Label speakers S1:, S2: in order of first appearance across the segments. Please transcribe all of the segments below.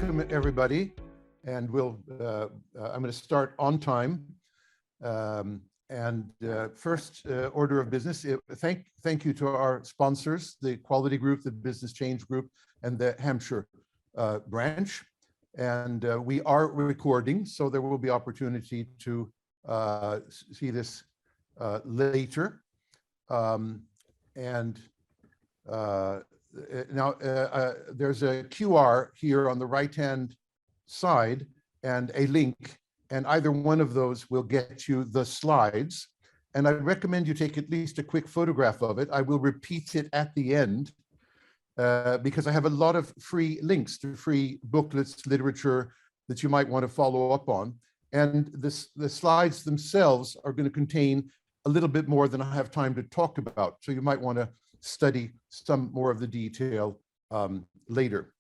S1: welcome everybody, and I'm going to start on time. First order of business, thank you to our sponsors, the Quality Group, the Business Change Group, and the Hampshire branch. And we are recording, so there will be opportunity to see this later. Now, there's a QR here on the right-hand side and a link, and either one of those will get you the slides. And I recommend you take at least a quick photograph of it. I will repeat it at the end because I have a lot of free links to free booklets, literature that you might want to follow up on. And the slides themselves are going to contain a little bit more than I have time to talk about. So you might want to study some more of the detail later.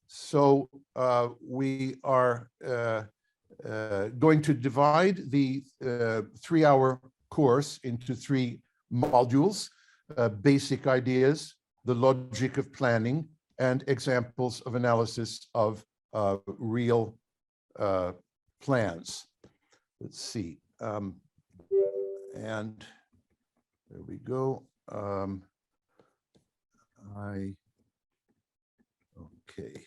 S1: So we are going to divide the 3-hour course into 3 modules: basic ideas, the logic of planning, and examples of analysis of real plans. Let's see. And there we go. Okay.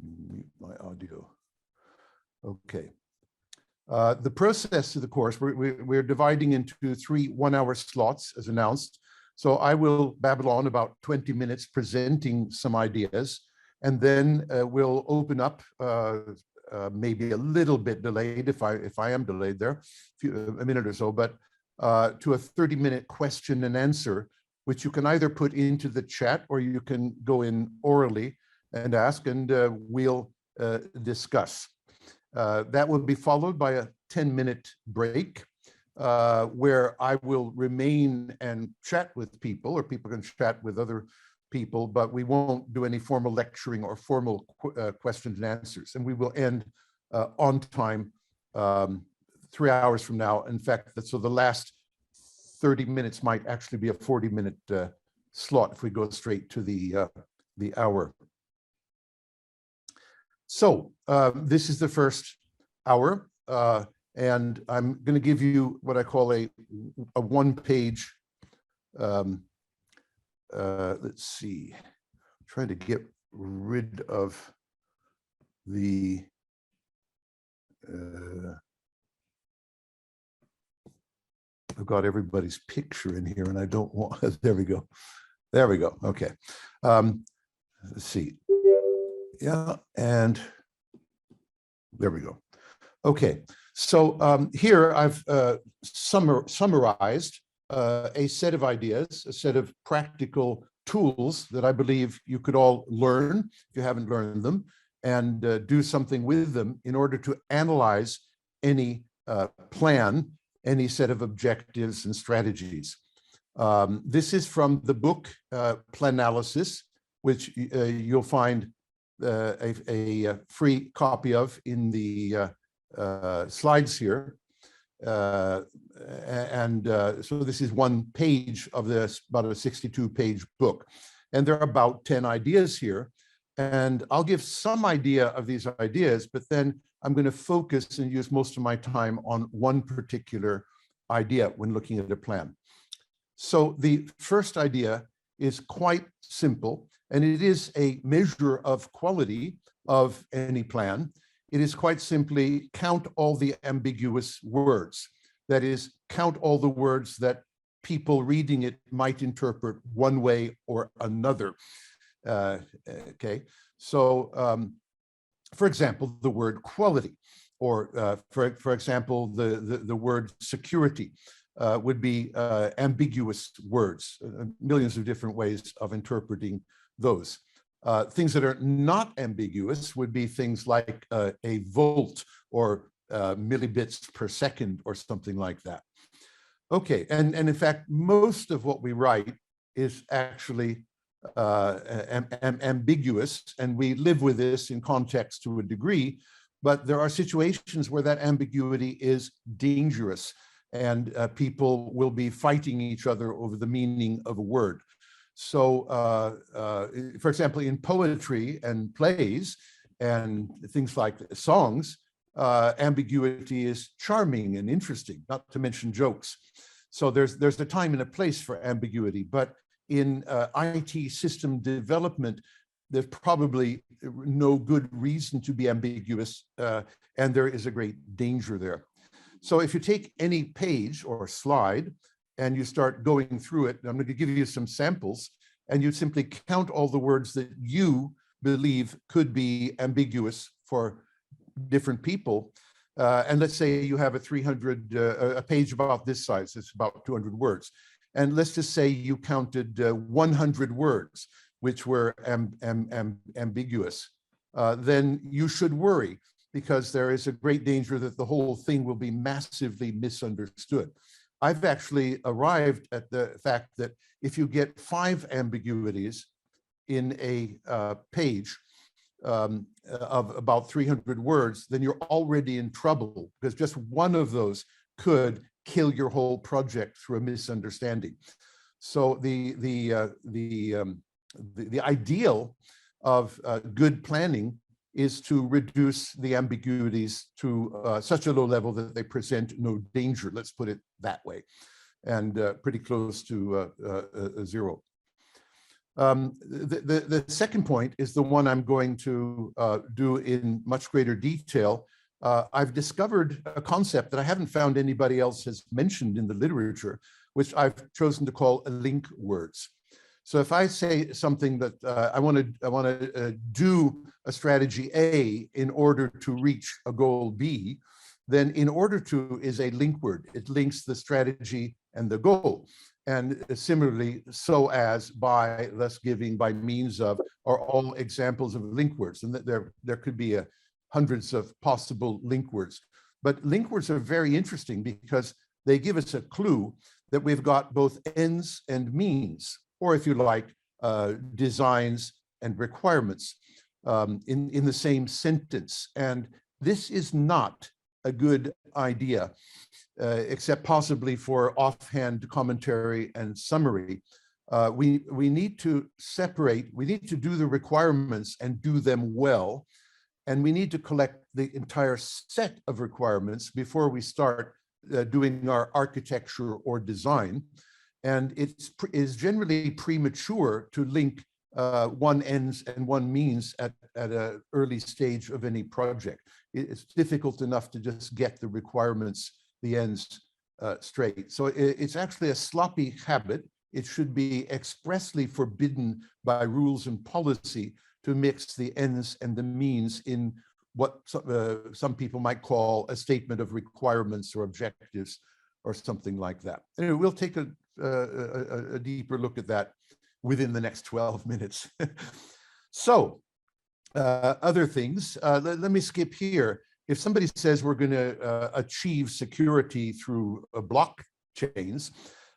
S1: Mute my audio. Okay. The process of the course, we're dividing into 3 one-hour slots as announced. So I will babble on about 20 minutes presenting some ideas, and then we'll open up, maybe a little bit delayed if I am delayed there, a minute or so, but to a 30-minute question and answer, which you can either put into the chat or you can go in orally and ask, and we'll discuss. That will be followed by a 10-minute break where I will remain and chat with people, or people can chat with other people, but we won't do any formal lecturing or formal questions and answers. And we will end on time 3 hours from now. In fact, so the last 30 minutes might actually be a 40-minute slot if we go straight to the hour. So this is the first hour, and I'm going to give you what I call a one-page. Let's see. I'm trying to get rid of the. I've got everybody's picture in here, and I don't want. There we go. There we go. Okay. Let's see. Yeah, and there we go. Okay. So here I've summarized a set of ideas, a set of practical tools that I believe you could all learn if you haven't learned them, and do something with them in order to analyze any plan, any set of objectives and strategies. This is from the book Planalysis, which you'll find a free copy of in the slides here. So this is one page of this, about a 62-page book. And there are about 10 ideas here. And I'll give some idea of these ideas, but then I'm going to focus and use most of my time on one particular idea when looking at a plan. So the first idea is quite simple, and it is a measure of quality of any plan. It is quite simply count all the ambiguous words. That is, count all the words that people reading it might interpret one way or another. Okay, so for example, the word quality, or for example, the word security would be ambiguous words, millions of different ways of interpreting those. Things that are not ambiguous would be things like a volt or millibits per second or something like that. Okay, and in fact, most of what we write is actually ambiguous, and we live with this in context to a degree, but there are situations where that ambiguity is dangerous, and people will be fighting each other over the meaning of a word. So, for example, in poetry and plays and things like songs, ambiguity is charming and interesting, not to mention jokes. So there's a time and a place for ambiguity, but in IT system development, there's probably no good reason to be ambiguous, and there is a great danger there. So if you take any page or slide and you start going through it, I'm going to give you some samples, and you simply count all the words that you believe could be ambiguous for different people. And let's say you have a page about this size, it's about 200 words. And let's just say you counted 100 words which were ambiguous. Then you should worry, because there is a great danger that the whole thing will be massively misunderstood. I've actually arrived at the fact that if you get 5 ambiguities in a page of about 300 words, then you're already in trouble, because just one of those could kill your whole project through a misunderstanding. So the ideal of good planning is to reduce the ambiguities to such a low level that they present no danger, let's put it that way, and pretty close to zero. The second point is the one I'm going to do in much greater detail. I've discovered a concept that I haven't found anybody else has mentioned in the literature, which I've chosen to call link words. So if I say something that I want to do a strategy A in order to reach a goal B, then in order to is a link word. It links the strategy and the goal. And similarly, so as, by, thus giving, by means of, are all examples of link words. And there could be hundreds of possible link words. But link words are very interesting because they give us a clue that we've got both ends and means, or if you like, designs and requirements in the same sentence. And this is not a good idea, except possibly for offhand commentary and summary. We need to separate, we need to do the requirements and do them well. And we need to collect the entire set of requirements before we start doing our architecture or design. And it is generally premature to link one ends and one means at an early stage of any project. It's difficult enough to just get the requirements, the ends straight. So it's actually a sloppy habit. It should be expressly forbidden by rules and policy to mix the ends and the means in what some people might call a statement of requirements or objectives or something like that. Anyway, we'll take a deeper look at that within the next 12 minutes. So other things, let me skip here. If somebody says we're going to achieve security through blockchains,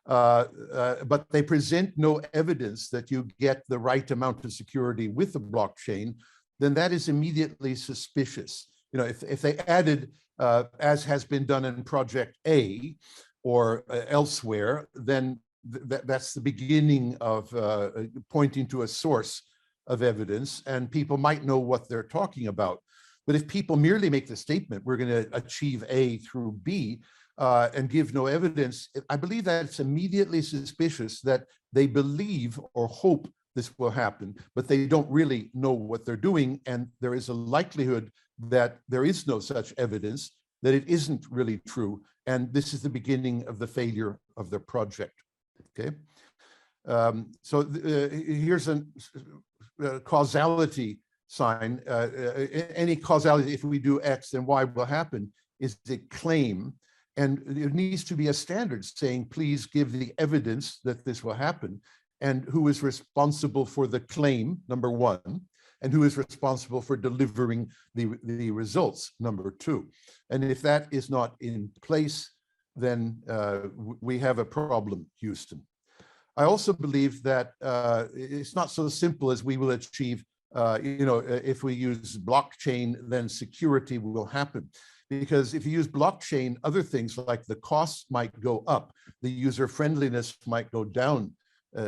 S1: but they present no evidence that you get the right amount of security with the blockchain, then that is immediately suspicious. You know, if they added, as has been done in Project A or elsewhere, then that's the beginning of pointing to a source of evidence, and people might know what they're talking about. But if people merely make the statement, we're going to achieve A through B, and give no evidence, I believe that it's immediately suspicious that they believe or hope this will happen, but they don't really know what they're doing. And there is a likelihood that there is no such evidence, that it isn't really true. And this is the beginning of the failure of their project. Okay. Here's a causality sign. Any causality, if we do X, then Y will happen, is a claim. And there needs to be a standard saying, please give the evidence that this will happen, and who is responsible for the claim, number one, and who is responsible for delivering the results, number two. And if that is not in place, then we have a problem, Houston. I also believe that it's not so simple as we will achieve, if we use blockchain, then security will happen. Because if you use blockchain, other things like the costs might go up, the user friendliness might go down,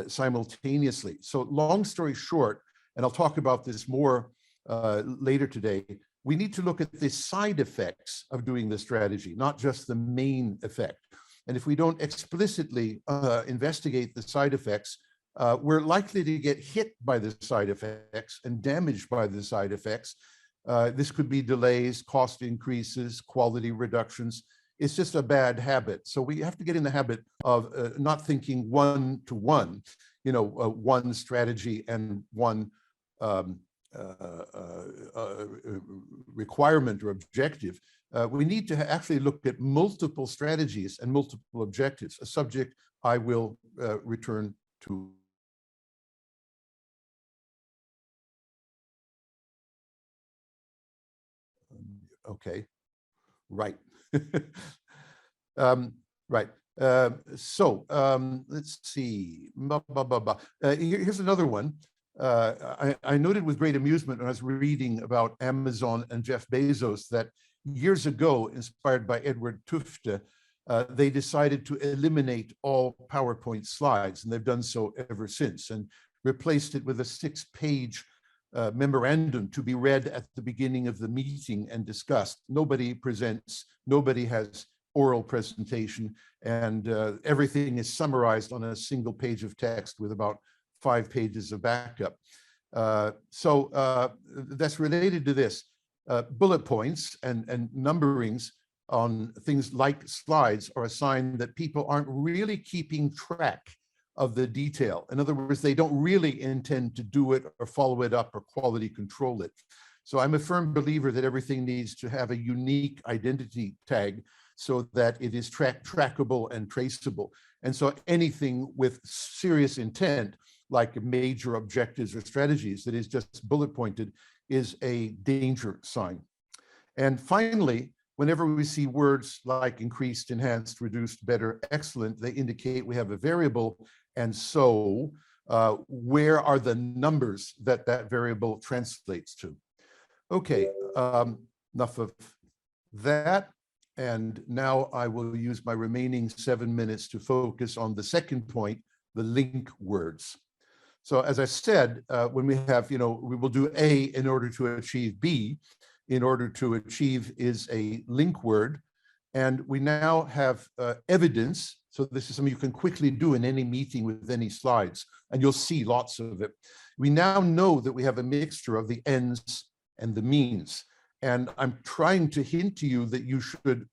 S1: simultaneously. So long story short, and I'll talk about this more later today, we need to look at the side effects of doing the strategy, not just the main effect. And if we don't explicitly investigate the side effects, we're likely to get hit by the side effects and damaged by the side effects. This could be delays, cost increases, quality reductions. It's just a bad habit. So we have to get in the habit of not thinking one-to-one, one strategy and one requirement or objective. We need to actually look at multiple strategies and multiple objectives, a subject I will return to. Okay, right. Right. Let's see. Here's another one. I noted with great amusement when I was reading about Amazon and Jeff Bezos that years ago, inspired by Edward Tufte, they decided to eliminate all PowerPoint slides, and they've done so ever since, and replaced it with a 6-page memorandum to be read at the beginning of the meeting and discussed. Nobody presents, nobody has oral presentation, and everything is summarized on a single page of text with about 5 pages of backup. That's related to this. Bullet points and numberings on things like slides are a sign that people aren't really keeping track of the detail. In other words, they don't really intend to do it or follow it up or quality control it. So I'm a firm believer that everything needs to have a unique identity tag so that it is trackable and traceable. And so anything with serious intent, like major objectives or strategies that is just bullet pointed, is a danger sign. And finally, whenever we see words like increased, enhanced, reduced, better, excellent, they indicate we have a variable. And so where are the numbers that that variable translates to? Okay, enough of that. And now I will use my remaining 7 minutes to focus on the second point, the link words. So as I said, when we have, we will do A in order to achieve B. In order to achieve is a link word. And we now have evidence. So this is something you can quickly do in any meeting with any slides, and you'll see lots of it. We now know that we have a mixture of the ends and the means. And I'm trying to hint to you that you should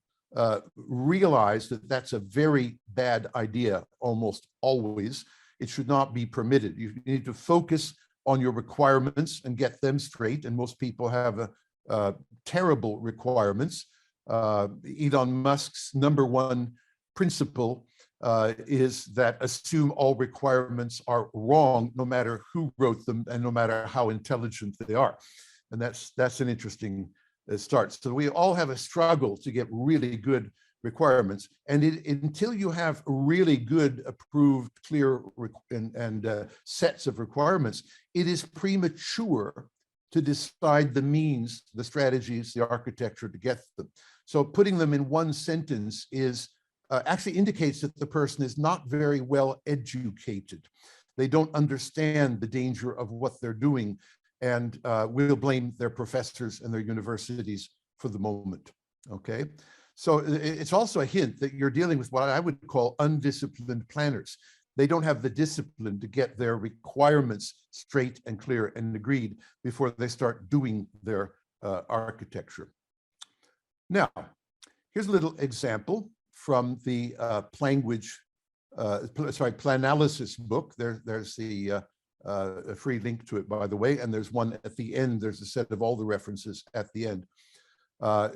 S1: realize that that's a very bad idea almost always. It should not be permitted. You need to focus on your requirements and get them straight. And most people have terrible requirements. Elon Musk's #1 principle is that assume all requirements are wrong, no matter who wrote them and no matter how intelligent they are. And that's an interesting start. So we all have a struggle to get really good requirements, and until you have really good, approved, clear sets of requirements, it is premature to decide the means, the strategies, the architecture to get them. So putting them in one sentence is actually indicates that the person is not very well educated. They don't understand the danger of what they're doing, and we'll blame their professors and their universities for the moment, okay? So it's also a hint that you're dealing with what I would call undisciplined planners. They don't have the discipline to get their requirements straight and clear and agreed before they start doing their architecture. Now, here's a little example from the Planalysis book. There's the a free link to it, by the way, and there's one at the end. There's a set of all the references at the end. Now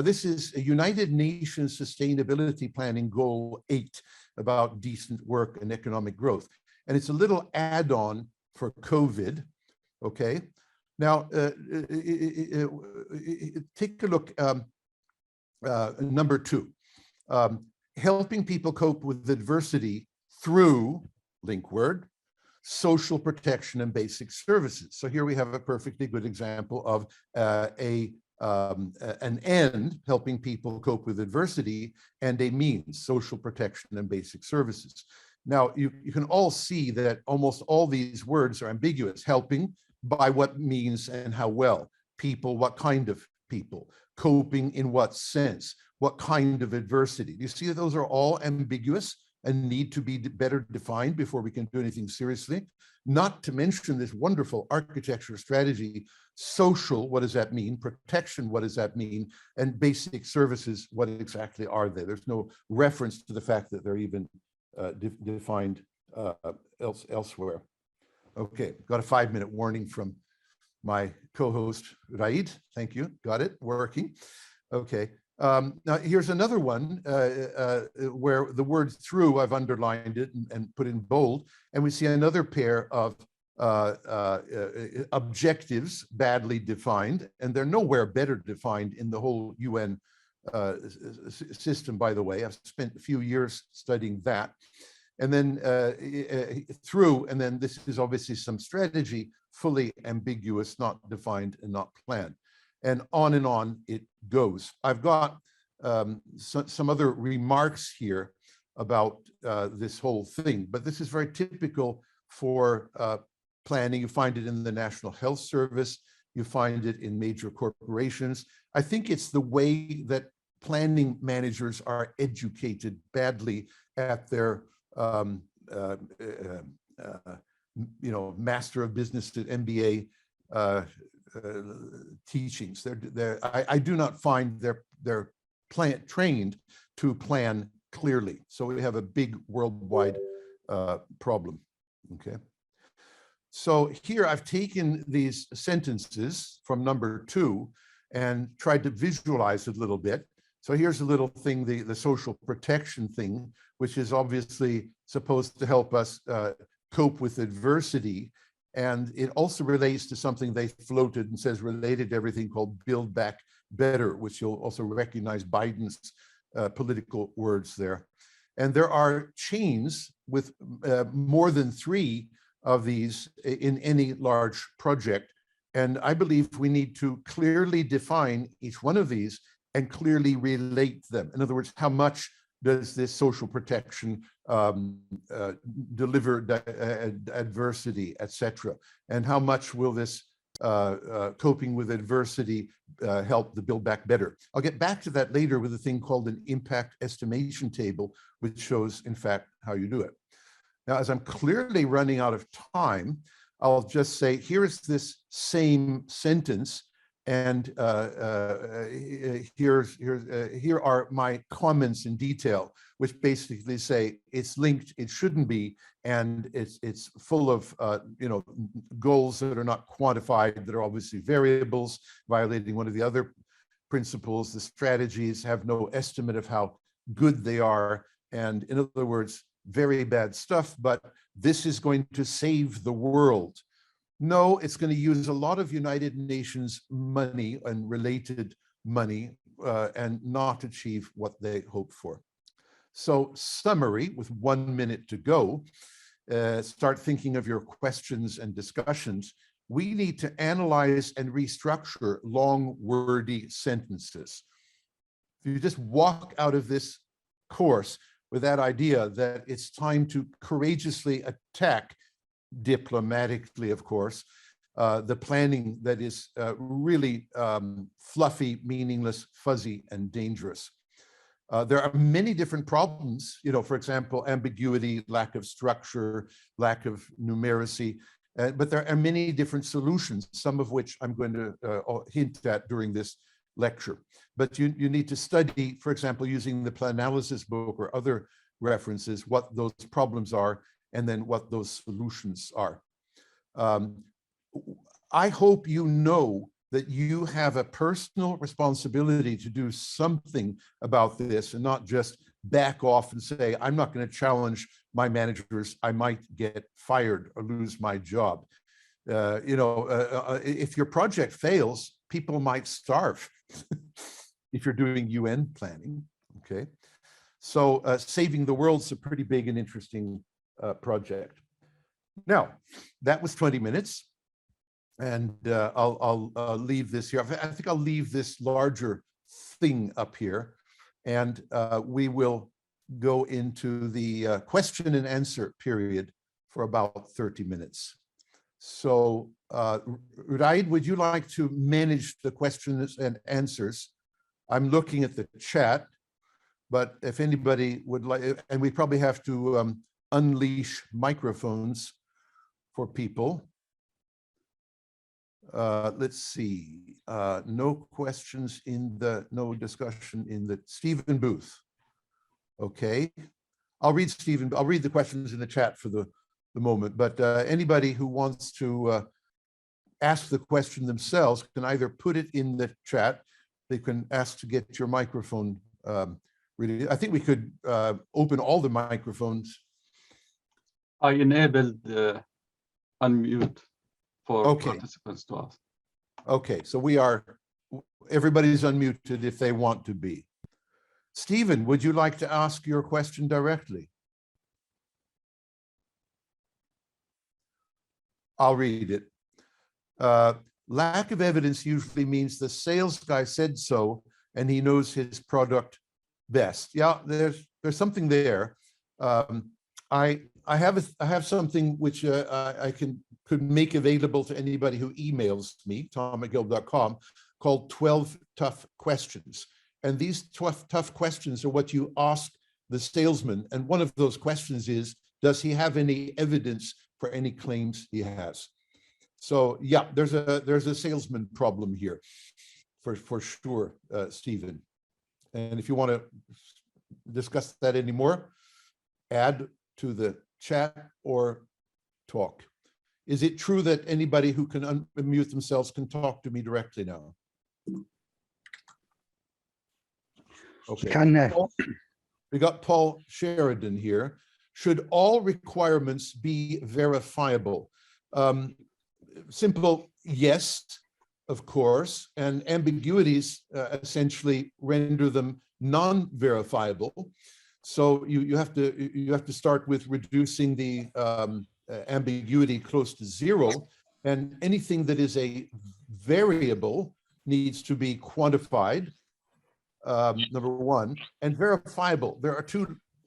S1: this is a United Nations Sustainability Planning Goal 8 about decent work and economic growth. And it's a little add-on for COVID, okay? Now, take a look, #2, helping people cope with adversity through, link word, social protection and basic services. So here we have a perfectly good example of an end, helping people cope with adversity, and a means, social protection and basic services. Now, you can all see that almost all these words are ambiguous. Helping, by what means and how well. People, what kind of people. Coping, in what sense. What kind of adversity. You see that those are all ambiguous and need to be better defined before we can do anything seriously. Not to mention this wonderful architecture strategy. Social, what does that mean? Protection, what does that mean? And basic services, what exactly are they? There's no reference to the fact that they're even defined elsewhere. Okay, got a 5-minute warning from my co-host, Raid. Thank you, got it, working. Okay, now here's another one where the word through, I've underlined it and put in bold, and we see another pair of objectives badly defined, and they're nowhere better defined in the whole UN system, by the way. I've spent a few years studying that. And then through, and then this is obviously some strategy, fully ambiguous, not defined and not planned. And on it goes. I've got some other remarks here about this whole thing, but this is very typical for planning. You find it in the National Health Service. You find it in major corporations. I think it's the way that planning managers are educated badly at their Master of Business at MBA teachings. I do not find they're trained to plan clearly. So we have a big worldwide problem. Okay. So here I've taken these sentences from number 2 and tried to visualize it a little bit. So here's a little thing, the social protection thing, which is obviously supposed to help us cope with adversity. And it also relates to something they floated and says related to everything called Build Back Better, which you'll also recognize Biden's political words there. And there are chains with more than 3 of these in any large project. And I believe we need to clearly define each one of these and clearly relate them. In other words, how much does this social protection deliver adversity, etc.? And how much will this coping with adversity help the Build Back Better? I'll get back to that later with a thing called an impact estimation table, which shows, in fact, how you do it. Now, as I'm clearly running out of time, I'll just say, here is this same sentence, and here are my comments in detail, which basically say it's linked, it shouldn't be, and it's full of goals that are not quantified, that are obviously variables, violating one of the other principles. The strategies have no estimate of how good they are, and in other words, very bad stuff, but this is going to save the world. No, it's going to use a lot of United Nations money and related money and not achieve what they hope for. So summary, with 1 minute to go, start thinking of your questions and discussions. We need to analyze and restructure long, wordy sentences. If you just walk out of this course with that idea that it's time to courageously attack, diplomatically, of course, the planning that is really fluffy, meaningless, fuzzy, and dangerous. There are many different problems, for example, ambiguity, lack of structure, lack of numeracy, but there are many different solutions, some of which I'm going to hint at during this lecture. But you need to study, for example, using the Planalysis book or other references, what those problems are, and then what those solutions are. I hope you know that you have a personal responsibility to do something about this and not just back off and say, I'm not going to challenge my managers, I might get fired or lose my job. If your project fails, people might starve if you're doing UN planning, okay? So saving the world's a pretty big and interesting project. Now, that was 20 minutes, and I'll leave this here. I think I'll leave this larger thing up here, and we will go into the question and answer period for about 30 minutes. So, Raid, would you like to manage the questions and answers? I'm looking at the chat, but if anybody would like, and we probably have to unleash microphones for people. Let's see, no questions in the, no discussion in the, Stephen Booth. Okay, I'll read the questions in the chat for the moment, but anybody who wants to ask the question themselves can either put it in the chat, they can ask to get your microphone really. I think we could open all the microphones.
S2: I enabled unmute for participants to ask.
S1: Okay, so everybody's unmuted if they want to be. Stephen, would you like to ask your question directly? I'll read it. Lack of evidence usually means the sales guy said so, and he knows his product best. Yeah, there's something there. I have something which I could make available to anybody who emails me, tom@gilb.com, called 12 Tough Questions. And these tough questions are what you ask the salesman. And one of those questions is, does he have any evidence for any claims he has? So yeah, there's a salesman problem here for sure, Stephen. And if you want to discuss that anymore, add to the chat or talk. Is it true that anybody who can unmute themselves can talk to me directly now? Okay.
S3: Can now.
S1: We got Paul Sheridan here. Should all requirements be verifiable? Simple yes, of course, and ambiguities essentially render them non-verifiable. So you have to start with reducing the ambiguity close to zero, and anything that is a variable needs to be quantified. Number one, and verifiable. There are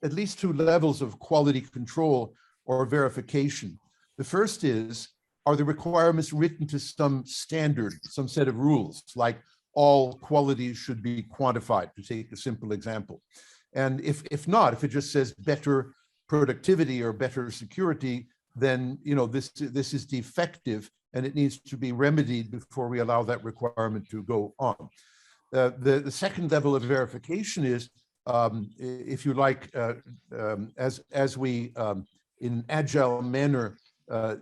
S1: at least two levels of quality control or verification. The first is, are the requirements written to some standard, some set of rules, like all qualities should be quantified, to take a simple example. And if not, if it just says better productivity or better security, then this is defective and it needs to be remedied before we allow that requirement to go on. The second level of verification is, if you like, as we in agile manner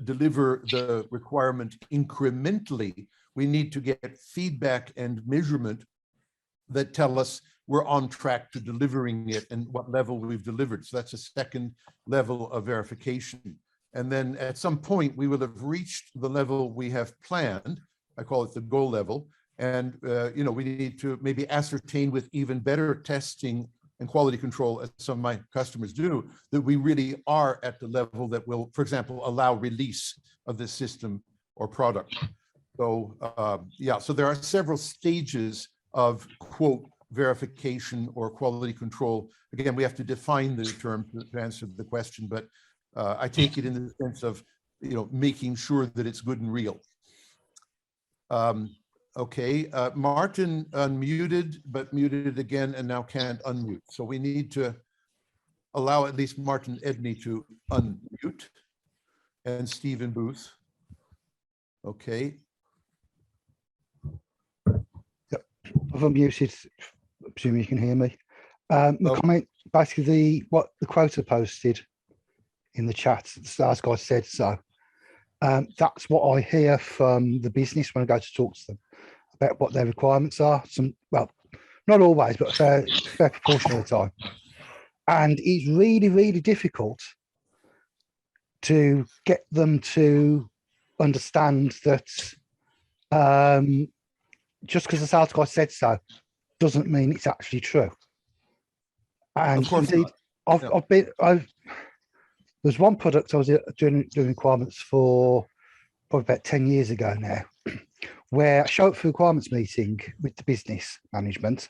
S1: deliver the requirement incrementally, we need to get feedback and measurement that tell us we're on track to delivering it and what level we've delivered. So that's a second level of verification. And then at some point we will have reached the level we have planned. I call it the goal level. And we need to maybe ascertain with even better testing and quality control, as some of my customers do, that we really are at the level that will, for example, allow release of this system or product. So so there are several stages of, quote, verification or quality control. Again, we have to define the term to answer the question, but I take it in the sense of, making sure that it's good and real. Okay, Martin unmuted, but muted again and now can't unmute. So we need to allow at least Martin Edney to unmute, and Stephen Booth. Okay.
S3: Yep, I've unmuted, assuming you can hear me. The comment, basically what the quota posted in the chat, the stars guy said so. That's what I hear from the business when I go to talk to them about what their requirements are. Well, not always, but a fair proportion of the time. And it's really, really difficult to get them to understand that just because the sales guy said so doesn't mean it's actually true. And indeed, there's one product I was doing requirements for probably about 10 years ago now, where I show up for a requirements meeting with the business management,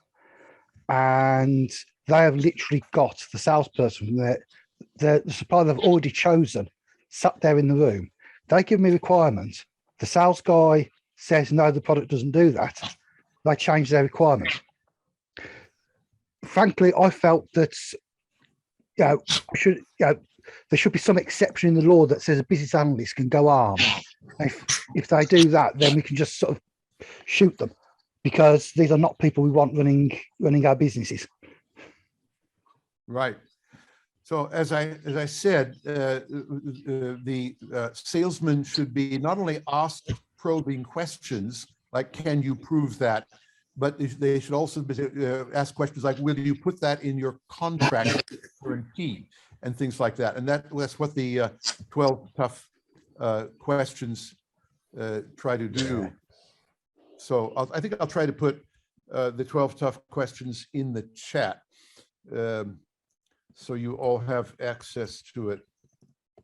S3: and they have literally got the salesperson from the supplier they've already chosen sat there in the room. They give me requirements. The sales guy says, no, the product doesn't do that. They change their requirements. Frankly, I felt that there should be some exception in the law that says a business analyst can go armed. If they do that, then we can just sort of shoot them, because these are not people we want running our businesses.
S1: Right. So as I said, the salesman should be not only asked probing questions like, can you prove that, but they should also ask questions like, will you put that in your contract guarantee, and things like that. And that's what the 12 tough questions try to do. So I think I'll try to put the 12 tough questions in the chat, so you all have access to it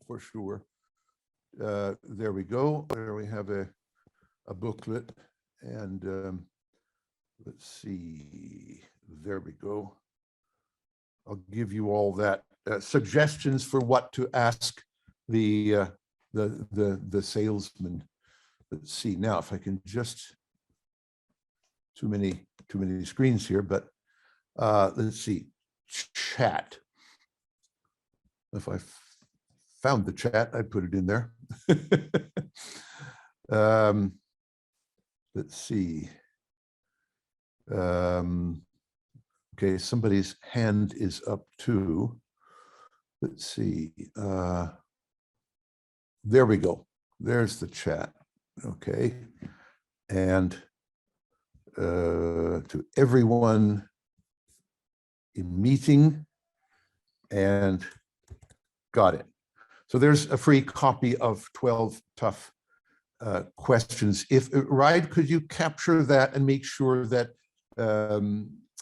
S1: for sure. There we go. There we have a booklet, and let's see. There we go. I'll give you all that suggestions for what to ask the salesman. Let's see now if I can just. Too many screens here, but let's see. Chat. If I found the chat, I put it in there. Let's see. Okay, somebody's hand is up too. Let's see. There we go. There's the chat. Okay. And to everyone in meeting, and got it. So there's a free copy of 12 tough questions. If Ride, could you capture that and make sure that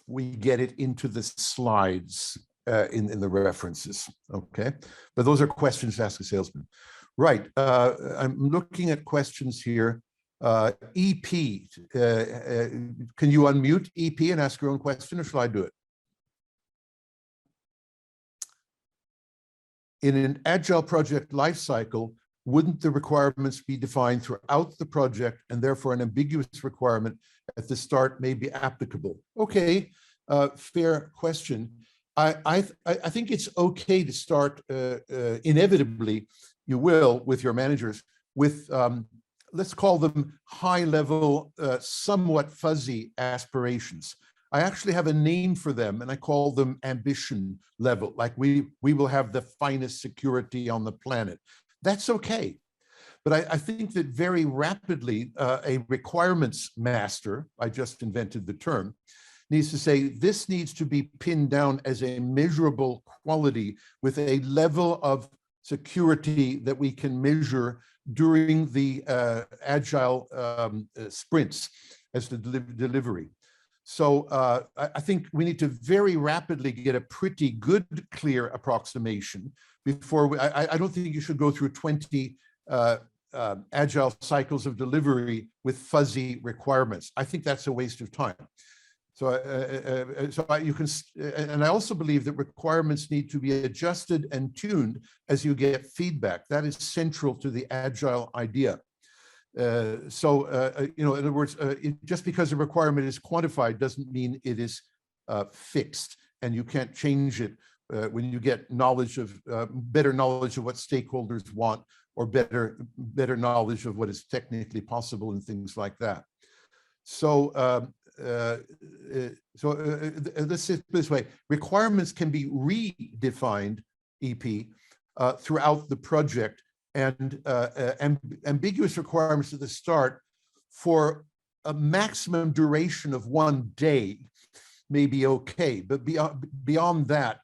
S1: we get it into the slides in the references? Okay, but those are questions to ask a salesman. Right, I'm looking at questions here. EP, can you unmute EP and ask your own question, or shall I do it? In an agile project lifecycle, wouldn't the requirements be defined throughout the project, and therefore an ambiguous requirement at the start may be applicable? Okay, fair question. I think it's okay to start, inevitably, you will, with your managers, with let's call them high-level, somewhat fuzzy aspirations. I actually have a name for them, and I call them ambition level, like we will have the finest security on the planet. That's okay. But I think that very rapidly, a requirements master, I just invented the term, needs to say, this needs to be pinned down as a measurable quality with a level of security that we can measure during the agile sprints as the delivery. So I think we need to very rapidly get a pretty good, clear approximation before I don't think you should go through 20 agile cycles of delivery with fuzzy requirements. I think that's a waste of time. So, you can, and I also believe that requirements need to be adjusted and tuned as you get feedback. That is central to the agile idea. In other words, just because a requirement is quantified doesn't mean it is fixed, and you can't change it when you get knowledge of better knowledge of what stakeholders want, or better knowledge of what is technically possible and things like that. So. Let's say it this way: requirements can be redefined, EP, throughout the project, and ambiguous requirements at the start for a maximum duration of 1 day may be okay, but beyond that,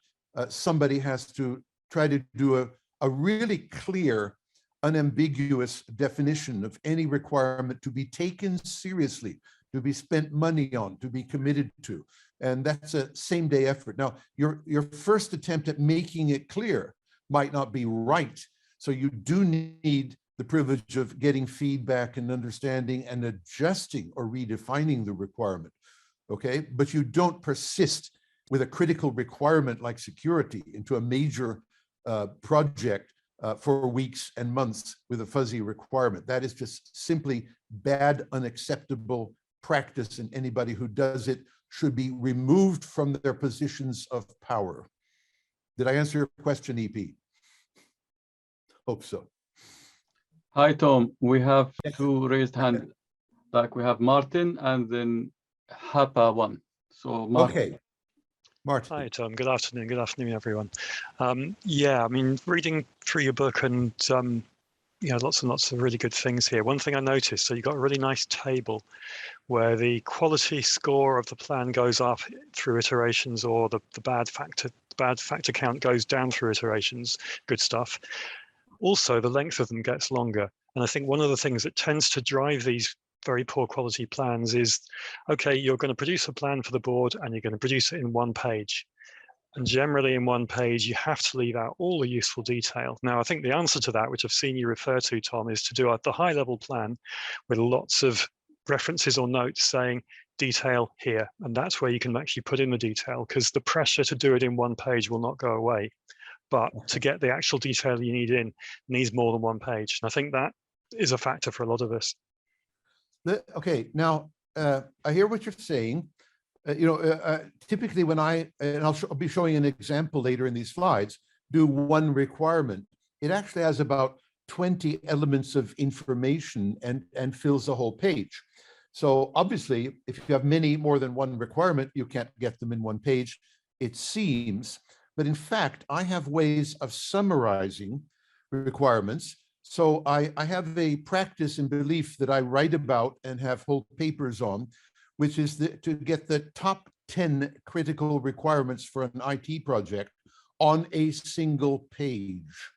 S1: somebody has to try to do a really clear, unambiguous definition of any requirement to be taken seriously, to be spent money on, to be committed to. And that's a same-day effort. Now, your first attempt at making it clear might not be right. So you do need the privilege of getting feedback and understanding and adjusting or redefining the requirement, okay? But you don't persist with a critical requirement like security into a major project for weeks and months with a fuzzy requirement. That is just simply bad, unacceptable practice, and anybody who does it should be removed from their positions of power. Did I answer your question, EP? Hope so.
S2: Hi, Tom. We have two raised hands. Like we have Martin and then Hapa one. So Martin.
S1: Okay. Martin.
S4: Hi, Tom. Good afternoon. Good afternoon, everyone. Yeah, I mean, reading through your book and lots and lots of really good things here. One thing I noticed, so you've got a really nice table where the quality score of the plan goes up through iterations, or the bad factor count goes down through iterations. Good stuff. Also, the length of them gets longer. And I think one of the things that tends to drive these very poor quality plans is, okay, you're going to produce a plan for the board and you're going to produce it in one page. And generally in one page, you have to leave out all the useful detail. Now, I think the answer to that, which I've seen you refer to, Tom, is to do the high level plan with lots of references or notes saying detail here. And that's where you can actually put in the detail, because the pressure to do it in one page will not go away. But to get the actual detail you need in needs more than one page. And I think that is a factor for a lot of us.
S1: Okay, now I hear what you're saying. Typically when I'll be showing an example later in these slides, do one requirement, it actually has about 20 elements of information and fills the whole page. So obviously, if you have many more than one requirement, you can't get them in one page, it seems. But in fact, I have ways of summarizing requirements. So I have a practice and belief that I write about and have whole papers on, which is to get the top 10 critical requirements for an IT project on a single page.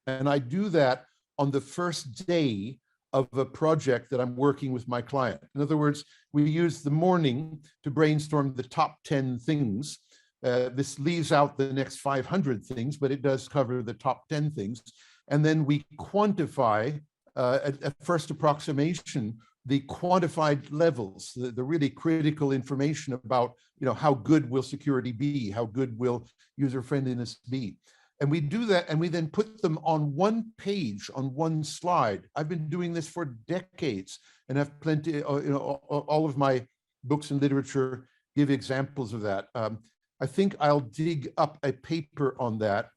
S1: And I do that on the first day of a project that I'm working with my client. In other words, we use the morning to brainstorm the top 10 things. This leaves out the next 500 things, but it does cover the top 10 things. And then we quantify at first approximation, the quantified levels, the really critical information about, how good will security be? How good will user friendliness be? And we do that, and we then put them on one page, on one slide. I've been doing this for decades and have plenty, all of my books and literature give examples of that. I think I'll dig up a paper on that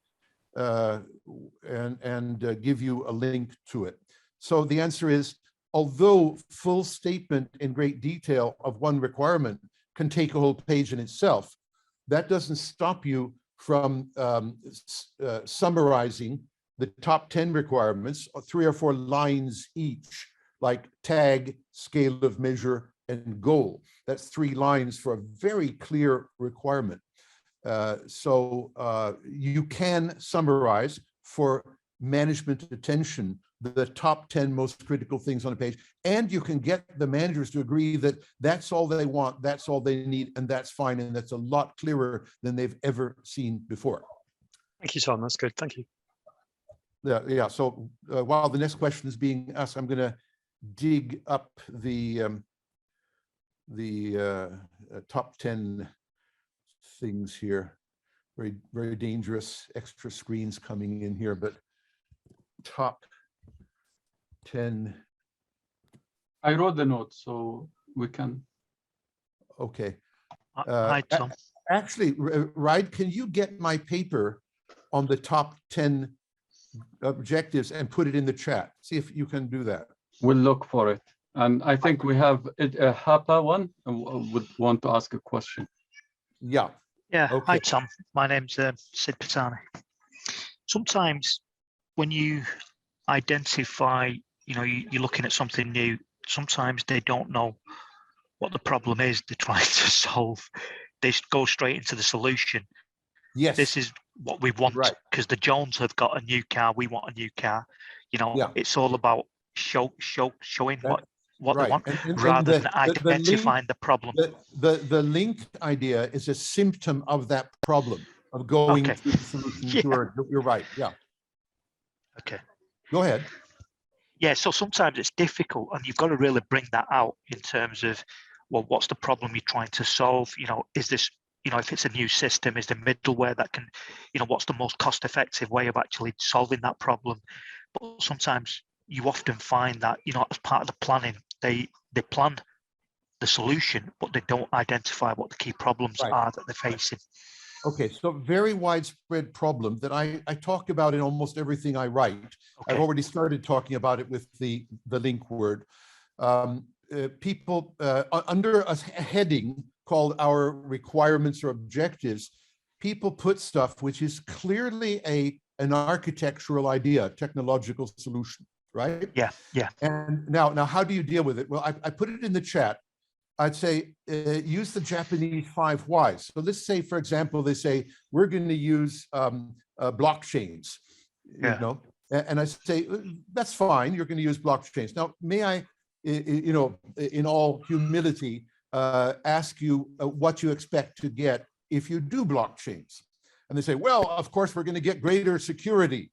S1: and give you a link to it. So the answer is, although full statement in great detail of one requirement can take a whole page in itself, that doesn't stop you from summarizing the top 10 requirements, 3 or 4 lines each, like tag, scale of measure, and goal. That's 3 lines for a very clear requirement. So you can summarize for management attention the top 10 most critical things on a page, and you can get the managers to agree that that's all they want, that's all they need, and that's fine, and that's a lot clearer than they've ever seen before.
S4: Thank you, Tom. That's good. Thank you.
S1: Yeah. So while the next question is being asked, I'm going to dig up the top 10 things here. Very, very dangerous extra screens coming in here, but top 10.
S2: I wrote the notes, so we can.
S1: Okay.
S5: Hi, Tom.
S1: Actually, Ride, can you get my paper on the top 10 objectives and put it in the chat? See if you can do that.
S2: We'll look for it. And I think we have a Hapa one would want to ask a question.
S1: Yeah.
S5: Yeah.
S1: Okay.
S5: Hi, Tom. My name's Sid Patani. Sometimes when you identify, you're looking at something new, sometimes they don't know what the problem is they're trying to solve. They go straight into the solution.
S1: Yes.
S5: This is what we want, because the Jones have got a new car. We want a new car. It's all about showing what they want, rather than identifying the problem.
S1: The link idea is a symptom of that problem, of going to the solution. You're right. Yeah.
S5: Okay.
S1: Go ahead.
S5: Yeah, so sometimes it's difficult, and you've got to really bring that out in terms of, well, what's the problem you're trying to solve? Is this you know, if it's a new system, is the middleware that can, you know, what's the most cost-effective way of actually solving that problem. But sometimes you often find that, you know, as part of the planning, they plan the solution, but they don't identify what the key problems
S1: Right.
S5: are that they're facing.
S1: Okay, so very widespread problem that I talk about in almost everything I write.
S5: Okay.
S1: I've already started talking about it with the link word. People under a heading called our requirements or objectives, people put stuff which is clearly an architectural idea, technological solution, right?
S5: Yeah, yeah.
S1: And now how do you deal with it? Well, I put it in the chat. I'd say use the Japanese 5 whys. So let's say, for example, they say we're going to use blockchains,
S5: Yeah.
S1: you know, and I say that's fine. You're going to use blockchains. Now, may I, you know, in all humility, ask you what you expect to get if you do blockchains? And they say, well, of course, we're going to get greater security.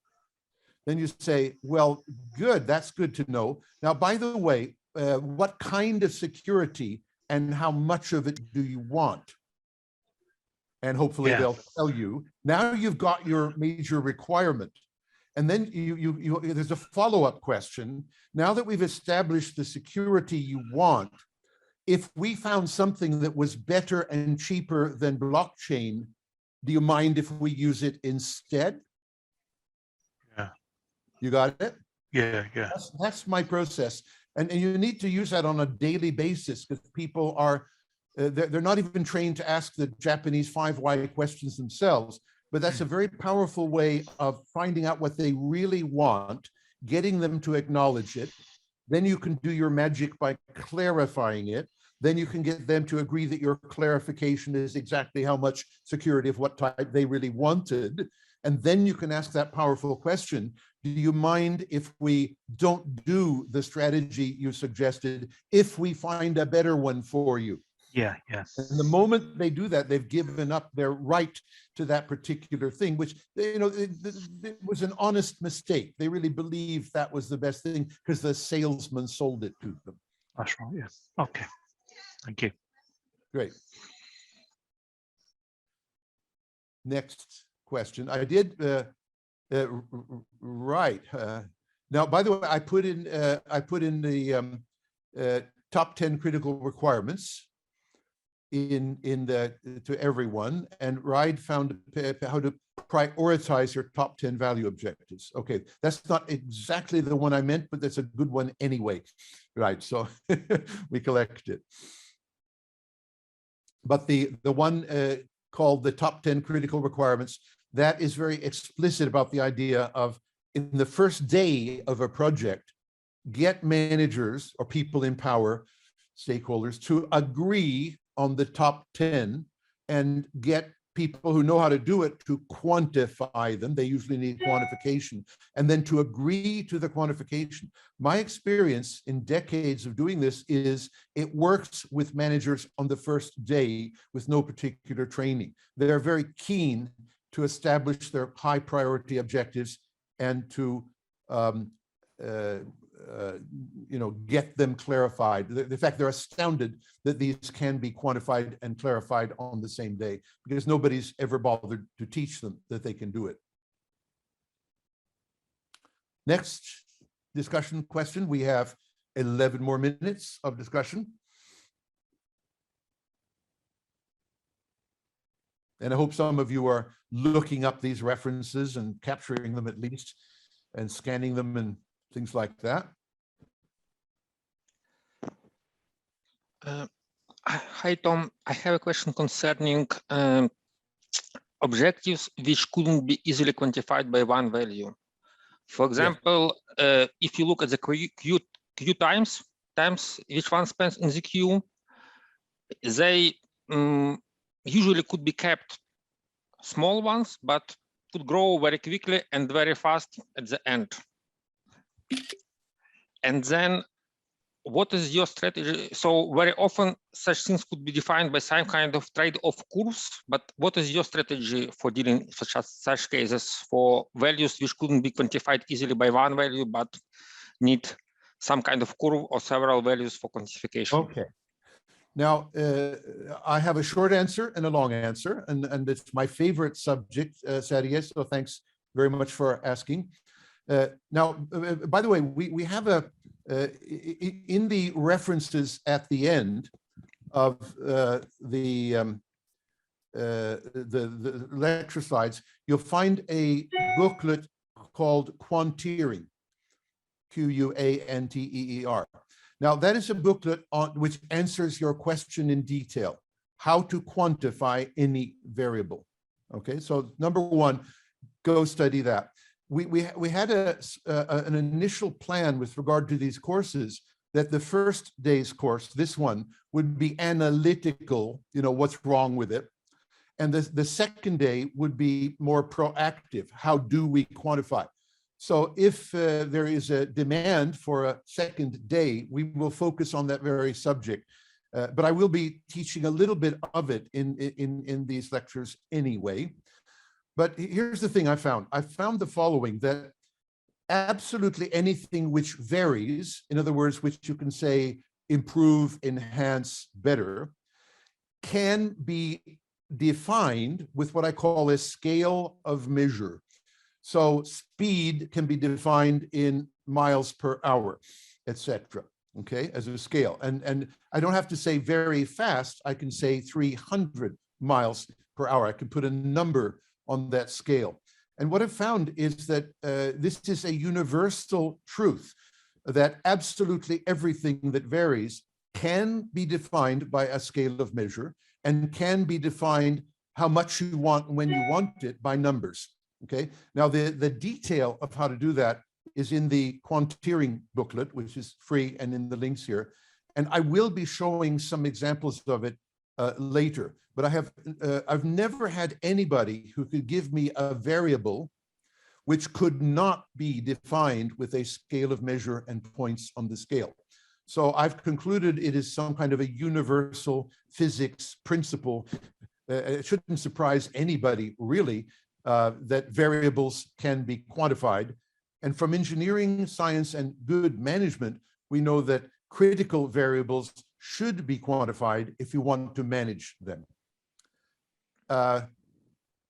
S1: Then you say, well, good. That's good to know. Now, by the way, what kind of security and how much of it do you want? And hopefully they'll tell you. Now you've got your major requirement. And then there's a follow-up question. Now that we've established the security you want, if we found something that was better and cheaper than blockchain, do you mind if we use it instead?
S5: Yeah.
S1: You got it?
S5: Yeah, yeah.
S1: That's my process. And you need to use that on a daily basis because people are, they're not even trained to ask the Japanese 5 why questions themselves, but that's a very powerful way of finding out what they really want, getting them to acknowledge it. Then you can do your magic by clarifying it. Then you can get them to agree that your clarification is exactly how much security of what type they really wanted. And then you can ask that powerful question. Do you mind if we don't do the strategy you suggested if we find a better one for you?
S5: Yeah, yeah.
S1: And the moment they do that, they've given up their right to that particular thing, which, you know, it was an honest mistake. They really believed that was the best thing because the salesman sold it to them.
S5: That's right, yeah. Okay, thank you.
S1: Great. Next question. I did, right. Now, by the way, I put in the top 10 critical requirements to everyone, and Ride found how to prioritize your top 10 value objectives. Okay, that's not exactly the one I meant, but that's a good one anyway. Right, so we collect it. But the one called the top 10 critical requirements, that is very explicit about the idea of, in the first day of a project, get managers or people in power, stakeholders, to agree on the top 10 and get people who know how to do it to quantify them. They usually need quantification, and then to agree to the quantification. My experience in decades of doing this is it works with managers on the first day with no particular training. They're very keen to establish their high priority objectives and to you know, get them clarified. In fact, they're astounded that these can be quantified and clarified on the same day because nobody's ever bothered to teach them that they can do it. Next discussion question. We have 11 more minutes of discussion. And I hope some of you are looking up these references and capturing them at least and scanning them and things like that.
S6: Hi, Tom. I have a question concerning objectives which couldn't be easily quantified by one value. For example, if you look at the queue times which one spends in the queue, they usually could be kept small ones, but could grow very quickly and very fast at the end. And then what is your strategy? So very often such things could be defined by some kind of trade-off curves, but what is your strategy for dealing with such cases for values which couldn't be quantified easily by one value, but need some kind of curve or several values for quantification?
S1: Okay. Now, I have a short answer and a long answer, and it's my favorite subject, Sadia, so thanks very much for asking. Now, by the way, we have in the references at the end of the lecture slides, you'll find a booklet called Quanteering, Quanteer. Now, that is a booklet which answers your question in detail, how to quantify any variable. Okay, so number one, go study that. We had an initial plan with regard to these courses that the first day's course, this one, would be analytical, what's wrong with it. And the second day would be more proactive. How do we quantify? So if there is a demand for a second day, we will focus on that very subject. But I will be teaching a little bit of it in these lectures anyway. But here's the thing I found. I found the following, that absolutely anything which varies, in other words, which you can say improve, enhance, better, can be defined with what I call a scale of measure. So speed can be defined in miles per hour, etc. Okay, as a scale. And I don't have to say very fast. I can say 300 miles per hour. I can put a number on that scale. And what I've found is that this is a universal truth, that absolutely everything that varies can be defined by a scale of measure and can be defined how much you want when you want it by numbers. Okay, now the detail of how to do that is in the Quanteering booklet, which is free and in the links here. And I will be showing some examples of it later. But I've never had anybody who could give me a variable which could not be defined with a scale of measure and points on the scale. So I've concluded it is some kind of a universal physics principle. It shouldn't surprise anybody, really, that variables can be quantified. And from engineering, science, and good management, we know that critical variables should be quantified if you want to manage them.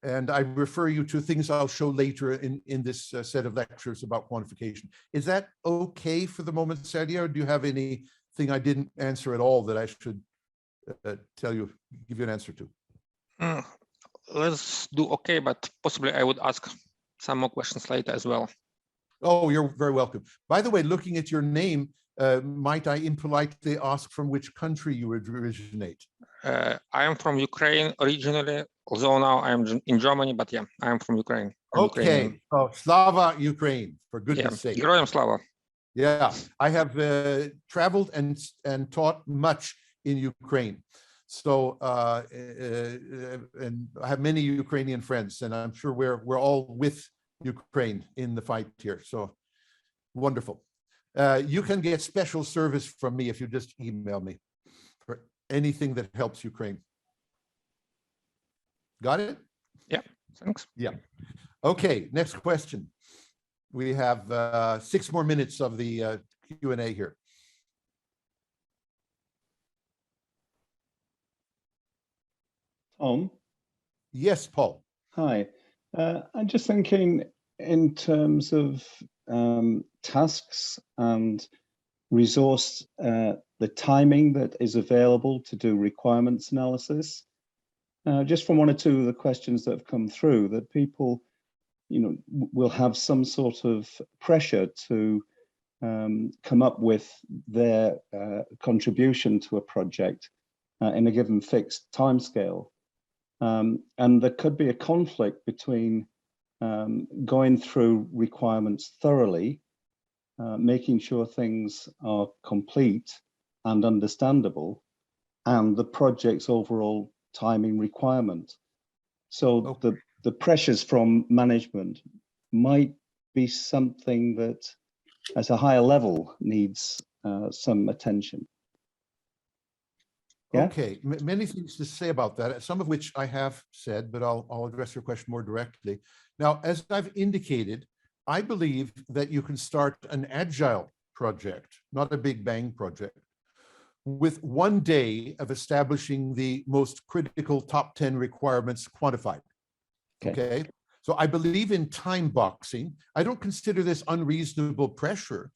S1: And I refer you to things I'll show later in this set of lectures about quantification. Is that okay for the moment, Sadia, or do you have anything I didn't answer at all that I should give you an answer to?
S6: Let's do okay, but possibly I would ask some more questions later as well.
S1: Oh, you're very welcome. By the way, looking at your name, might I impolitely ask from which country you originate?
S6: I am from Ukraine originally, although now I'm in Germany, but yeah, I am from Ukraine.
S1: Okay, oh, Slava Ukraine, for goodness sake.
S6: Героям слава.
S1: Yeah, I have traveled and taught much in Ukraine. So, and I have many Ukrainian friends, and I'm sure we're all with Ukraine in the fight here. So wonderful. You can get special service from me if you just email me for anything that helps Ukraine. Got it?
S6: Yeah, thanks.
S1: Yeah. Okay, next question. We have 6 more minutes of the Q&A here.
S7: Tom?
S1: Yes, Paul.
S7: Hi. I'm just thinking in terms of tasks and resource, the timing that is available to do requirements analysis. Just from one or two of the questions that have come through, that people, will have some sort of pressure to come up with their contribution to a project in a given fixed timescale. And there could be a conflict between going through requirements thoroughly, making sure things are complete and understandable, and the project's overall timing requirement. So the pressures from management might be something that at a higher level needs some attention. Yeah?
S1: Okay, many things to say about that, some of which I have said, but I'll address your question more directly. Now, as I've indicated, I believe that you can start an agile project, not a big bang project, with 1 day of establishing the most critical top 10 requirements quantified. Okay. So I believe in time boxing. I don't consider this unreasonable pressure.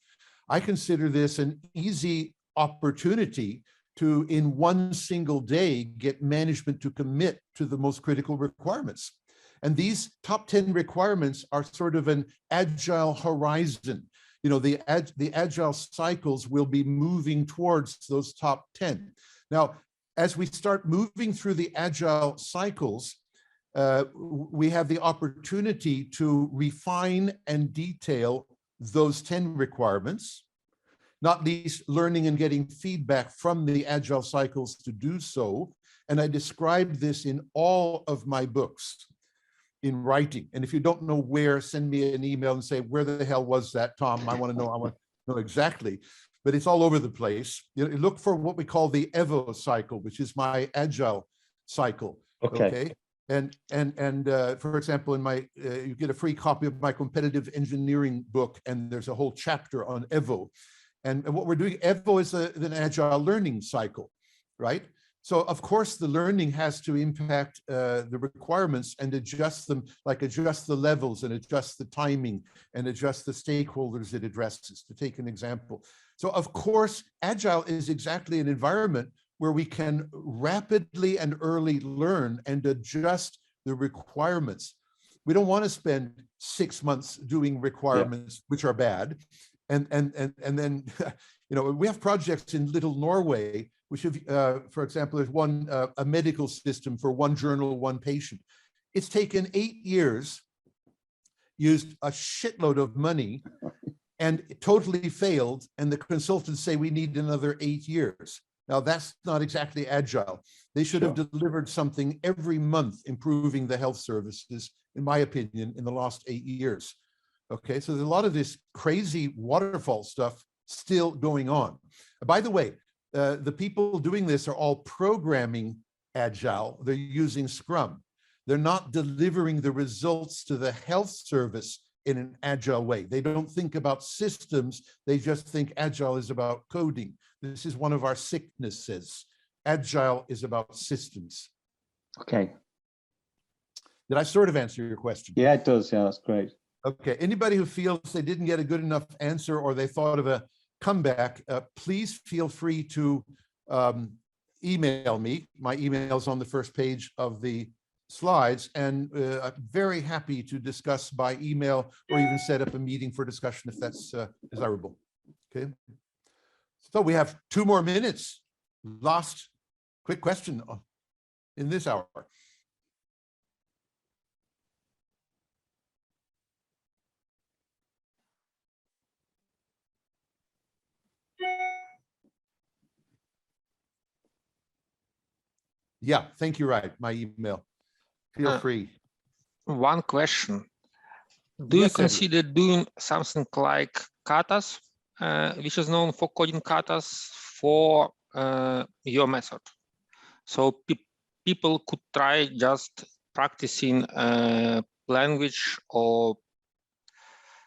S1: I consider this an easy opportunity to, in 1 single day, get management to commit to the most critical requirements. And these top 10 requirements are sort of an agile horizon. You know, the agile cycles will be moving towards those top 10. Now, as we start moving through the agile cycles, we have the opportunity to refine and detail those 10 requirements, not least learning and getting feedback from the agile cycles to do so. And I describe this in all of my books in writing. And if you don't know where, send me an email and say, where the hell was that, Tom? I want to know exactly. But it's all over the place. You know, look for what we call the EVO cycle, which is my agile cycle. Okay. And for example, in my, you get a free copy of my competitive engineering book, and there's a whole chapter on EVO. And what we're doing, EVO is an agile learning cycle, right? So of course the learning has to impact the requirements and adjust them, like adjust the levels and adjust the timing and adjust the stakeholders it addresses, to take an example. So of course, agile is exactly an environment where we can rapidly and early learn and adjust the requirements. We don't want to spend 6 months doing requirements, which are bad. And then, you know, we have projects in Little Norway, which have, for example, there's one, a medical system for 1 journal, 1 patient. It's taken 8 years, used a shitload of money, and totally failed. And the consultants say we need another 8 years. Now, that's not exactly agile. They should have delivered something every month, improving the health services, in my opinion, in the last 8 years. Okay, so there's a lot of this crazy waterfall stuff still going on. By the way, the people doing this are all programming agile. They're using Scrum. They're not delivering the results to the health service in an agile way. They don't think about systems. They just think agile is about coding. This is one of our sicknesses. Agile is about systems.
S7: Okay.
S1: Did I sort of answer your question?
S7: Yeah, it does. Yeah, that's great.
S1: Okay, anybody who feels they didn't get a good enough answer or they thought of a comeback, please feel free to email me. My email's on the first page of the slides, and I'm very happy to discuss by email or even set up a meeting for discussion if that's desirable. Okay, so we have 2 more minutes. Last quick question in this hour. Yeah, thank you. Right, my email. Feel free.
S6: One question. Do you consider doing something like katas, which is known for coding katas, for your method? So people could try just practicing language or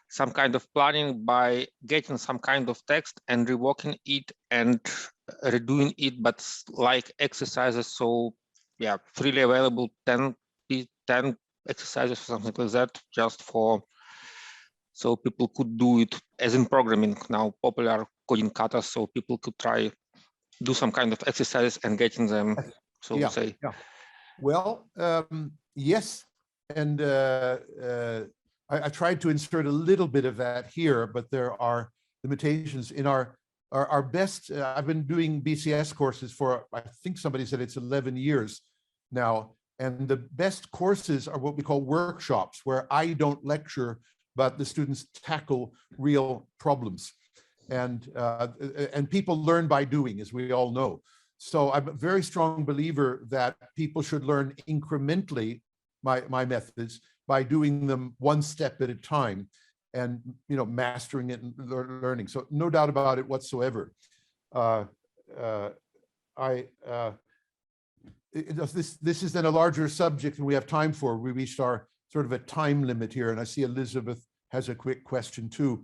S6: some kind of planning by getting some kind of text and reworking it and redoing it, but like exercises. So yeah, freely available 10 exercises or something like that, just for, so people could do it as in programming now, popular coding katas. So people could try, do some kind of exercises and getting them, so to say.
S1: Yeah. Well, yes. And I tried to insert a little bit of that here, but there are limitations in our best. I've been doing BCS courses for, I think somebody said it's 11 years now. And the best courses are what we call workshops, where I don't lecture, but the students tackle real problems. And people learn by doing, as we all know. So I'm a very strong believer that people should learn incrementally my methods by doing them 1 step at a time, and mastering it and learning. So no doubt about it whatsoever. This is then a larger subject than we have time for. We reached our sort of a time limit here, and I see Elizabeth has a quick question too.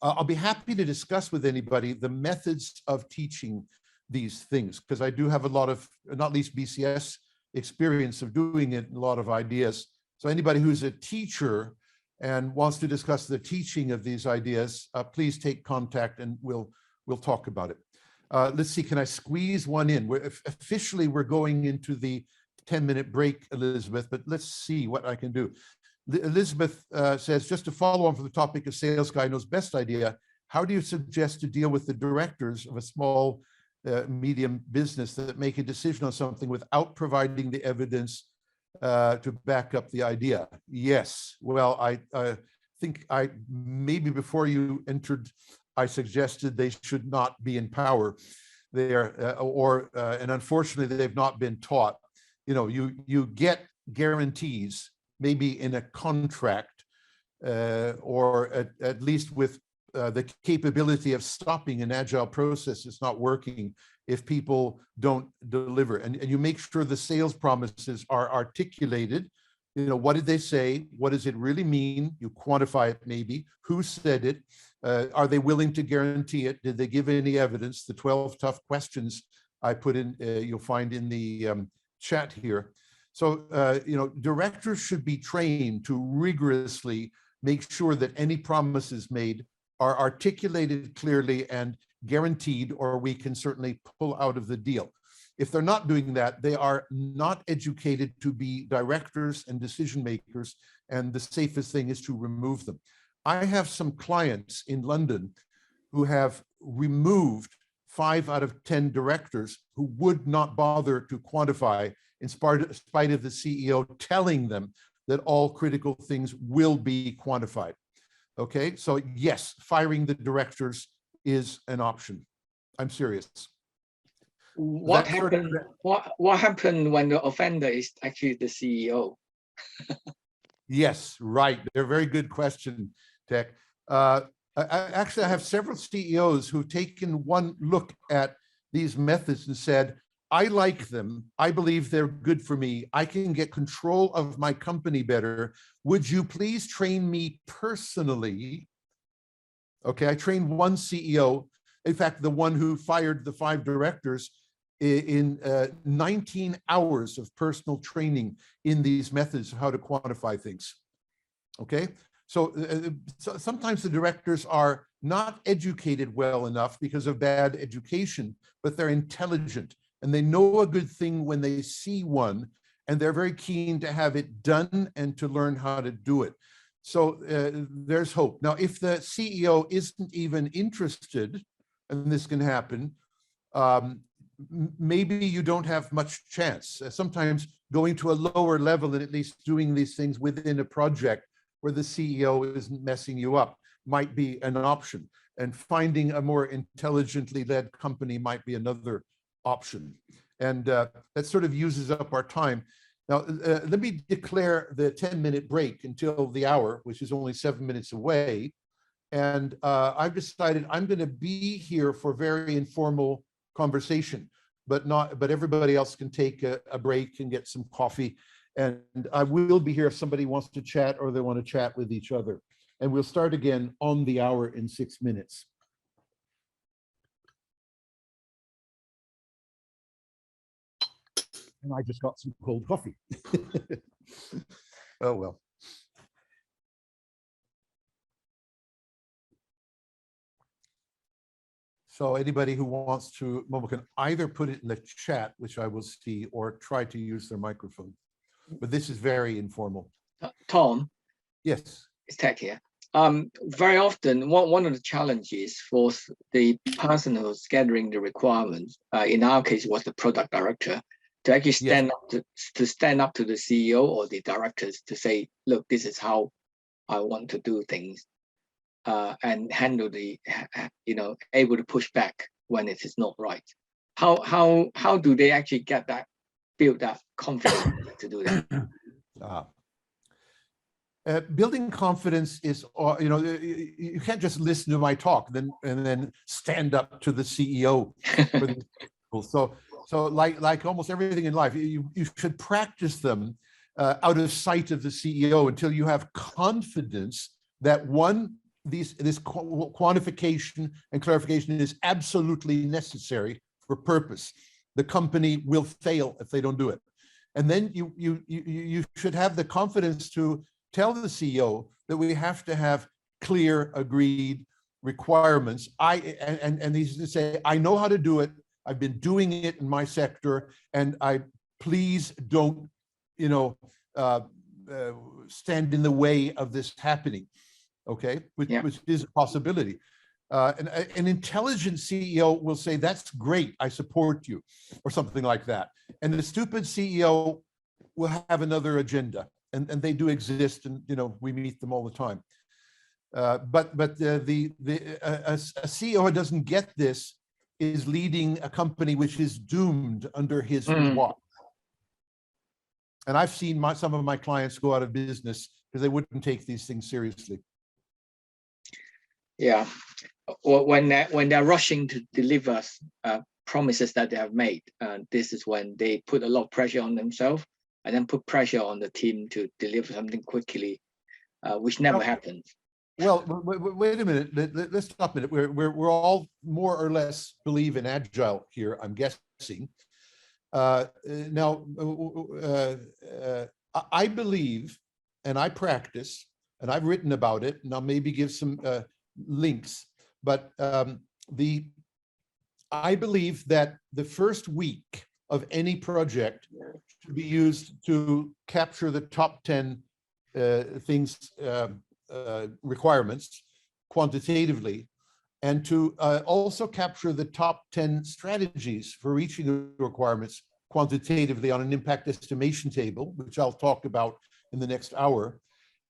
S1: I'll be happy to discuss with anybody the methods of teaching these things, because I do have a lot of, not least BCS experience of doing it, a lot of ideas. So anybody who's a teacher and wants to discuss the teaching of these ideas, please take contact and we'll talk about it. Let's see, can I squeeze one in? Officially, we're going into the 10-minute break, Elizabeth, but let's see what I can do. Elizabeth says, just to follow on from the topic of sales guy knows best idea, how do you suggest to deal with the directors of a small, medium business that make a decision on something without providing the evidence to back up the idea? Yes, well, I think maybe before you entered, I suggested they should not be in power there, and unfortunately they've not been taught. You know, you get guarantees, maybe in a contract, or at least with the capability of stopping an agile process is not working if people don't deliver. And you make sure the sales promises are articulated. You know, what did they say? What does it really mean? You quantify it maybe. Who said it? Are they willing to guarantee it? Did they give any evidence? The 12 tough questions I put in, you'll find in the chat here. So, you know, directors should be trained to rigorously make sure that any promises made are articulated clearly and guaranteed, or we can certainly pull out of the deal. If they're not doing that, they are not educated to be directors and decision makers, and the safest thing is to remove them. I have some clients in London who have removed 5 out of 10 directors who would not bother to quantify, in spite of the CEO telling them that all critical things will be quantified. Okay, so yes, firing the directors is an option. I'm serious.
S8: What happened when the offender is actually the CEO?
S1: Yes, right. They're a very good question, Tech. Actually, I have several CEOs who've taken one look at these methods and said, I like them. I believe they're good for me. I can get control of my company better. Would you please train me personally? Okay, I trained one CEO, in fact, the one who fired the 5 directors, in 19 hours of personal training in these methods of how to quantify things. Okay, so sometimes the directors are not educated well enough because of bad education, but they're intelligent and they know a good thing when they see one, and they're very keen to have it done and to learn how to do it. So there's hope. Now, if the CEO isn't even interested, and this can happen, maybe you don't have much chance. Sometimes going to a lower level and at least doing these things within a project where the CEO isn't messing you up might be an option. And finding a more intelligently led company might be another option. And that sort of uses up our time. Now, let me declare the 10-minute break until the hour, which is only 7 minutes away. And I've decided I'm going to be here for very informal conversation, but everybody else can take a break and get some coffee. And I will be here if somebody wants to chat or they want to chat with each other. And we'll start again on the hour in 6 minutes. And I just got some cold coffee. Oh, well. So anybody who wants to, Momo, can either put it in the chat, which I will see, or try to use their microphone. But this is very informal.
S8: Tom?
S1: Yes.
S8: It's Tech here. Very often, one of the challenges for the person who's gathering the requirements, in our case, was the product director, to actually stand up to the CEO or the directors to say, look, this is how I want to do things, and handle the, able to push back when it is not right. How do they actually get that, build that confidence to do that?
S1: Building confidence is, you can't just listen to my talk and then stand up to the CEO. So like almost everything in life, you should practice them out of sight of the CEO until you have confidence that one, this quantification and clarification is absolutely necessary for purpose. The company will fail if they don't do it. And then you should have the confidence to tell the CEO that we have to have clear, agreed requirements. And he's to say, I know how to do it. I've been doing it in my sector, and please don't, stand in the way of this happening. Okay, which is a possibility. And an intelligent CEO will say, that's great, I support you, or something like that. And the stupid CEO will have another agenda, and they do exist, and we meet them all the time. But a CEO who doesn't get this is leading a company which is doomed under his watch. And I've seen some of my clients go out of business because they wouldn't take these things seriously.
S8: Yeah, when they're rushing to deliver promises that they have made, this is when they put a lot of pressure on themselves and then put pressure on the team to deliver something quickly, which never happens.
S1: Well, wait a minute. Let's stop a minute. We're all more or less believe in agile here, I'm guessing. Now, I believe, and I practice, and I've written about it, and I'll maybe give some links, but I believe that the first week of any project should be used to capture the top 10 things, requirements quantitatively, and to also capture the top 10 strategies for reaching the requirements quantitatively on an impact estimation table, which I'll talk about in the next hour,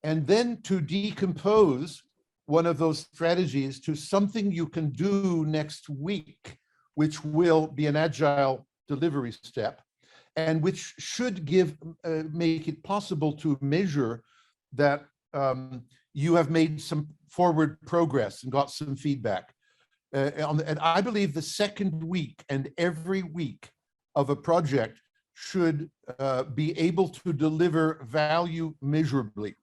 S1: and then to decompose one of those strategies to something you can do next week, which will be an agile delivery step, and which should make it possible to measure that you have made some forward progress and got some feedback. And I believe the second week and every week of a project should be able to deliver value measurably.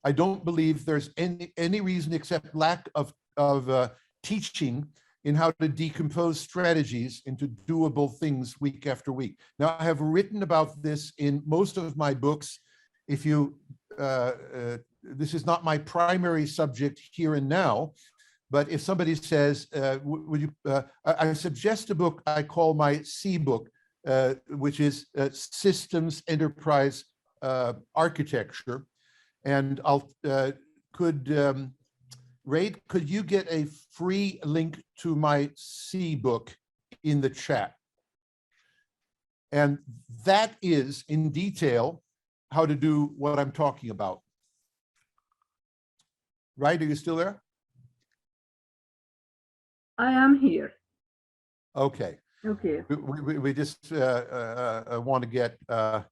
S1: I don't believe there's any reason except lack of teaching in how to decompose strategies into doable things week after week. Now, I have written about this in most of my books. If you, this is not my primary subject here and now, but if somebody says, would you, I suggest a book I call my C book, which is Systems Enterprise Architecture. And Raid, could you get a free link to my C book in the chat? And that is in detail how to do what I'm talking about. Right, are you still there?
S9: I am here.
S1: Okay.
S9: Okay.
S1: We just want to get a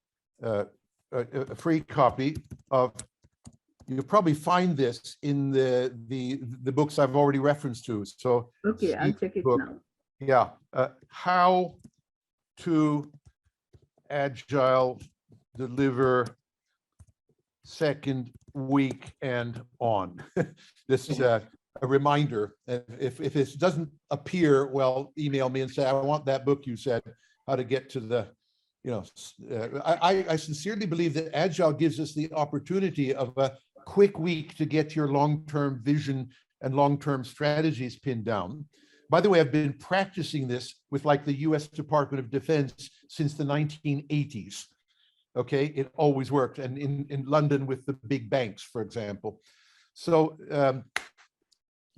S1: free copy of. You'll probably find this in the books I've already referenced to. So
S9: okay, I'll check it
S1: book,
S9: now.
S1: Yeah, how to agile deliver second week and on. This is a reminder. If this doesn't appear, well, email me and say, I want that book you said, how to get to the, I sincerely believe that agile gives us the opportunity of a quick week to get your long-term vision and long-term strategies pinned down. By the way, I've been practicing this with like the US Department of Defense since the 1980s. Okay, it always worked. And in London with the big banks, for example. So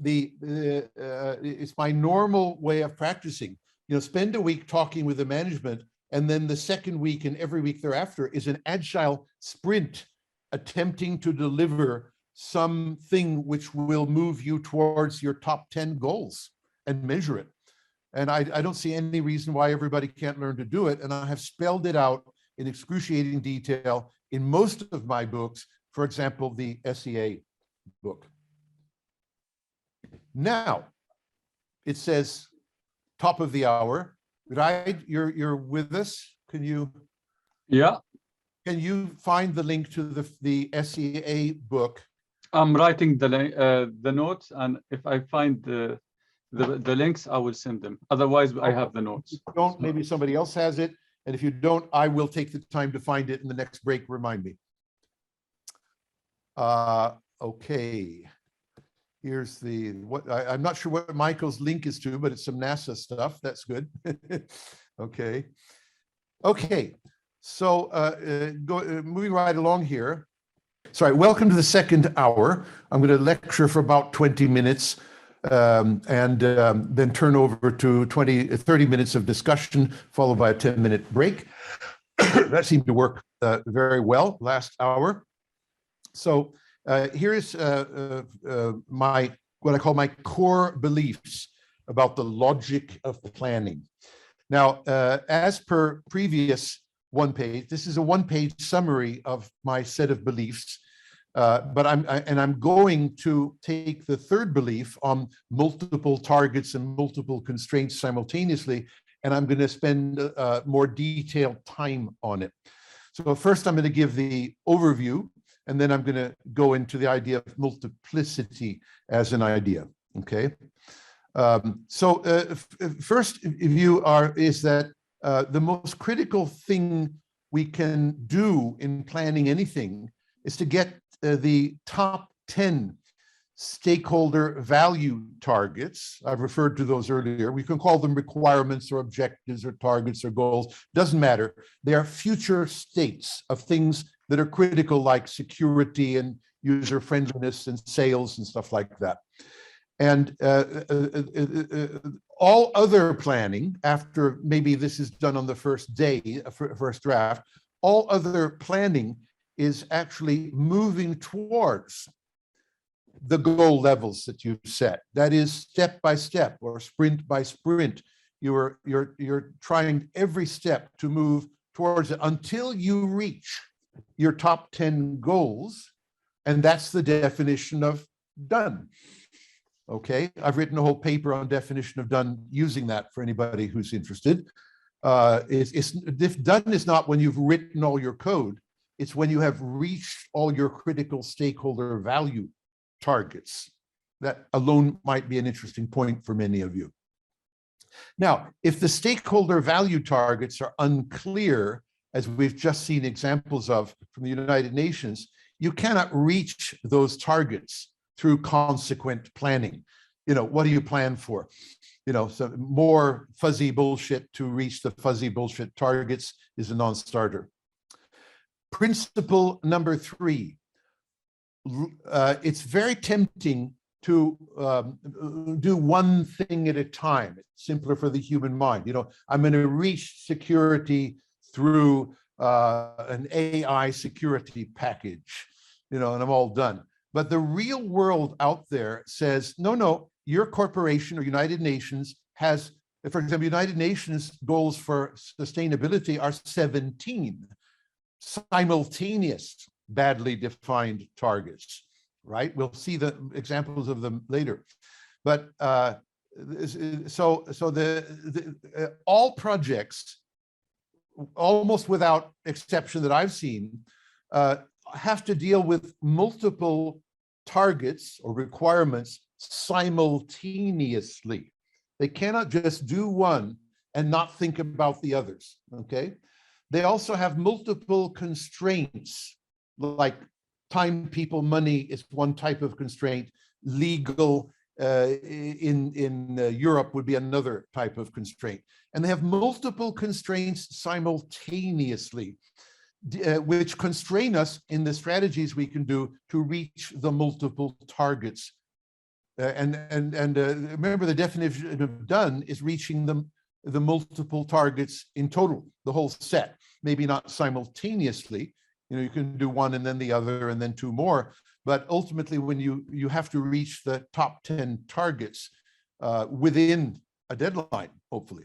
S1: it's my normal way of practicing. Spend a week talking with the management, and then the second week and every week thereafter is an agile sprint attempting to deliver something which will move you towards your top 10 goals and measure it. And I don't see any reason why everybody can't learn to do it. And I have spelled it out in excruciating detail in most of my books, for example, the SEA book. Now, it says top of the hour. Right, you're with us. Can you?
S2: Yeah.
S1: Can you find the link to the SEA book
S2: I'm writing the notes, and if I find the links, I will send them. Otherwise, I have the notes.
S1: If you don't, maybe somebody else has it. And if you don't, I will take the time to find it in the next break. Remind me. Okay. Here's I'm not sure what Michael's link is to, but it's some NASA stuff. That's good. Okay. Okay. So moving right along here. Sorry, welcome to the second hour. I'm going to lecture for about 20 minutes and then turn over to 30 minutes of discussion, followed by a 10-minute break. That seemed to work very well last hour. So here's what I call my core beliefs about the logic of planning. Now, as per previous one page, this is a one-page summary of my set of beliefs, but I'm going to take the third belief on multiple targets and multiple constraints simultaneously, and I'm going to spend more detailed time on it. So first, I'm going to give the overview, and then I'm going to go into the idea of multiplicity as an idea. Okay. First view is that the most critical thing we can do in planning anything is to get the top 10 stakeholder value targets. I've referred to those earlier. We can call them requirements or objectives or targets or goals. Doesn't matter. They are future states of things that are critical, like security and user friendliness and sales and stuff like that. And all other planning, after maybe this is done on the first day, first draft, all other planning is actually moving towards the goal levels that you've set. That is step by step or sprint by sprint. You're trying every step to move towards it until you reach your top 10 goals. And that's the definition of done. Okay, I've written a whole paper on definition of done using that for anybody who's interested. If done is not when you've written all your code, it's when you have reached all your critical stakeholder value targets. That alone might be an interesting point for many of you. Now, if the stakeholder value targets are unclear, as we've just seen examples of from the United Nations, you cannot reach those targets through consequent planning. You know, what do you plan for? You know, so more fuzzy bullshit to reach the fuzzy bullshit targets is a non-starter. Principle number 3. It's very tempting to do one thing at a time. It's simpler for the human mind. You know, I'm going to reach security through an AI security package, you know, and I'm all done. But the real world out there says, no, your corporation or United Nations has, for example, United Nations goals for sustainability are 17 simultaneous, badly defined targets, right? We'll see the examples of them later. But all projects, almost without exception that I've seen, have to deal with multiple targets or requirements simultaneously. They cannot just do one and not think about the others, okay? They also have multiple constraints, like time, people, money is one type of constraint. Legal in Europe would be another type of constraint. And they have multiple constraints simultaneously, which constrain us in the strategies we can do to reach the multiple targets. Remember, the definition of done is reaching the multiple targets in total, the whole set, maybe not simultaneously. You know, you can do one and then the other and then 2 more, but ultimately when you have to reach the top 10 targets within a deadline, hopefully.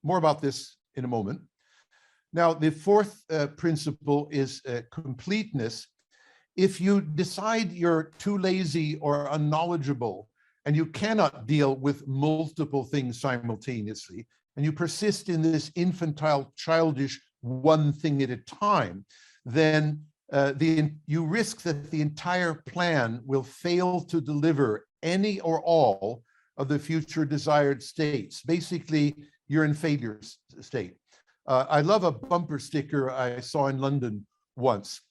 S1: More about this in a moment. Now, the 4th principle is completeness. If you decide you're too lazy or unknowledgeable and you cannot deal with multiple things simultaneously, and you persist in this infantile, childish one thing at a time, then you risk that the entire plan will fail to deliver any or all of the future desired states. Basically, you're in failure state. I love a bumper sticker I saw in London once.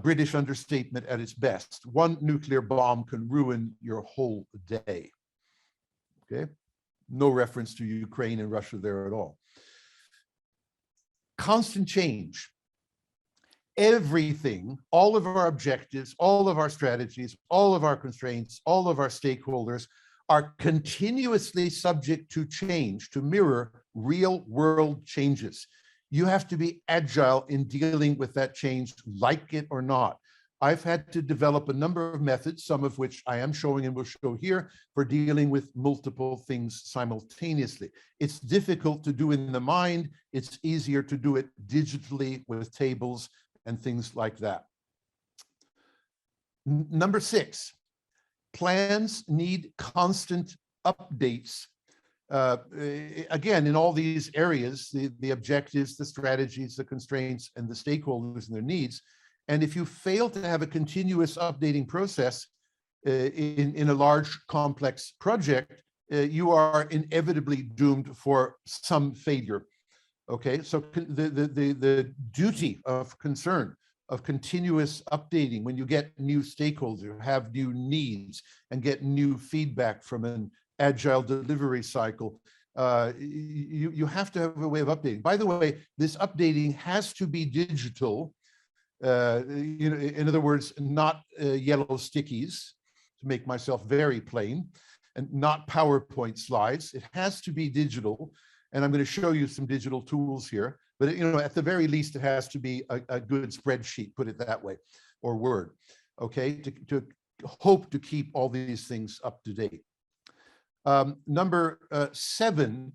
S1: British understatement at its best. One nuclear bomb can ruin your whole day. Okay, no reference to Ukraine and Russia there at all. Constant change. Everything, all of our objectives, all of our strategies, all of our constraints, all of our stakeholders are continuously subject to change to mirror real world changes. You have to be agile in dealing with that change, like it or not. I've had to develop a number of methods, some of which I am showing and will show here, for dealing with multiple things simultaneously. It's difficult to do in the mind. It's easier to do it digitally with tables and things like that. Number 6, plans need constant updates. Again, in all these areas, the objectives, the strategies, the constraints, and the stakeholders and their needs. And if you fail to have a continuous updating process in a large, complex project, you are inevitably doomed for some failure. Okay, so the duty of concern of continuous updating when you get new stakeholders, have new needs, and get new feedback from an agile delivery cycle, you have to have a way of updating. By the way, this updating has to be digital. In other words, not yellow stickies, to make myself very plain, and not PowerPoint slides. It has to be digital. And I'm going to show you some digital tools here, but at the very least, it has to be a good spreadsheet, put it that way, or Word, okay, to hope to keep all these things up to date. Number 7,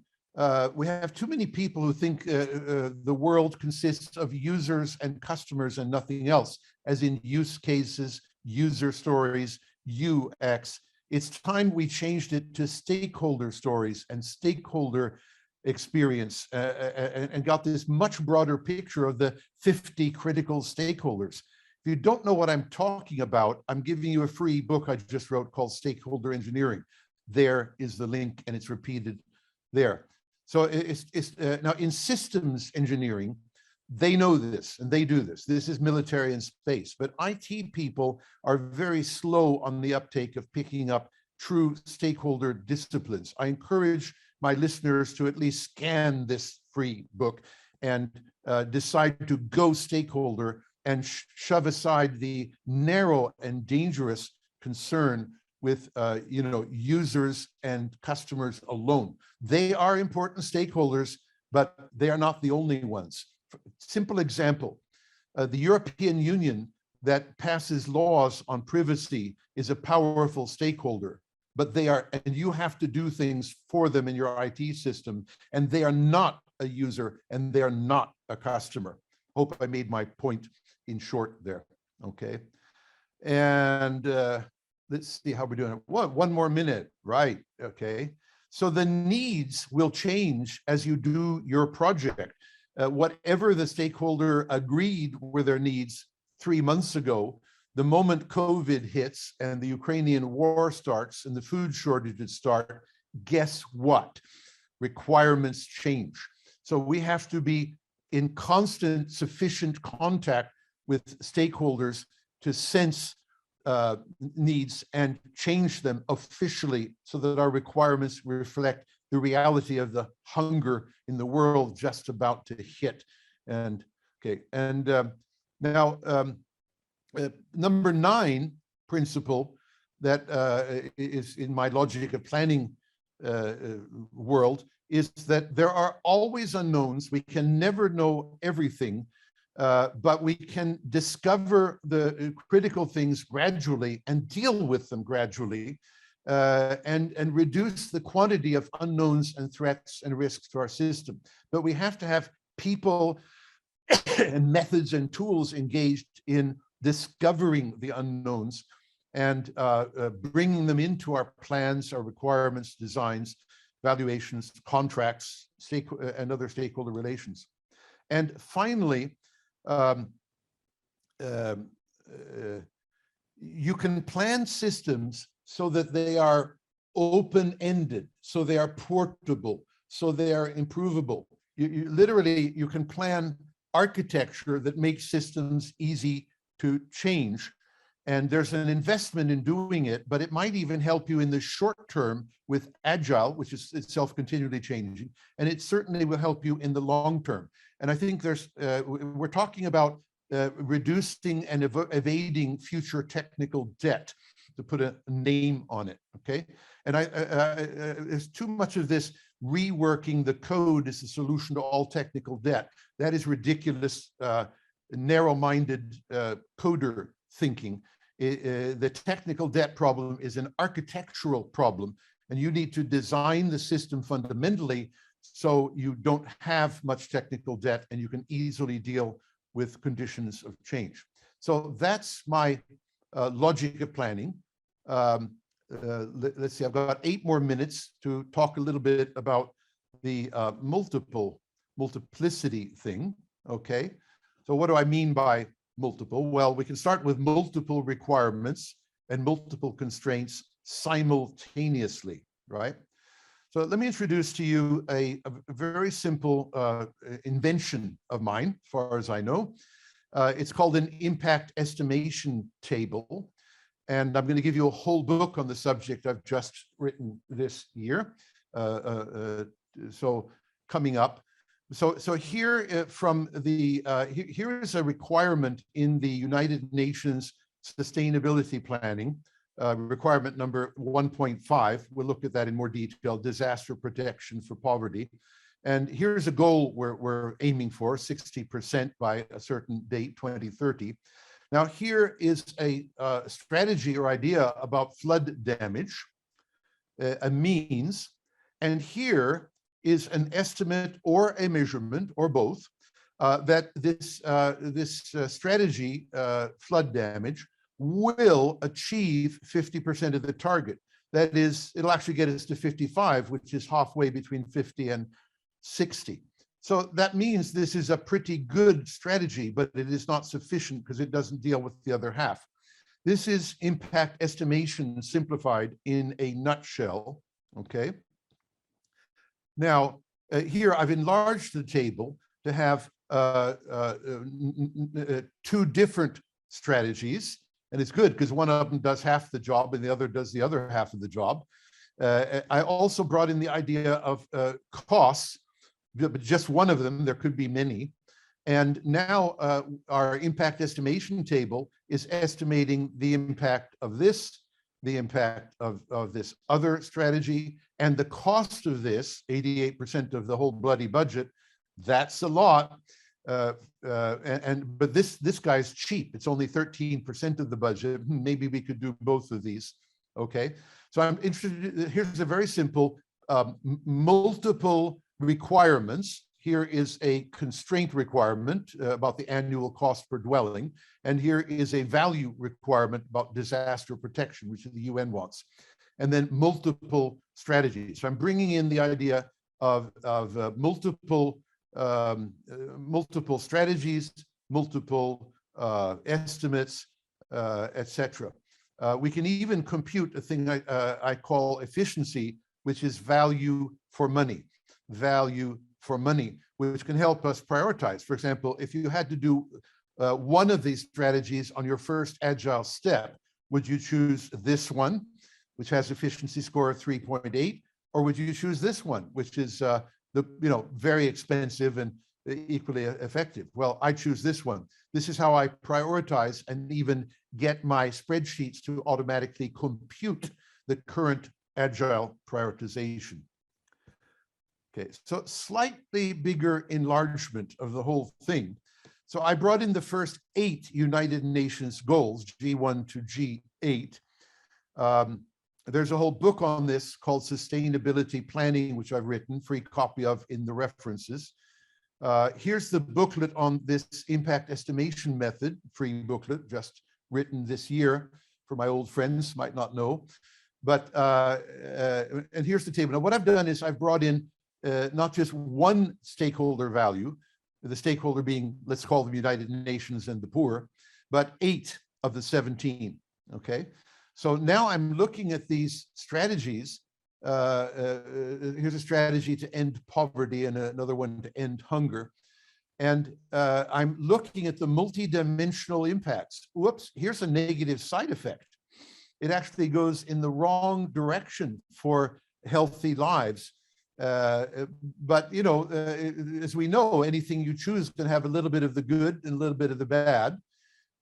S1: we have too many people who think the world consists of users and customers and nothing else, as in use cases, user stories, UX. It's time we changed it to stakeholder stories and stakeholder experience and got this much broader picture of the 50 critical stakeholders. If you don't know what I'm talking about, I'm giving you a free book I just wrote called Stakeholder Engineering. There is the link, and it's repeated there. So now in systems engineering, they know this and they do this. This is military and space, but IT people are very slow on the uptake of picking up true stakeholder disciplines. I encourage my listeners to at least scan this free book and decide to go stakeholder and shove aside the narrow and dangerous concern with users and customers alone. They are important stakeholders, but they are not the only ones. Simple example, the European Union that passes laws on privacy is a powerful stakeholder, but they are, and you have to do things for them in your IT system, and they are not a user and they are not a customer. Hope I made my point in short there, okay? And let's see how we're doing. One more minute, right, okay. So the needs will change as you do your project. Whatever the stakeholder agreed were their needs 3 months ago, the moment COVID hits and the Ukrainian war starts and the food shortages start, guess what? Requirements change. So we have to be in constant, sufficient contact with stakeholders to sense needs and change them officially so that our requirements reflect the reality of the hunger in the world just about to hit. And okay, and now number 9 principle that is in my logic of planning world is that there are always unknowns. We can never know everything, but we can discover the critical things gradually and deal with them gradually, and reduce the quantity of unknowns and threats and risks to our system. But we have to have people and methods and tools engaged in discovering the unknowns and bringing them into our plans, our requirements, designs, valuations, contracts, and other stakeholder relations. And finally, you can plan systems so that they are open-ended, so they are portable, so they are improvable. Literally, you can plan architecture that makes systems easy to change. And there's an investment in doing it, but it might even help you in the short term with Agile, which is itself continually changing. And it certainly will help you in the long term. And I think we're talking about reducing and evading future technical debt, to put a name on it, okay? And there's too much of this reworking the code is the solution to all technical debt. That is ridiculous, narrow-minded coder thinking. The technical debt problem is an architectural problem, and you need to design the system fundamentally so you don't have much technical debt and you can easily deal with conditions of change. So that's my logic of planning. Let's see, I've got 8 more minutes to talk a little bit about the multiplicity thing, okay? So what do I mean by multiple? Well, we can start with multiple requirements and multiple constraints simultaneously, right? So let me introduce to you a very simple invention of mine, as far as I know. It's called an impact estimation table. And I'm going to give you a whole book on the subject I've just written this year. So coming up. So here from the, here is a requirement in the United Nations Sustainability Planning, requirement number 1.5. We'll look at that in more detail, disaster protection for poverty. And here's a goal we're aiming for, 60% by a certain date, 2030. Now here is a strategy or idea about flood damage, a means, and here is an estimate or a measurement or both that this strategy, flood damage, will achieve 50% of the target. That is, it'll actually get us to 55, which is halfway between 50 and 60. So that means this is a pretty good strategy, but it is not sufficient because it doesn't deal with the other half. This is impact estimation simplified in a nutshell, okay? Now, here I've enlarged the table to have 2 different strategies, and it's good because one of them does half the job and the other does the other half of the job. I also brought in the idea of costs, but just one of them, there could be many. And now our impact estimation table is estimating the impact of this, the impact of this other strategy, and the cost of this, 88% of the whole bloody budget. That's a lot. But this guy's cheap. It's only 13% of the budget. Maybe we could do both of these. Okay. So I'm interested. Here's a very simple multiple requirements. Here is a constraint requirement about the annual cost per dwelling. And here is a value requirement about disaster protection, which the UN wants. And then multiple strategies. So I'm bringing in the idea of multiple strategies, multiple estimates, etc. We can even compute a thing I call efficiency, which is value for money. Value for money, which can help us prioritize. For example, if you had to do one of these strategies on your first agile step, would you choose this one, which has efficiency score of 3.8, or would you choose this one, which is very expensive and equally effective? Well, I choose this one. This is how I prioritize and even get my spreadsheets to automatically compute the current agile prioritization. Okay, so slightly bigger enlargement of the whole thing. So I brought in the first 8 United Nations goals, G1 to G8. There's a whole book on this called Sustainability Planning, which I've written, free copy of in the references. Here's the booklet on this impact estimation method, free booklet, just written this year for my old friends, might not know. But, and here's the table. Now, what I've done is I've brought in not just one stakeholder value, the stakeholder being, let's call them United Nations and the poor, but 8 of the 17. Okay, so now I'm looking at these strategies. Here's a strategy to end poverty and another one to end hunger. And I'm looking at the multidimensional impacts. Whoops, here's a negative side effect. It actually goes in the wrong direction for healthy lives. But, you know, as we know, anything you choose can have a little bit of the good and a little bit of the bad.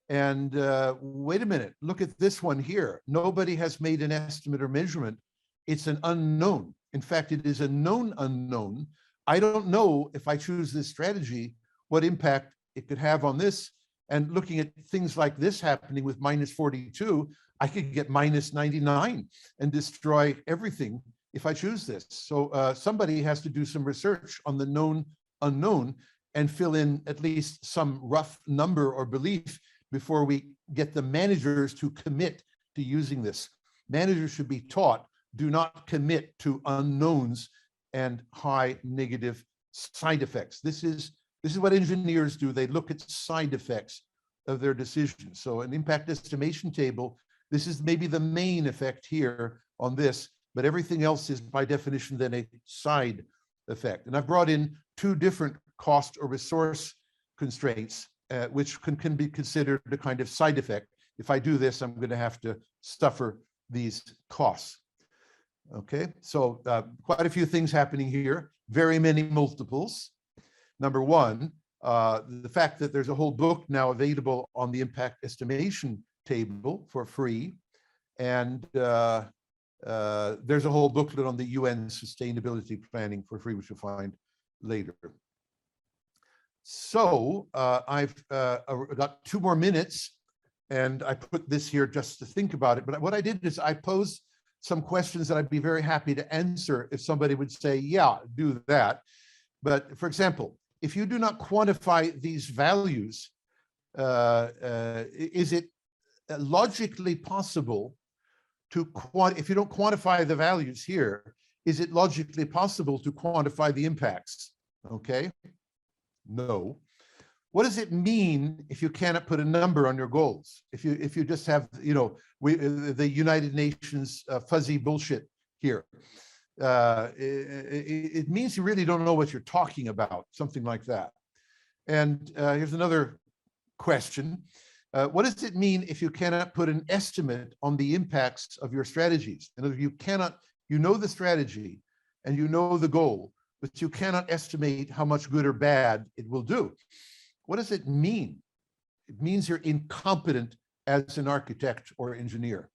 S1: And wait a minute, look at this one here. Nobody has made an estimate or measurement. It's an unknown. In fact, it is a known unknown. I don't know if I choose this strategy, what impact it could have on this. And looking at things like this happening with -42, I could get -99 and destroy everything if I choose this. So somebody has to do some research on the known unknown and fill in at least some rough number or belief before we get the managers to commit to using this. Managers should be taught, do not commit to unknowns and high negative side effects. This is what engineers do. They look at side effects of their decisions. So an impact estimation table, this is maybe the main effect here on this, but everything else is by definition then a side effect. And I've brought in 2 different cost or resource constraints, which can be considered a kind of side effect. If I do this, I'm going to have to suffer these costs. Okay, so quite a few things happening here, very many multiples. Number one, the fact that there's a whole book now available on the impact estimation table for free. And there's a whole booklet on the UN sustainability planning for free, which you'll find later. So I've got 2 more minutes, and I put this here just to think about it. But what I did is I posed some questions that I'd be very happy to answer if somebody would say, yeah, do that. But for example, if you do not quantify these values, is it logically possible to if you don't quantify the values here, is it logically possible to quantify the impacts? Okay, no. What does it mean if you cannot put a number on your goals? If you just have, you know, the United Nations fuzzy bullshit here. It means you really don't know what you're talking about, something like that. And here's another question. What does it mean if you cannot put an estimate on the impacts of your strategies? In other words, you cannot, you know the strategy and you know the goal, but you cannot estimate how much good or bad it will do. What does it mean? It means you're incompetent as an architect or engineer.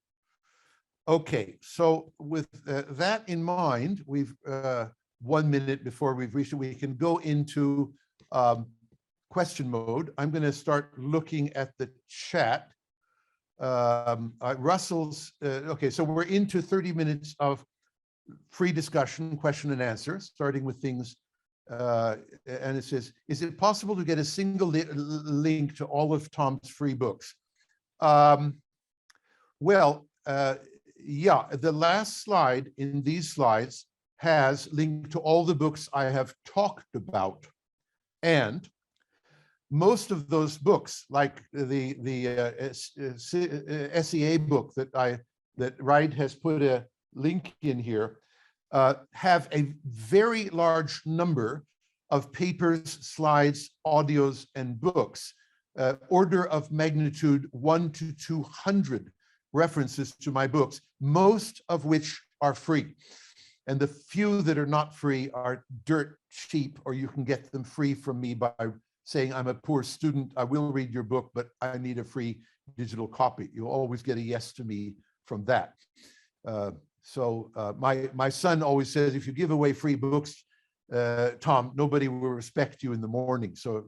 S1: Okay, so with that in mind, we've 1 minute before we've reached it, we can go into question mode. I'm going to start looking at the chat. Russell's, okay, so we're into 30 minutes of free discussion, question and answer, starting with things, and it says, is it possible to get a single link to all of Tom's free books? Well, yeah, the last slide in these slides has linked to all the books I have talked about. And most of those books, like the SEA book that Reid has put a link in here, have a very large number of papers, slides, audios, and books, order of magnitude 1 to 200 references to my books, most of which are free. And the few that are not free are dirt cheap, or you can get them free from me by saying, I'm a poor student, I will read your book, but I need a free digital copy. You'll always get a yes to me from that. My son always says, if you give away free books, Tom, nobody will respect you in the morning. So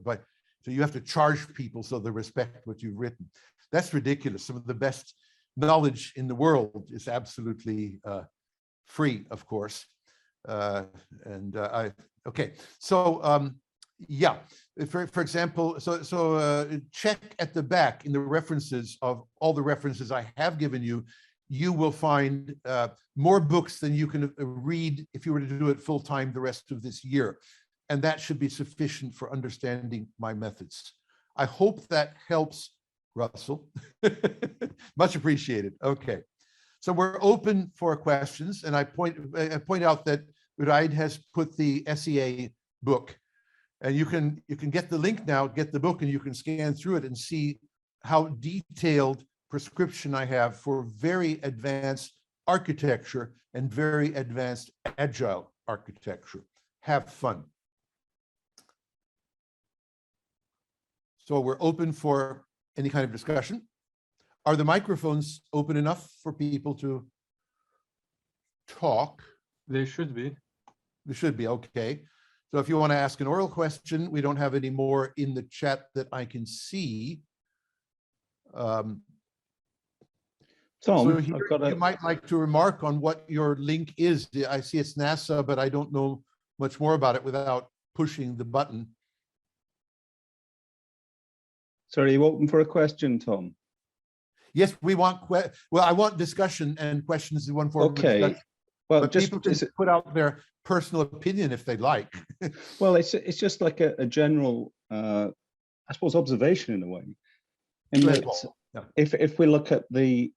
S1: you have to charge people so they respect what you've written. That's ridiculous. Some of the best knowledge in the world is absolutely free, of course. Okay, so yeah, for example, so check at the back in the references of all the references I have given you. You will find more books than you can read if you were to do it full time the rest of this year. And that should be sufficient for understanding my methods. I hope that helps Russell. Much appreciated. Okay. So we're open for questions, and I point out that Uraid has put the SEA book, and you can get the link now, get the book, and you can scan through it and see how detailed prescription I have for very advanced architecture and very advanced agile architecture. Have fun. So we're open for any kind of discussion. Are the microphones open enough for people to talk?
S2: They should be.
S1: They should be, okay. So if you want to ask an oral question, we don't have any more in the chat that I can see.
S7: Tom,
S1: So
S7: I've
S1: you might like to remark on what your link is. I see it's NASA, but I don't know much more about it without pushing the button.
S7: Sorry, you open for a question, Tom?
S1: Yes, we want, well, I want discussion, and questions is one form of
S7: Okay.
S1: discussion.
S7: Well,
S1: But
S7: just
S1: people can put out their personal opinion if they'd like.
S7: well, it's just like a general, I suppose, observation in a way. In
S1: Right,
S7: that,
S1: Paul. Yeah.
S7: if we look at the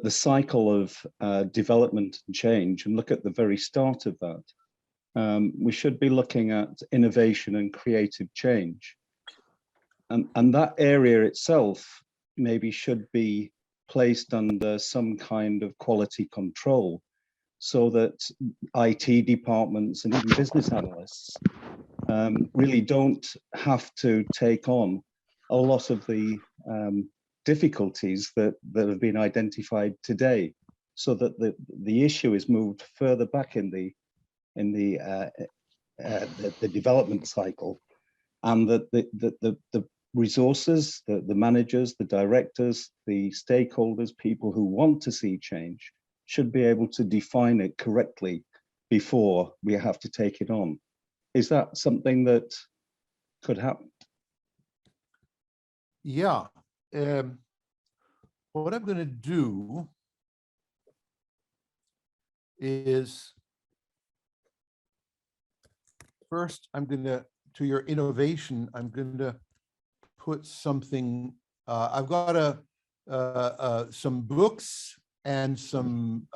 S7: cycle of development and change, and look at the very start of that, we should be looking at innovation and creative change, and that area itself maybe should be placed under some kind of quality control, so that IT departments and even business analysts really don't have to take on a lot of the difficulties that have been identified today, so that the issue is moved further back in the development cycle, and that the resources, the managers, the directors, the stakeholders, people who want to see change, should be able to define it correctly before we have to take it on. Is that something that could happen?
S1: Yeah. What I'm going to do is, first, I'm going to your innovation, I'm going to put something, I've got some books and some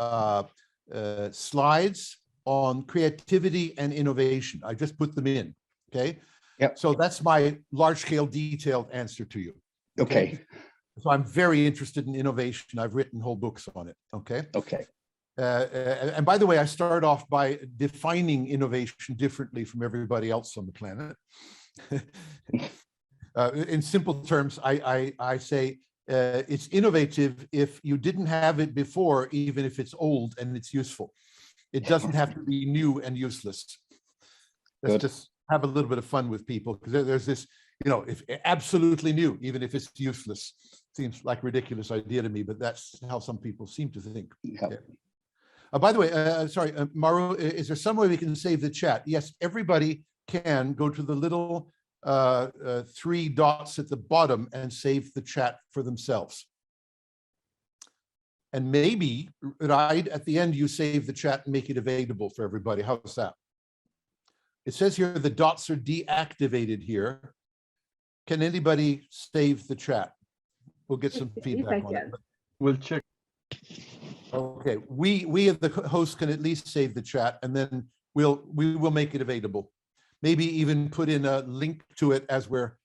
S1: slides on creativity and innovation. I just put them in, okay?
S7: Yep.
S1: So that's my large-scale detailed answer to you.
S7: Okay.
S1: So I'm very interested in innovation. I've written whole books on it, okay?
S7: Okay.
S1: And by the way, I start off by defining innovation differently from everybody else on the planet. In simple terms, I say it's innovative if you didn't have it before, even if it's old and it's useful. It doesn't have to be new and useless. Let's just have a little bit of fun with people, because there's this, you know, if absolutely new, even if it's useless, seems like a ridiculous idea to me, but that's how some people seem to think.
S7: Yeah.
S1: By the way, sorry, Maru, is there some way we can save the chat? Yes, everybody can go to the little 3 dots at the bottom and save the chat for themselves. And maybe, right at the end, you save the chat and make it available for everybody. How's that? It says here the dots are deactivated here. Can anybody save the chat? We'll get some feedback on it.
S2: We'll check.
S1: Okay, we as the host can at least save the chat, and then we will make it available. Maybe even put in a link to it as we're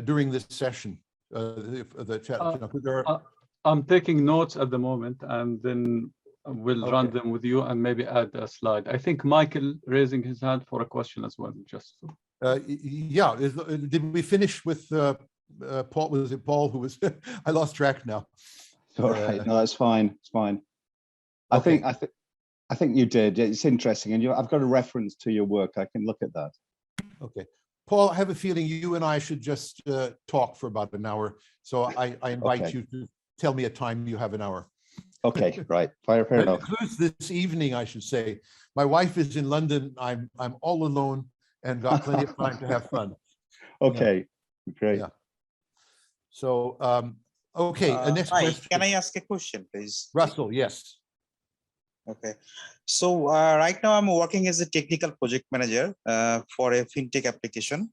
S1: during this session. The chat.
S2: I'm taking notes at the moment, and then we'll run them with you and maybe add a slide. I think Michael raising his hand for a question as well. Just
S1: yeah, did we finish with Paul? Was it Paul who was? I lost track now.
S7: All right, no, that's fine. It's fine. I think you did. It's interesting, and I've got a reference to your work. I can look at that.
S1: Okay, Paul, I have a feeling you and I should just talk for about an hour. So I invite you to tell me a time you have an hour.
S7: Okay, right. Fair enough.
S1: That includes this evening, I should say. My wife is in London. I'm all alone and got plenty of time to have fun.
S7: Okay, great.
S1: Yeah. So, okay, next
S10: hi,
S1: question.
S10: can I ask a question, please?
S1: Russell, yes.
S10: Okay. So right now I'm working as a technical project manager for a fintech application.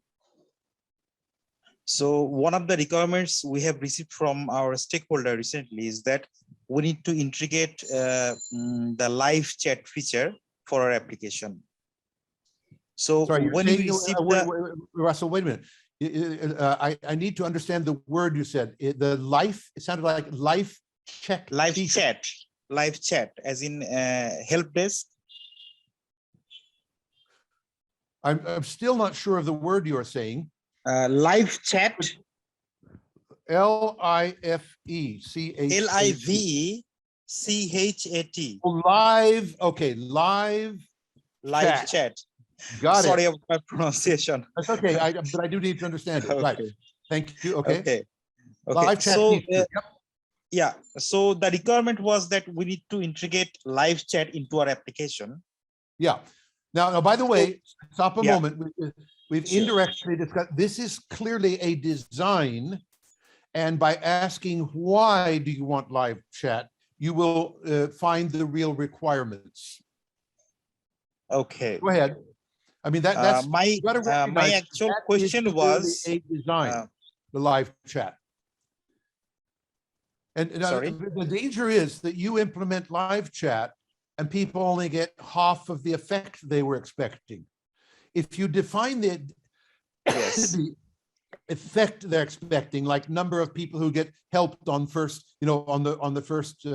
S10: So one of the requirements we have received from our stakeholder recently is that we need to integrate the live chat feature for our application. So
S1: Sorry,
S10: when we receive
S1: Russell, wait a minute. I need to understand the word you said. The life, it sounded like life chat.
S10: live
S1: feature.
S10: chat, as in help desk.
S1: I'm still not sure of the word you are saying.
S10: Live chat.
S1: L-I-F-E-C-H.
S10: L-I-V-E-C-H-A-T.
S1: Live. Okay, live
S10: Chat.
S1: Got
S10: Sorry
S1: it.
S10: about my pronunciation.
S1: That's okay. But I do need to understand it.
S10: Okay.
S1: Right. Thank you. Okay.
S10: Okay.
S1: Live chat
S10: So
S1: feature. Yep.
S10: yeah. So the requirement was that we need to integrate live chat into our application.
S1: Yeah. Now, by the way, stop a
S10: yeah.
S1: moment. We've indirectly discussed, this is clearly a design. And by asking, why do you want live chat, you will find the real requirements.
S10: Okay.
S1: Go ahead. I mean, that's
S10: my actual question was
S1: a design, the live chat. And
S10: sorry?
S1: The danger is that you implement live chat and people only get half of the effect they were expecting. If you define the, the effect they're expecting, like number of people who get helped on first, on the first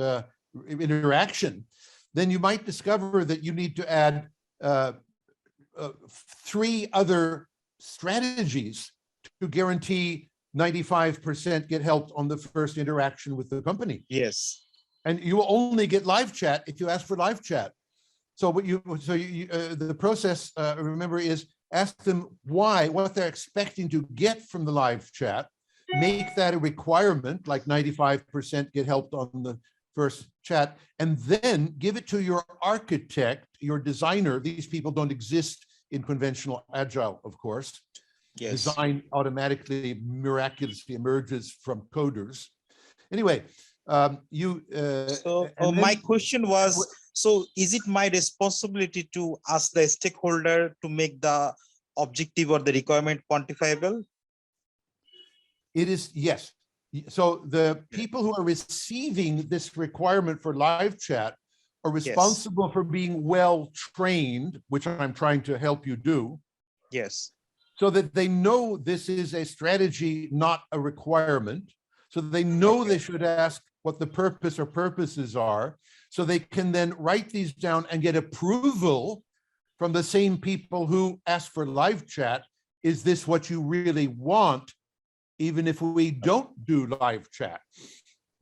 S1: interaction, then you might discover that you need to add 3 other strategies to guarantee 95% get helped on the first interaction with the company.
S10: Yes.
S1: And you will only get live chat if you ask for live chat. So the process, remember, is ask them what they're expecting to get from the live chat, make that a requirement, like 95% get helped on the first chat, and then give it to your architect, your designer. These people don't exist in conventional agile, of course.
S10: Yes.
S1: Design automatically, miraculously emerges from coders. Anyway,
S10: my question was, so is it my responsibility to ask the stakeholder to make the objective or the requirement quantifiable?
S1: It is, yes. So the people who are receiving this requirement for live chat are responsible for being well trained, which I'm trying to help you do.
S10: Yes.
S1: So that they know this is a strategy, not a requirement. So they know they should ask what the purpose or purposes are. So they can then write these down and get approval from the same people who ask for live chat. Is this what you really want? Even if we don't do live chat.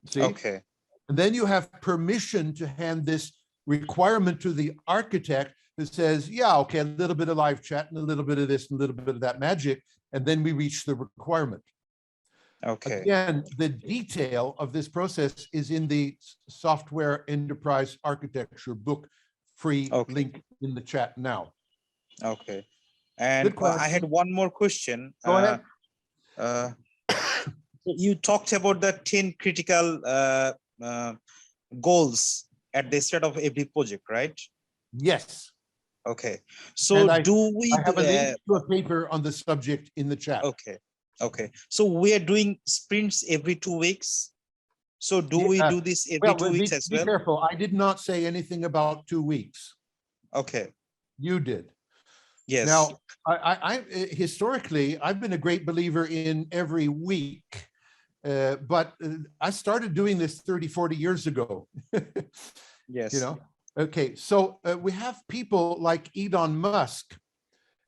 S1: See?
S10: Okay.
S1: And then you have permission to hand this requirement to the architect that says, yeah, okay, a little bit of live chat and a little bit of this and a little bit of that magic. And then we reach the requirement.
S10: Okay.
S1: Again, the detail of this process is in the Software Enterprise Architecture book, free link in the chat now.
S10: Okay. And I had one more question.
S1: Go ahead.
S10: You talked about the 10 critical goals at the start of every project, right?
S1: Yes.
S10: Okay. So I
S1: have a link to a paper on the subject in the chat.
S10: Okay. Okay. So we are doing sprints every 2 weeks. So do we do this every 2 weeks as well?
S1: Be careful. I did not say anything about 2 weeks.
S10: Okay.
S1: You did.
S10: Yes.
S1: Now, I historically, I've been a great believer in every week, but I started doing this 30, 40 years ago.
S10: Yes.
S1: You know, okay. So we have people like Elon Musk,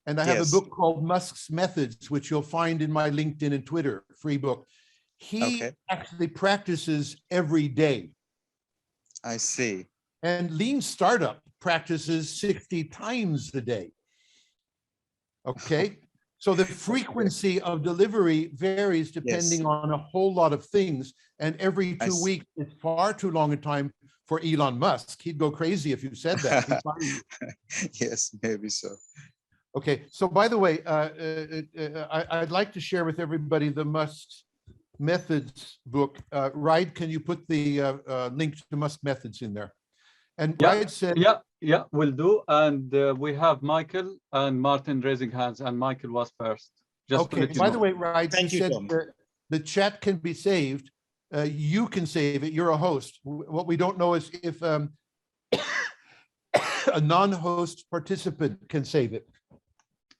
S1: and I have a book called Musk's Methods, which you'll find in my LinkedIn and Twitter, free book. He actually practices every day.
S10: I see.
S1: And Lean Startup practices 60 times a day. Okay, so the frequency of delivery varies depending on a whole lot of things, and every 2 weeks is far too long a time for Elon Musk. He'd go crazy if you said that.
S10: Yes, maybe so.
S1: Okay, so by the way, I'd like to share with everybody the Musk's Methods book. Raid, can you put the link to Musk Methods in there? And Raid said,
S2: yeah, will do. And we have Michael and Martin raising hands, and Michael was first. Just to
S1: Okay,
S2: let you
S1: by
S2: know.
S1: the way, Ride,
S10: Thank you,
S1: said
S10: Tom.
S1: the chat can be saved. You can save it. You're a host. What we don't know is if a non-host participant can save it.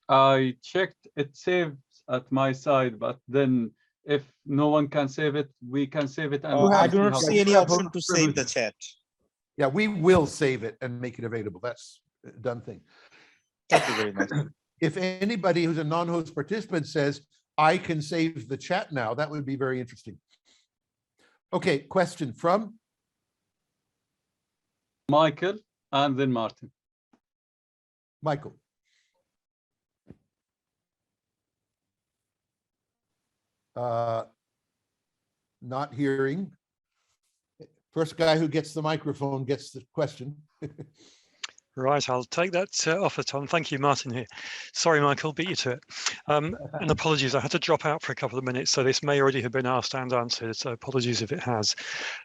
S2: I checked, it saves at my side, but then if no one can save it, we can save it. And
S10: I
S2: we'll
S10: do not
S2: how
S10: see
S2: to-
S10: any option to save the chat.
S1: Yeah, we will save it and make it available. That's a done thing.
S10: Thank you very much.
S1: If anybody who's a non-host participant says, I can save the chat now, that would be very interesting. Okay, question from
S2: Michael and then Martin.
S1: Michael. Not hearing. First guy who gets the microphone gets the question.
S4: Right, I'll take that offer, Tom. Thank you, Martin here. Sorry, Michael, beat you to it. And apologies, I had to drop out for a couple of minutes, so this may already have been asked and answered, so apologies if it has.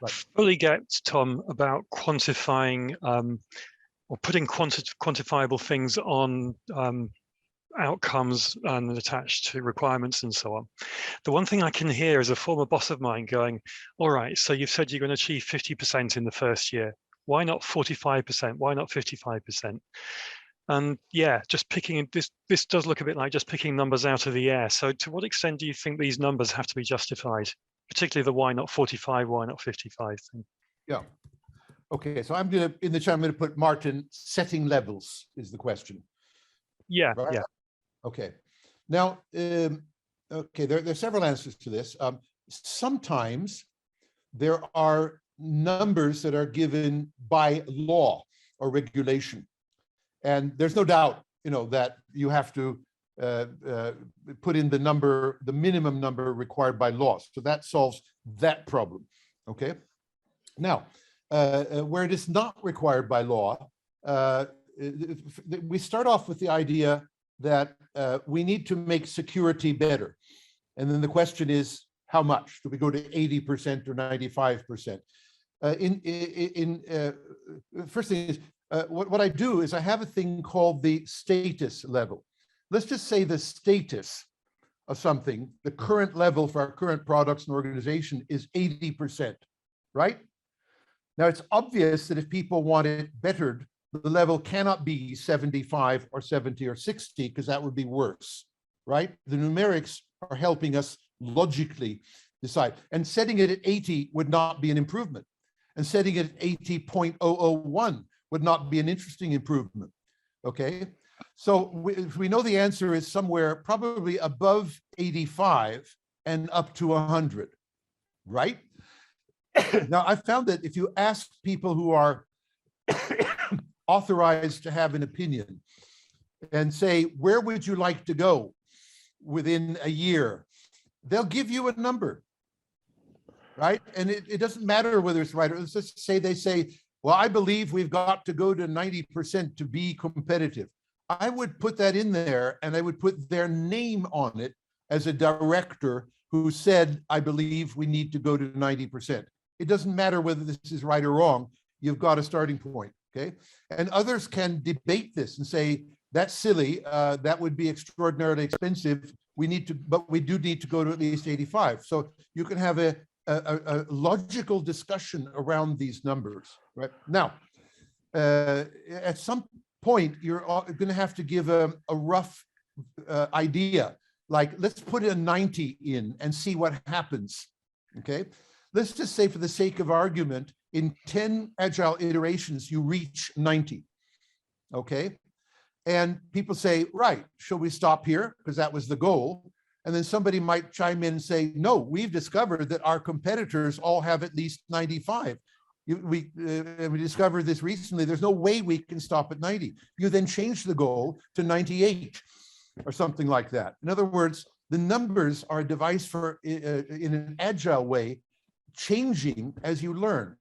S1: Right.
S4: Fully get, Tom, about quantifying or putting quantifiable things on outcomes and attached to requirements and so on. The one thing I can hear is a former boss of mine going, all right, so you've said you're going to achieve 50% in the first year. Why not 45%? Why not 55%? And yeah, just picking this does look a bit like just picking numbers out of the air. So to what extent do you think these numbers have to be justified, particularly the why not 45, why not 55 thing?
S1: Yeah. Okay, so I'm gonna, in the chat, I'm gonna put Martin, setting levels is the question.
S4: Yeah,
S1: Right?
S4: yeah.
S1: Okay. Now, okay, there are several answers to this. Sometimes there are numbers that are given by law or regulation. And there's no doubt, you know, that you have to put in the number, the minimum number required by law. So that solves that problem, okay? Now, where it is not required by law, we start off with the idea that we need to make security better. And then the question is, how much? Do we go to 80% or 95%? First thing is, what I do is I have a thing called the status level. Let's just say the status of something, the current level for our current products and organization is 80%, right? Now it's obvious that if people want it bettered, the level cannot be 75 or 70 or 60, because that would be worse, right? The numerics are helping us logically decide. And setting it at 80 would not be an improvement. And setting it at 80.001 would not be an interesting improvement, okay? So we know the answer is somewhere probably above 85 and up to 100, right? Now, I found that if you ask people who are authorized to have an opinion and say, where would you like to go within a year? They'll give you a number, right? And it doesn't matter whether it's right or let's just say they say, well, I believe we've got to go to 90% to be competitive. I would put that in there and I would put their name on it as a director who said, I believe we need to go to 90%. It doesn't matter whether this is right or wrong. You've got a starting point, okay? And others can debate this and say, that's silly. That would be extraordinarily expensive. We need to, but we do need to go to at least 85. So you can have a logical discussion around these numbers, right? Now, at some point, you're going to have to give a rough idea. Like, let's put a 90 in and see what happens, okay? Let's just say for the sake of argument, in 10 agile iterations, you reach 90, okay? And people say, right, shall we stop here? Because that was the goal. And then somebody might chime in and say, no, we've discovered that our competitors all have at least 95. We discovered this recently. There's no way we can stop at 90. You then change the goal to 98 or something like that. In other words, the numbers are a device for, in an agile way, changing as you learn,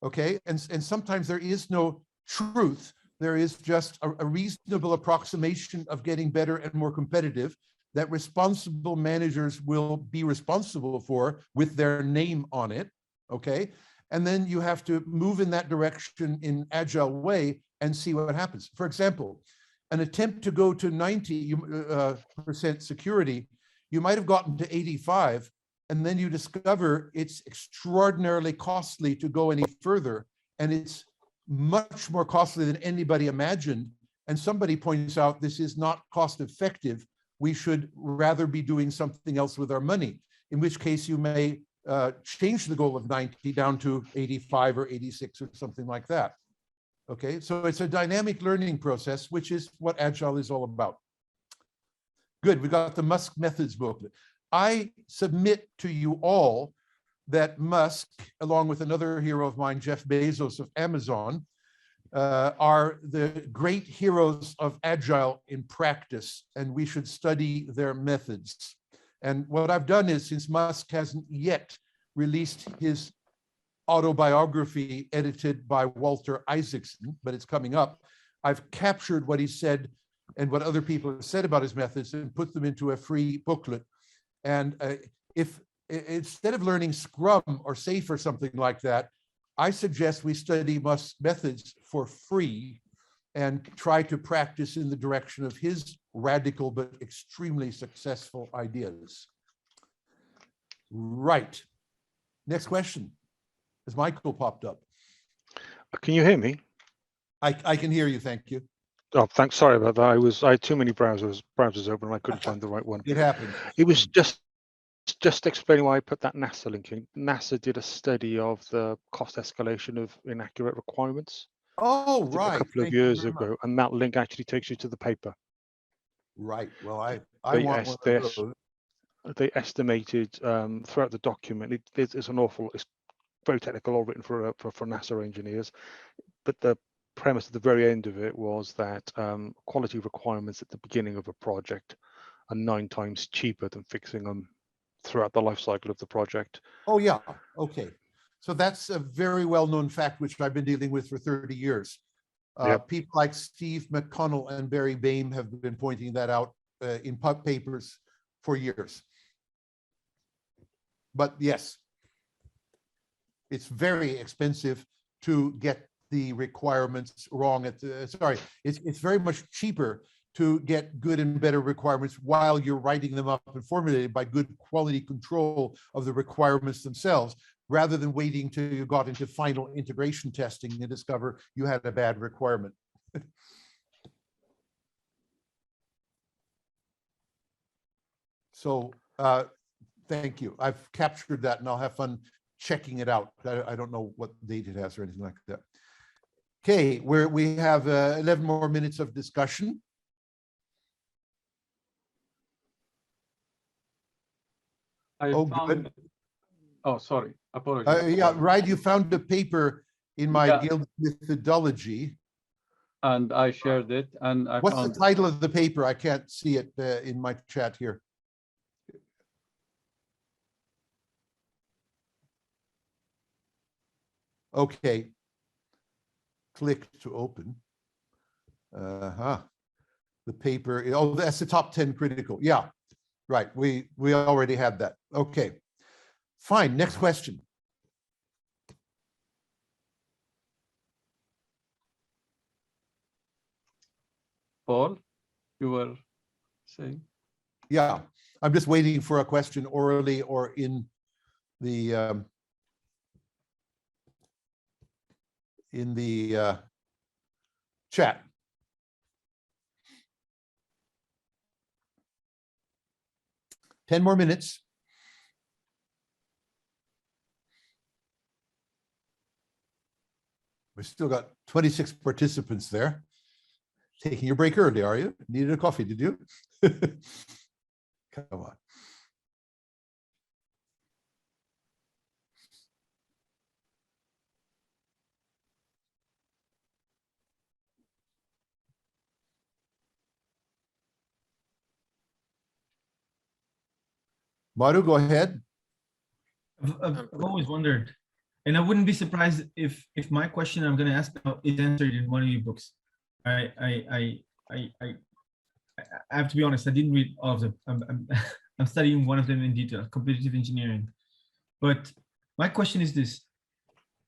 S1: okay? And sometimes there is no truth. There is just a reasonable approximation of getting better and more competitive that responsible managers will be responsible for with their name on it, okay? And then you have to move in that direction in agile way and see what happens. For example, an attempt to go to 90% security, you might have gotten to 85, and then you discover it's extraordinarily costly to go any further, and it's much more costly than anybody imagined. And somebody points out this is not cost effective. We should rather be doing something else with our money, in which case you may change the goal of 90 down to 85 or 86 or something like that. Okay, so it's a dynamic learning process, which is what Agile is all about. Good, we got the Musk Methods booklet. I submit to you all that Musk, along with another hero of mine, Jeff Bezos of Amazon, are the great heroes of Agile in practice, and we should study their methods. And what I've done is, since Musk hasn't yet released his autobiography edited by Walter Isaacson, but it's coming up, I've captured what he said and what other people have said about his methods and put them into a free booklet. And if instead of learning Scrum or SAFe or something like that, I suggest we study Musk's methods for free and try to practice in the direction of his radical but extremely successful ideas. Right. Next question. Has Michael popped up?
S11: Can you hear me?
S1: I can hear you, thank you.
S11: Oh, thanks. Sorry about that. I had too many browsers open and I couldn't find the right one.
S1: It happened.
S11: It was just explaining why I put that NASA link in. NASA did a study of the cost escalation of inaccurate requirements.
S1: Oh, right.
S11: A couple of years ago, and that link actually takes you to the paper.
S1: Right. Well, I want one of those.
S11: They estimated throughout the document. It's very technical, all written for NASA engineers, but the premise at the very end of it was that quality requirements at the beginning of a project are 9 times cheaper than fixing them throughout the life cycle of the project.
S1: Oh, yeah. Okay. So that's a very well-known fact, which I've been dealing with for 30 years.
S11: Yep.
S1: People like Steve McConnell and Barry Bain have been pointing that out in papers for years. But yes, it's very expensive to get the requirements wrong it's very much cheaper to get good and better requirements while you're writing them up and formulated by good quality control of the requirements themselves, rather than waiting till you got into final integration testing and discover you had a bad requirement. So thank you. I've captured that and I'll have fun checking it out. I don't know what date it has or anything like that. Okay, we have 11 more minutes of discussion.
S2: Good. Oh, sorry. Apologies.
S1: Yeah, right. You found a paper in my guild methodology.
S2: And I shared it. And
S1: what's the title of the paper? I can't see it in my chat here. Okay. Click to open. The paper. Oh, that's the top 10 critical. Yeah, right. We already had that. Okay. Fine. Next question.
S2: Paul, you were saying?
S1: Yeah, I'm just waiting for a question orally or in the chat. Ten more minutes. We've still got 26 participants there. Taking your break early, are you? Needed a coffee, did you? Come on. Maru, go ahead.
S12: I've always wondered, and I wouldn't be surprised if my question I'm going to ask now is answered in one of your books. I have to be honest, I didn't read all of them. I'm studying one of them in detail, competitive engineering. But my question is this: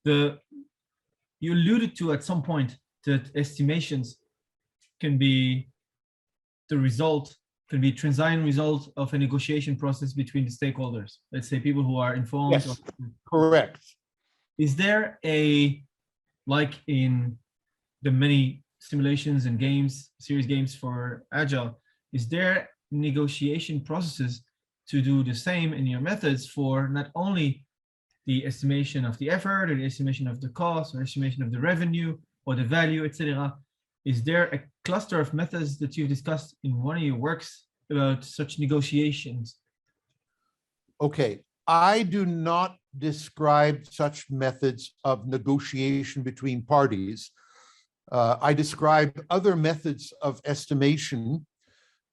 S12: you alluded to at some point that estimations can be the result can be transient result of a negotiation process between the stakeholders. Let's say people who are informed.
S1: Yes, correct.
S12: Is there a, like in the many simulations and games, serious games for Agile, is there negotiation processes to do the same in your methods for not only the estimation of the effort or the estimation of the cost or estimation of the revenue or the value, etc.? Is there a cluster of methods that you've discussed in one of your works about such negotiations?
S1: Okay, I do not describe such methods of negotiation between parties. I describe other methods of estimation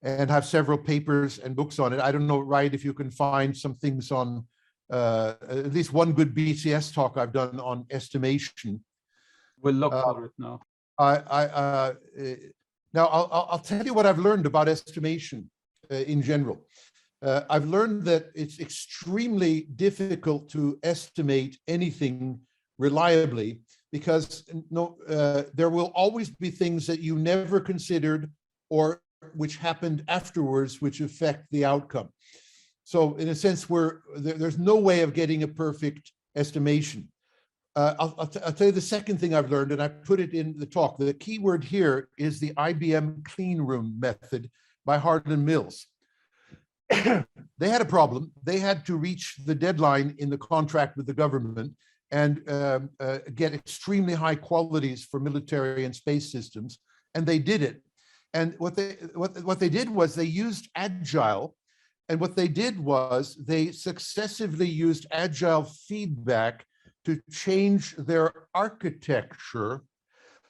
S1: and have several papers and books on it. I don't know, Wright, if you can find some things on at least one good BCS talk I've done on estimation.
S2: We'll look for it now.
S1: Now I'll tell you what I've learned about estimation in general. I've learned that it's extremely difficult to estimate anything reliably because there will always be things that you never considered or which happened afterwards which affect the outcome. So in a sense, there's no way of getting a perfect estimation. I'll tell you the second thing I've learned, and I put it in the talk. The key word here is the IBM clean room method by Hardin Mills. They had a problem. They had to reach the deadline in the contract with the government and get extremely high qualities for military and space systems, and they did it. And what they did was they used Agile, and what they did was they successively used Agile feedback to change their architecture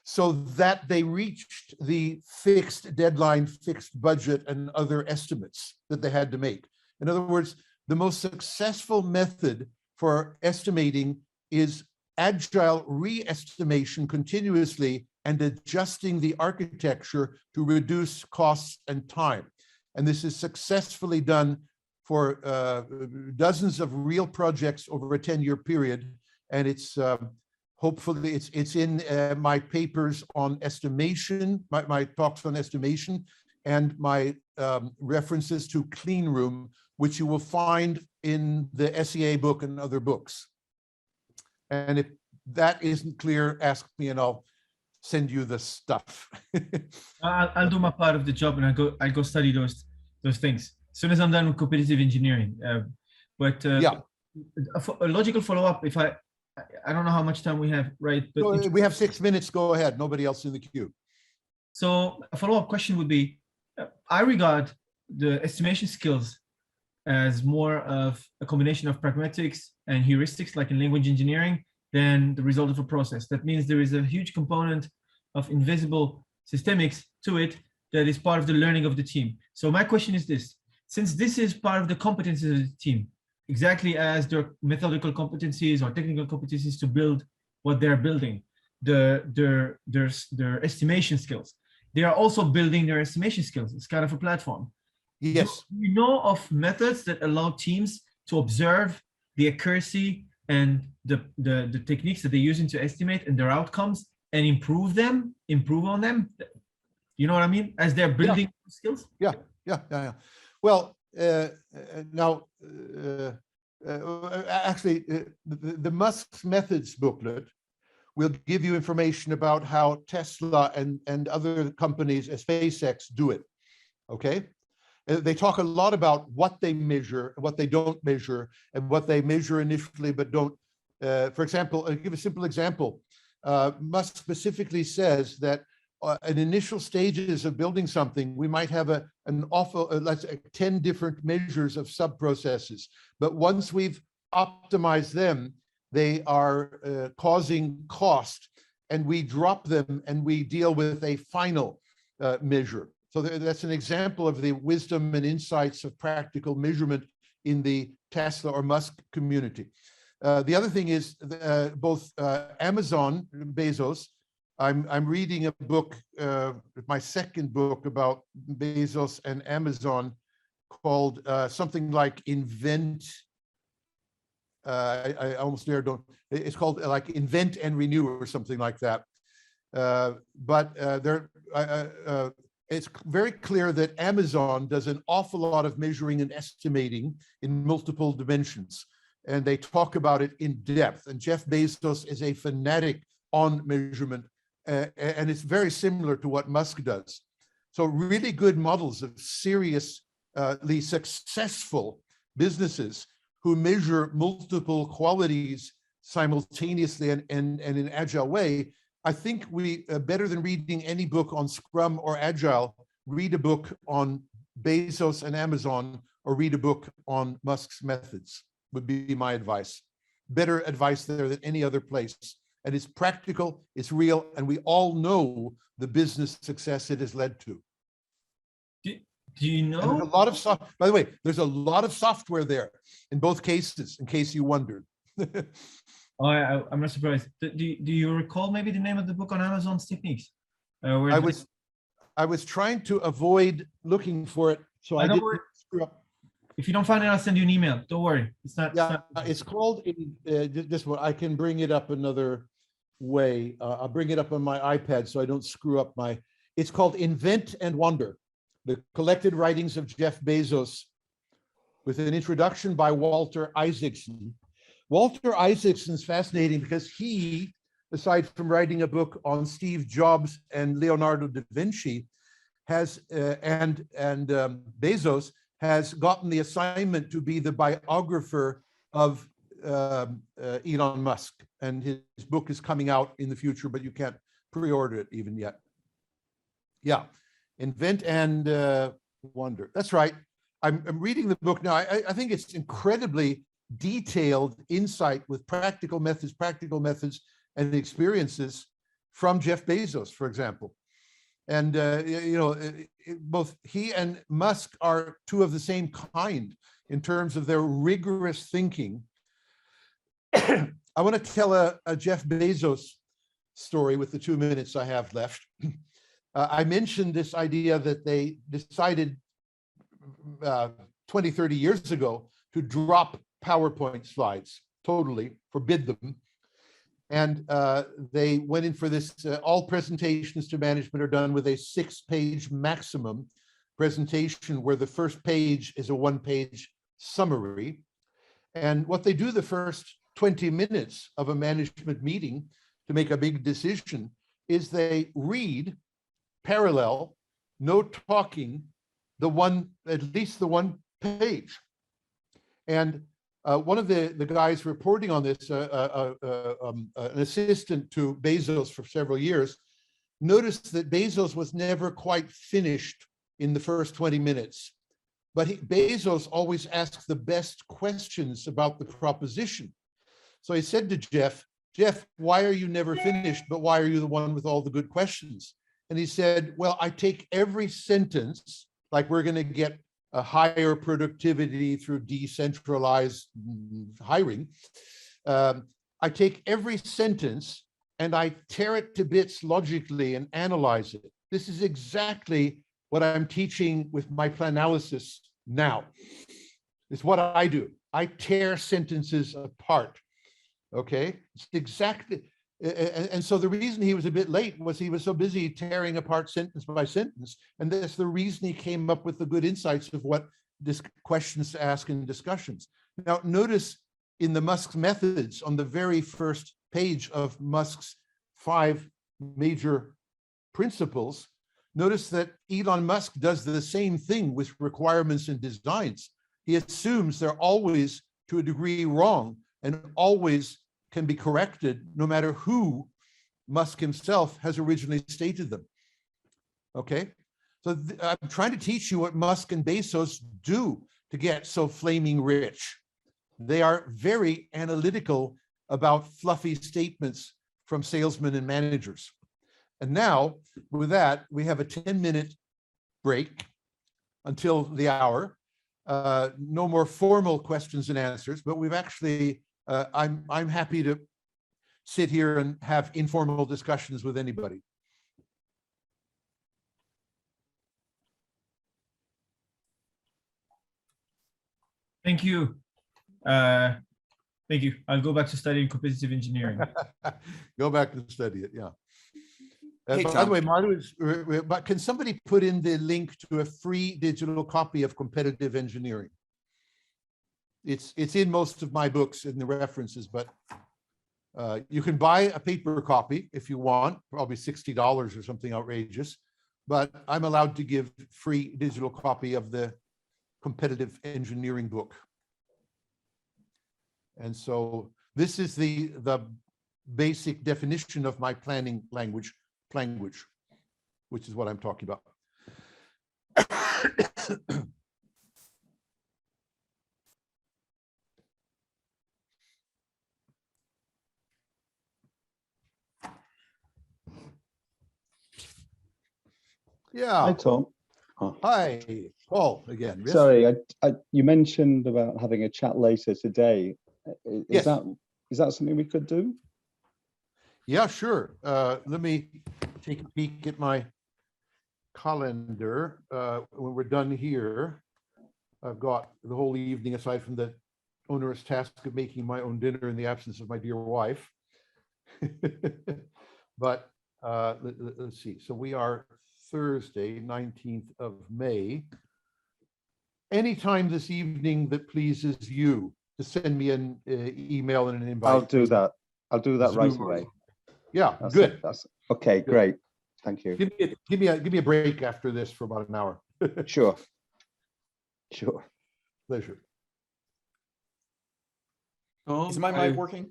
S1: so that they reached the fixed deadline, fixed budget, and other estimates that they had to make. In other words, the most successful method for estimating is Agile re-estimation continuously and adjusting the architecture to reduce costs and time. And this is successfully done for dozens of real projects over a 10-year period. And it's hopefully it's in my papers on estimation, my talks on estimation, and my references to clean room, which you will find in the SEA book and other books. And if that isn't clear, ask me and I'll send you the stuff.
S12: I'll do my part of the job and I'll go study those things as soon as I'm done with competitive engineering. Yeah, a logical follow-up. If I don't know how much time we have, right? But
S1: we have 6 minutes. Go ahead. Nobody else in the queue.
S12: So a follow-up question would be: I regard the estimation skills as more of a combination of pragmatics and heuristics, like in language engineering, than the result of a process. That means there is a huge component of invisible systemics to it that is part of the learning of the team. So my question is this: since this is part of the competencies of the team, exactly as their methodical competencies or technical competencies to build what they're building, their estimation skills, they are also building their estimation skills. It's kind of a platform.
S1: Yes.
S12: Do you know of methods that allow teams to observe the accuracy and the techniques that they're using to estimate and their outcomes and improve on them? You know what I mean? As they're building skills?
S1: Yeah. Well, now, actually, the Musk's Methods booklet will give you information about how Tesla and other companies, SpaceX, do it, okay? They talk a lot about what they measure, what they don't measure, and what they measure initially but don't. For example, I'll give a simple example. Musk specifically says that in initial stages of building something, we might have let's say 10 different measures of sub-processes. But once we've optimized them, they are causing cost, and we drop them and we deal with a final measure. So that's an example of the wisdom and insights of practical measurement in the Tesla or Musk community. The other thing is both Amazon, Bezos. I'm reading a book, my second book about Bezos and Amazon, called something like Invent. I almost never don't. It's called like Invent and Renew or something like that. But it's very clear that Amazon does an awful lot of measuring and estimating in multiple dimensions. And they talk about it in depth. And Jeff Bezos is a fanatic on measurement. And it's very similar to what Musk does. So really good models of seriously successful businesses who measure multiple qualities simultaneously and in an agile way. I think we, better than reading any book on Scrum or Agile, read a book on Bezos and Amazon, or read a book on Musk's methods, would be my advice. Better advice there than any other place. And it's practical, it's real, and we all know the business success it has led to.
S12: Do you know?
S1: And there's a lot of by the way, there's a lot of software there in both cases, in case you wondered.
S12: Oh, I'm not surprised. Do you recall maybe the name of the book on Amazon's techniques?
S1: I was trying to avoid looking for it, so I didn't screw up.
S12: If you don't find it, I'll send you an email. Don't worry. It's not.
S1: Yeah, it's called this one. I can bring it up another way. I'll bring it up on my iPad so I don't screw up my. It's called Invent and Wonder: The Collected Writings of Jeff Bezos, with an introduction by Walter Isaacson. Walter Isaacson's fascinating because he, aside from writing a book on Steve Jobs and Leonardo da Vinci, has Bezos has gotten the assignment to be the biographer of Elon Musk, and his book is coming out in the future, but you can't pre-order it even yet. Yeah, Invent and Wonder. That's right. I'm reading the book now. I think it's incredibly detailed insight with practical methods and experiences from Jeff Bezos, for example. And, both he and Musk are two of the same kind in terms of their rigorous thinking. I want to tell a Jeff Bezos story with the 2 minutes I have left. I mentioned this idea that they decided 20, 30 years ago to drop PowerPoint slides, totally forbid them. And they went in for this, all presentations to management are done with a 6-page maximum presentation where the first page is a 1-page summary. And what they do the first 20 minutes of a management meeting to make a big decision is they read parallel, no talking, at least the 1 page. And one of the guys reporting on this, an assistant to Bezos for several years, noticed that Bezos was never quite finished in the first 20 minutes. But Bezos always asks the best questions about the proposition. So he said to Jeff, why are you never finished, but why are you the one with all the good questions? And he said, well, I take every sentence, like we're going to get a higher productivity through decentralized hiring. I take every sentence and I tear it to bits logically and analyze it. This is exactly what I'm teaching with my Planalysis now. It's what I do. I tear sentences apart. Okay, it's exactly. And so the reason he was a bit late was he was so busy tearing apart sentence by sentence. And that's the reason he came up with the good insights of what questions to ask in discussions. Now, notice in the Musk's methods on the very first page of Musk's 5 major principles, notice that Elon Musk does the same thing with requirements and designs. He assumes they're always, to a degree, wrong and always can be corrected no matter who Musk himself has originally stated them. Okay, so I'm trying to teach you what Musk and Bezos do to get so flaming rich. They are very analytical about fluffy statements from salesmen and managers. And now with that, we have a 10-minute break until the hour. No more formal questions and answers, but we've actually I'm happy to sit here and have informal discussions with anybody.
S12: Thank you. Thank you. I'll go back to studying competitive engineering.
S1: Go back and study it, yeah.
S13: Hey,
S1: by the
S13: Tom.
S1: way, Marta, but can somebody put in the link to a free digital copy of Competitive Engineering? It's in most of my books in the references, but you can buy a paper copy if you want, probably $60 or something outrageous, but I'm allowed to give free digital copy of the Competitive Engineering book. And so this is the basic definition of my planning language, which is what I'm talking about. Yeah.
S7: Hi, Tom.
S1: Hi, Paul again. Yes.
S7: Sorry, you mentioned about having a chat later today.
S1: Yes.
S7: Is that something we could do?
S1: Yeah, sure. Let me take a peek at my calendar. When we're done here, I've got the whole evening aside from the onerous task of making my own dinner in the absence of my dear wife. But let's see. So we are Thursday, 19th of May. Anytime this evening that pleases you to send me an email and an invite.
S7: I'll do that. I'll do that right
S1: Zoom.
S7: away.
S1: Yeah,
S7: That's
S1: good.
S7: That's okay.
S1: Good.
S7: Great. Thank you.
S1: Give me a break after this for about an hour.
S7: Sure. Sure.
S1: Pleasure.
S13: Is my mic working?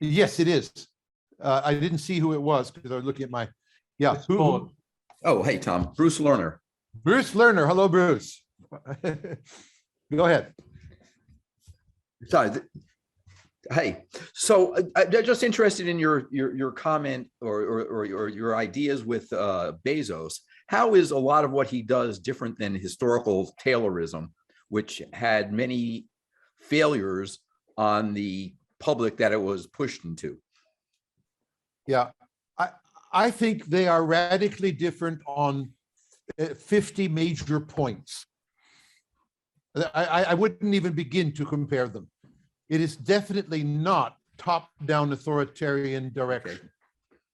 S1: Yes, it is. I didn't see who it was because I was looking at my. Yeah.
S2: Paul.
S13: Oh, hey, Tom. Bruce Lerner.
S1: Bruce Lerner. Hello, Bruce. Go ahead.
S13: Sorry. Hey, so I'm just interested in your comment or your ideas with Bezos. How is a lot of what he does different than historical Taylorism, which had many failures on the public that it was pushed into?
S1: Yeah, I think they are radically different on 50 major points. I wouldn't even begin to compare them. It is definitely not top-down authoritarian direction.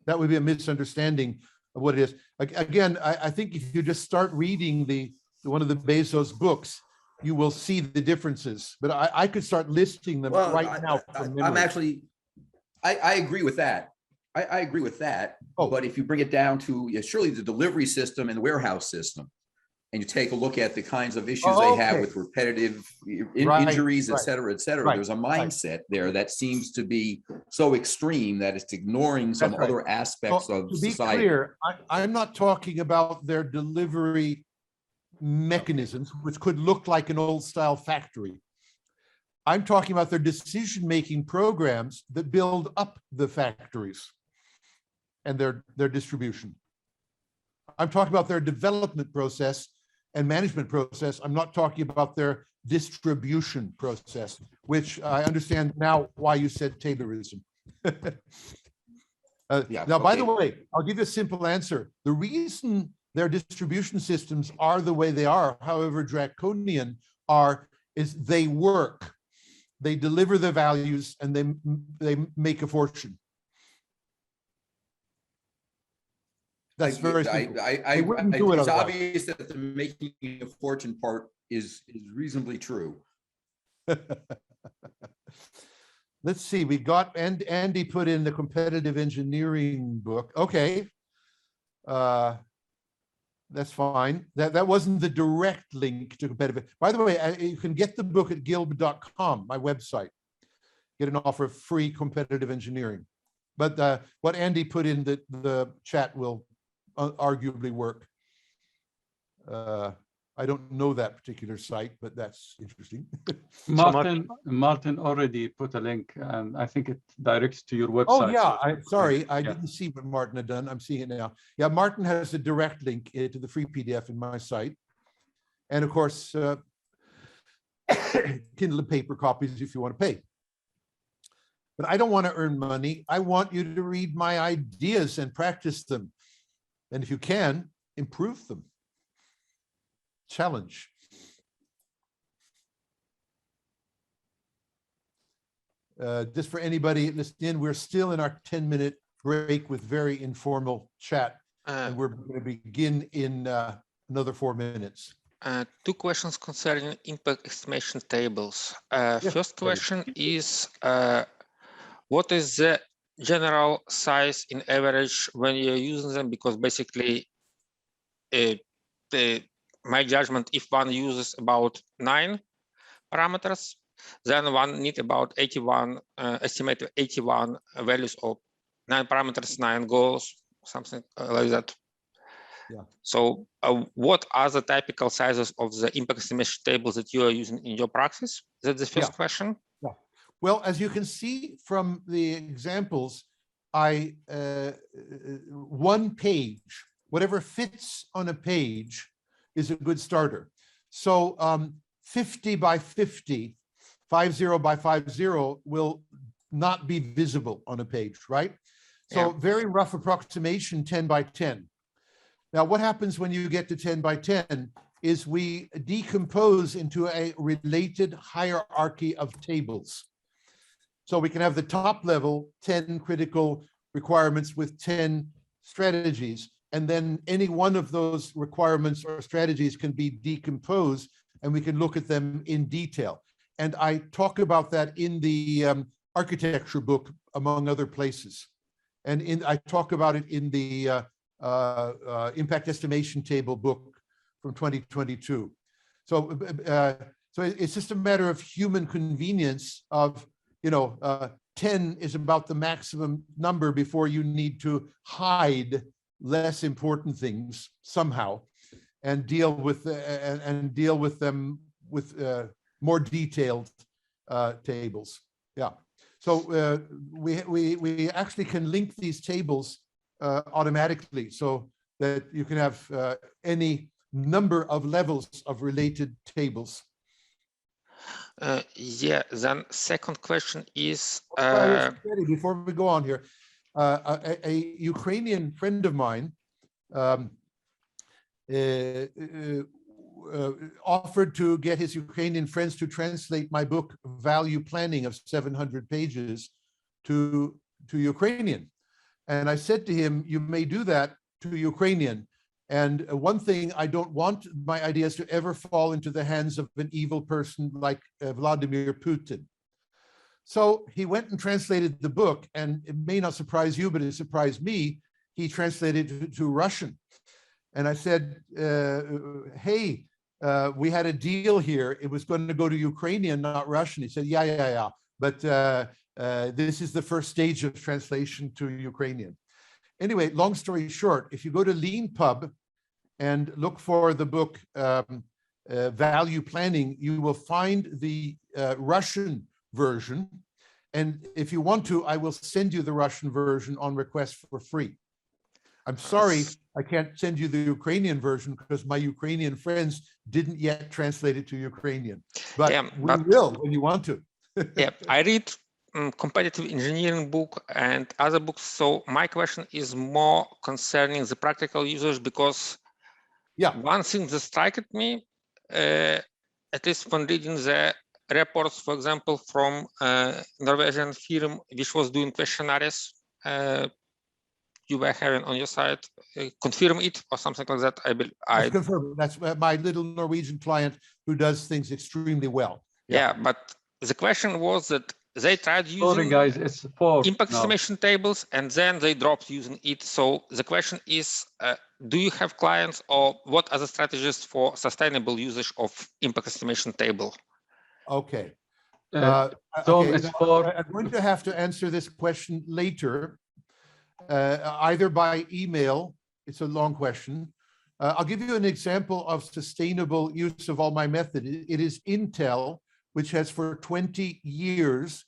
S1: That would be a misunderstanding of what it is. Again, I think if you just start reading one of the Bezos books, you will see the differences. But I could start listing them right now.
S13: I'm actually, I agree with that. I agree with that.
S1: Oh.
S13: But if you bring it down to surely the delivery system and the warehouse system, and you take a look at the kinds of issues they have with repetitive injuries, et cetera, there's a mindset there that seems to be so extreme that it's ignoring some other aspects of society.
S1: To be clear, I'm not talking about their delivery mechanisms, which could look like an old style factory. I'm talking about their decision-making programs that build up the factories and their distribution. I'm talking about their development process and management process. I'm not talking about their distribution process, which I understand now why you said Taylorism. Now, by the way, I'll give you a simple answer. The reason their distribution systems are the way they are, however draconian, is they work. They deliver the values and they make a fortune. That's very simple.
S13: It's obvious that the making a fortune part is reasonably true.
S1: Let's see, we got, and Andy put in the competitive engineering book. Okay. That's fine. That wasn't the direct link to competitive. By the way, you can get the book at gilb.com, my website. Get an offer of free competitive engineering. But what Andy put in the chat will arguably work. I don't know that particular site, but that's interesting.
S2: Martin already put a link, and I think it directs to your website.
S1: Oh yeah, I didn't see what Martin had done. I'm seeing it now. Yeah, Martin has a direct link to the free PDF in my site, and of course, Kindle and paper copies if you want to pay. But I don't want to earn money. I want you to read my ideas and practice them, and if you can, improve them. Challenge. Just for anybody listening, we're still in our 10-minute break with very informal chat. And we're going to begin in another 4 minutes.
S6: Two questions concerning impact estimation tables.
S1: Yes,
S6: First question is, what is the general size in average when you're using them? Because basically, my judgment, if one uses about 9 parameters, then one need about 81, estimated 81 values of 9 parameters, 9 goals, something like that.
S1: Yeah.
S6: So what are the typical sizes of the impact estimation tables that you are using in your practice? That's the first question.
S1: Yeah. Well, as you can see from the examples, one page, whatever fits on a page is a good starter. So 50 by 50, 50 by 50 will not be visible on a page, right? So very rough approximation, 10 by 10. Now, what happens when you get to 10 by 10 is we decompose into a related hierarchy of tables. So we can have the top level, 10 critical requirements with 10 strategies. And then any one of those requirements or strategies can be decomposed and we can look at them in detail. And I talk about that in the architecture book, among other places. And I talk about it in the impact estimation table book from 2022. So it's just a matter of human convenience of, 10 is about the maximum number before you need to hide less important things somehow and deal with them with more detailed tables. Yeah. So we actually can link these tables automatically so that you can have any number of levels of related tables.
S6: Yeah, then second question is...
S1: before we go on here, a Ukrainian friend of mine offered to get his Ukrainian friends to translate my book, Value Planning, of 700 pages to Ukrainian. And I said to him, you may do that to Ukrainian. And one thing, I don't want my ideas to ever fall into the hands of an evil person like Vladimir Putin. So he went and translated the book, and it may not surprise you, but it surprised me. He translated it to Russian. And I said, hey, we had a deal here. It was going to go to Ukrainian, not Russian. He said, yeah. But this is the first stage of translation to Ukrainian. Anyway, long story short, if you go to LeanPub and look for the book Value Planning, you will find the Russian version. And if you want to, I will send you the Russian version on request for free. I'm sorry, I can't send you the Ukrainian version because my Ukrainian friends didn't yet translate it to Ukrainian. But we will when you want to.
S6: Yeah, I read competitive engineering book and other books. So my question is more concerning the practical users, because one thing that struck me, at least when reading the reports, for example, from Norwegian firm which was doing questionnaires, you were having on your side, confirm it or something like that. I
S1: confirm. That's my little Norwegian client who does things extremely well.
S6: Yeah, but the question was that they tried using
S2: it's
S6: impact estimation tables and then they dropped using it. So the question is, do you have clients, or what are the strategies for sustainable usage of impact estimation table?
S1: Okay.
S2: So
S1: okay. I'm going to have to answer this question later, either by email. It's a long question. I'll give you an example of sustainable use of all my method. It is Intel, which has for 20 years,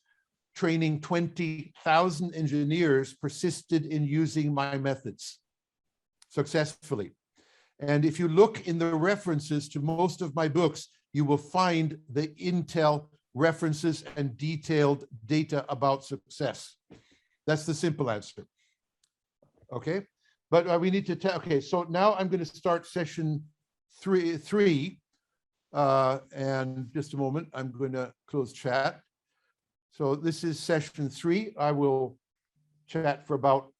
S1: training 20,000 engineers, persisted in using my methods successfully. And if you look in the references to most of my books, you will find the Intel references and detailed data about success. That's the simple answer. Okay, but we need to tell. Okay, so now I'm going to start session three. And just a moment, I'm going to close chat. So this is session 3. I will chat for about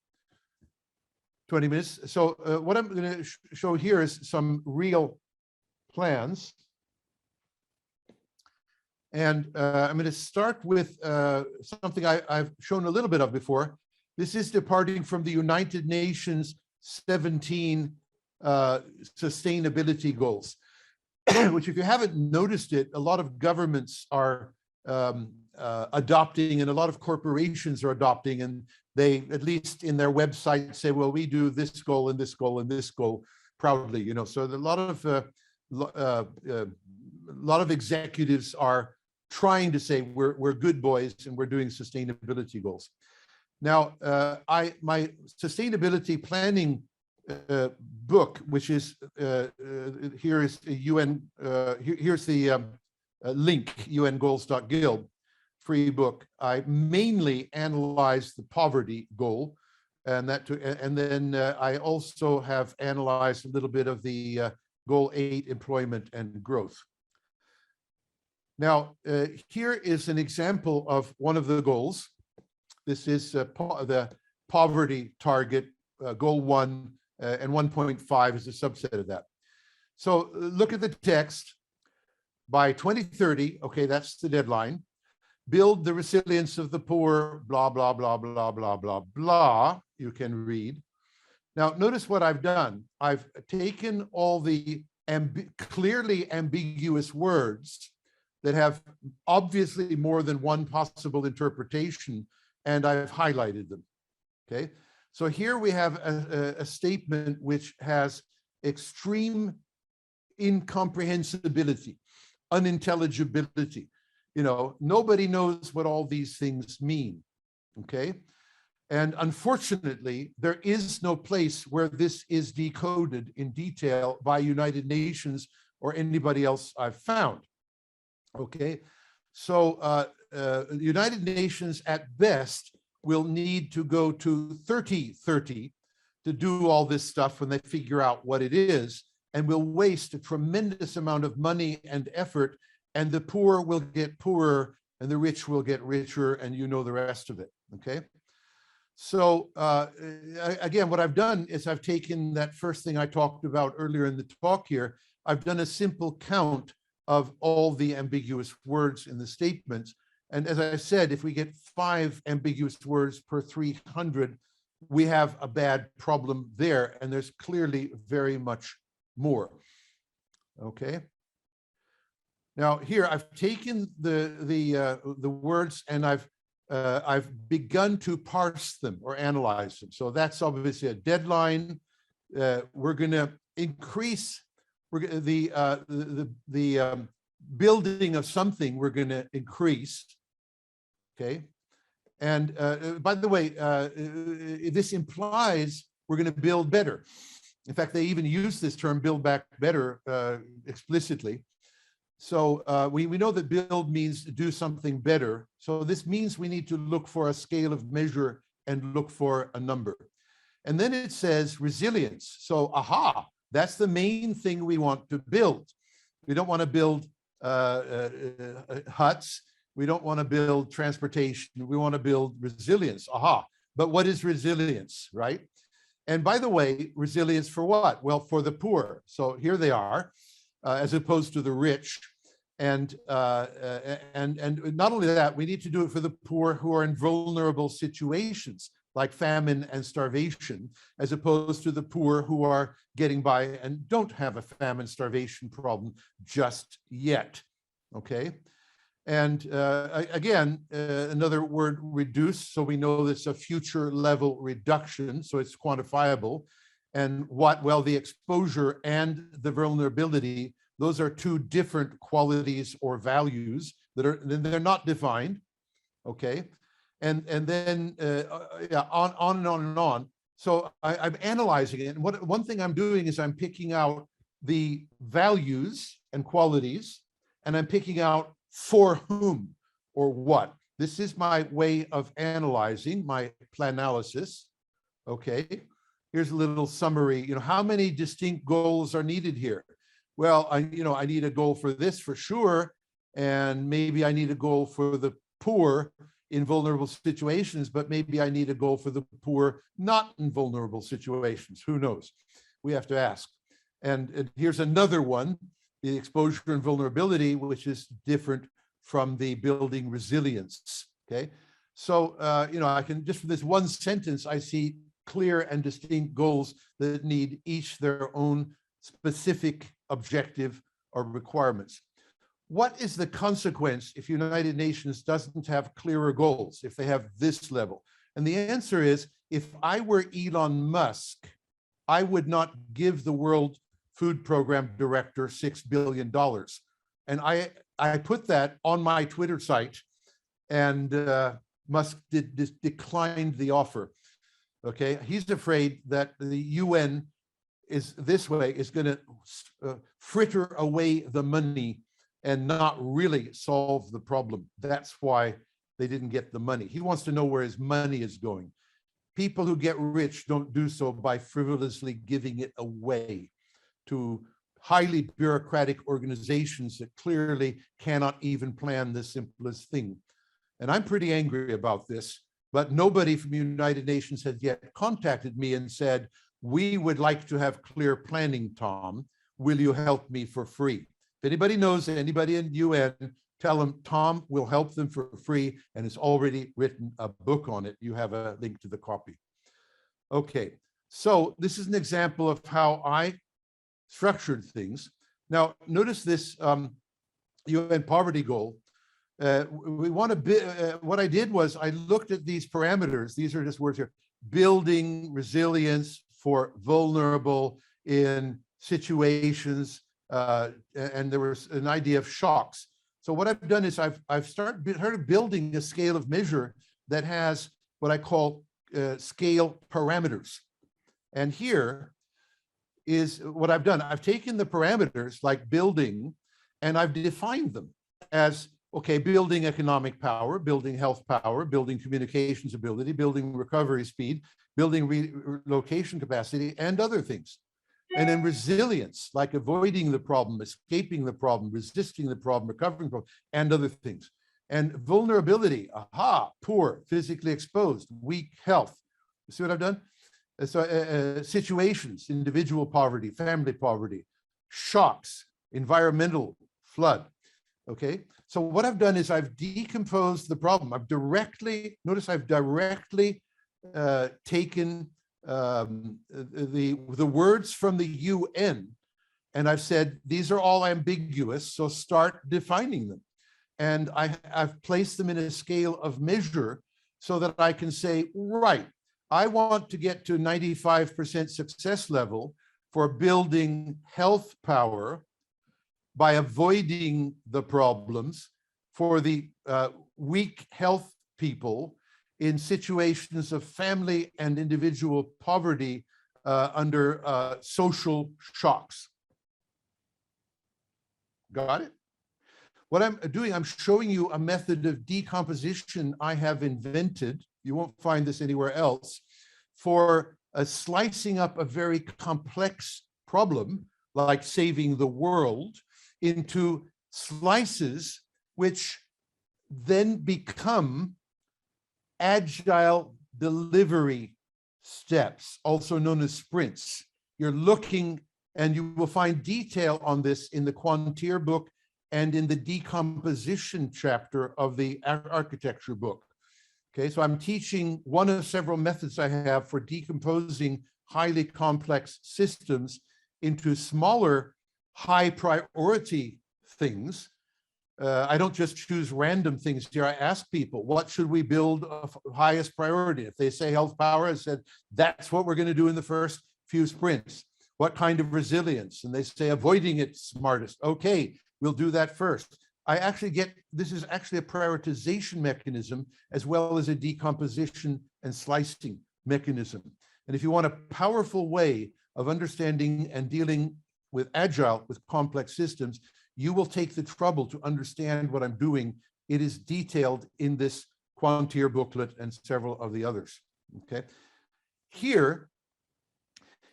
S1: 20 minutes. So what I'm going to show here is some real plans. And I'm going to start with something I've shown a little bit of before. This is departing from the United Nations 17 sustainability goals, which, if you haven't noticed it, a lot of governments are adopting, and a lot of corporations are adopting, and they, at least in their website, say, well, we do this goal and this goal and this goal proudly, you know. So a lot of executives are trying to say we're good boys and we're doing sustainability goals. Now, my sustainability planning book, which is here is a UN. Here's the link, ungoals.guild, free book. I mainly analyze the poverty goal, and then I also have analyzed a little bit of the goal 8, employment and growth. Now, here is an example of one of the goals. This is the poverty target, goal 1, and 1.5 is a subset of that. So look at the text. By 2030, okay, that's the deadline. Build the resilience of the poor, blah, blah, blah, blah, blah, blah, blah, you can read. Now, notice what I've done. I've taken all the clearly ambiguous words that have obviously more than one possible interpretation, and I've highlighted them, okay? So here we have a statement which has extreme incomprehensibility, unintelligibility. You know, nobody knows what all these things mean, okay? And unfortunately, there is no place where this is decoded in detail by United Nations or anybody else I've found, okay? So the United Nations at best will need to go to 3030 to do all this stuff when they figure out what it is, and will waste a tremendous amount of money and effort, and the poor will get poorer and the rich will get richer, and you know the rest of it, okay? So again, what I've done is I've taken that first thing I talked about earlier in the talk here. I've done a simple count of all the ambiguous words in the statements. And as I said, if we get 5 ambiguous words per 300, we have a bad problem there, and there's clearly very much more, okay? Now here, I've taken the words and I've begun to parse them or analyze them. So that's obviously a deadline. We're going to increase the building of something. We're going to increase, okay? And by the way, this implies we're going to build better. In fact, they even use this term "build back better" explicitly. So we know that build means do something better. So this means we need to look for a scale of measure and look for a number. And then it says resilience. So, aha, that's the main thing we want to build. We don't want to build huts. We don't want to build transportation. We want to build resilience. Aha. But what is resilience, right? And by the way, resilience for what? Well, for the poor. So here they are. As opposed to the rich, and not only that, we need to do it for the poor who are in vulnerable situations like famine and starvation, as opposed to the poor who are getting by and don't have a famine starvation problem just yet, okay? And again, another word, reduce, so we know it's a future level reduction, so it's quantifiable. And what? Well, the exposure and the vulnerability, those are 2 different qualities or values that are, they're not defined, okay? And then yeah, on and on and on. So I'm analyzing it. And one thing I'm doing is I'm picking out the values and qualities, and I'm picking out for whom or what. This is my way of analyzing, my Planalysis, okay? Here's a little summary. You know, how many distinct goals are needed here? Well, I need a goal for this for sure, and maybe I need a goal for the poor, in vulnerable situations, but maybe I need a goal for the poor not in vulnerable situations. Who knows? We have to ask. And here's another one, the exposure and vulnerability, which is different from the building resilience. Okay, so you know, I can just from this one sentence, I see clear and distinct goals that need each their own specific objective or requirements. What is the consequence if United Nations doesn't have clearer goals, if they have this level? And the answer is, if I were Elon Musk, I would not give the World Food Program director $6 billion. And I put that on my Twitter site, and Musk declined the offer. Okay, he's afraid that the UN is this way is going to fritter away the money and not really solve the problem. That's why they didn't get the money. He wants to know where his money is going. People who get rich don't do so by frivolously giving it away to highly bureaucratic organizations that clearly cannot even plan the simplest thing. And I'm pretty angry about this, but nobody from the United Nations has yet contacted me and said, we would like to have clear planning, Tom. Will you help me for free? If anybody knows anybody in UN, tell them Tom will help them for free and has already written a book on it. You have a link to the copy. Okay, so this is an example of how I structured things. Now, notice this UN poverty goal. We want to what I did was I looked at these parameters. These are just words here: building resilience for vulnerable in situations, and there was an idea of shocks. So what I've done is I've started building a scale of measure that has what I call scale parameters. And here is what I've done. I've taken the parameters like building, and I've defined them as, okay, building economic power, building health power, building communications ability, building recovery speed, building relocation capacity, and other things. And then resilience, like avoiding the problem, escaping the problem, resisting the problem, recovering from, and other things. And vulnerability, aha, poor, physically exposed, weak health. You see what I've done? So situations, individual poverty, family poverty, shocks, environmental flood. Okay, so what I've done is I've decomposed the problem. I've directly, notice I've directly taken the words from the UN, and I've said, these are all ambiguous, so start defining them. And I've placed them in a scale of measure so that I can say, right, I want to get to 95% success level for building health power by avoiding the problems for the weak health people in situations of family and individual poverty under social shocks. Got it? What I'm doing, I'm showing you a method of decomposition I have invented. You won't find this anywhere else, for slicing up a very complex problem like saving the world into slices which then become agile delivery steps, also known as sprints. You're looking, and you will find detail on this in the Quantifiable book and in the decomposition chapter of the architecture book. Okay, so I'm teaching one of several methods I have for decomposing highly complex systems into smaller, high priority things. I don't just choose random things here. I ask people, what should we build of highest priority? If they say health power, I said, that's what we're going to do in the first few sprints. What kind of resilience? And they say avoiding it smartest. Okay, we'll do that first. I actually get, this is actually a prioritization mechanism as well as a decomposition and slicing mechanism. And if you want a powerful way of understanding and dealing with agile, with complex systems, you will take the trouble to understand what I'm doing. It is detailed in this Quantifiable booklet and several of the others, okay? Here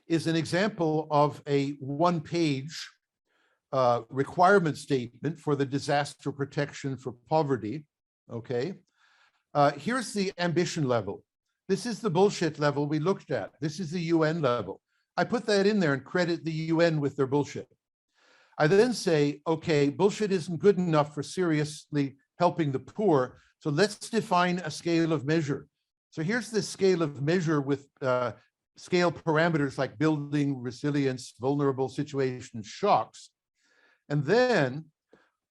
S1: is an example of a one-page requirement statement for the disaster protection for poverty, okay? Here's the ambition level. This is the bullshit level we looked at. This is the UN level. I put that in there and credit the UN with their bullshit. I then say, okay, bullshit isn't good enough for seriously helping the poor. So let's define a scale of measure. So here's the scale of measure with scale parameters like building, resilience, vulnerable situations, shocks. And then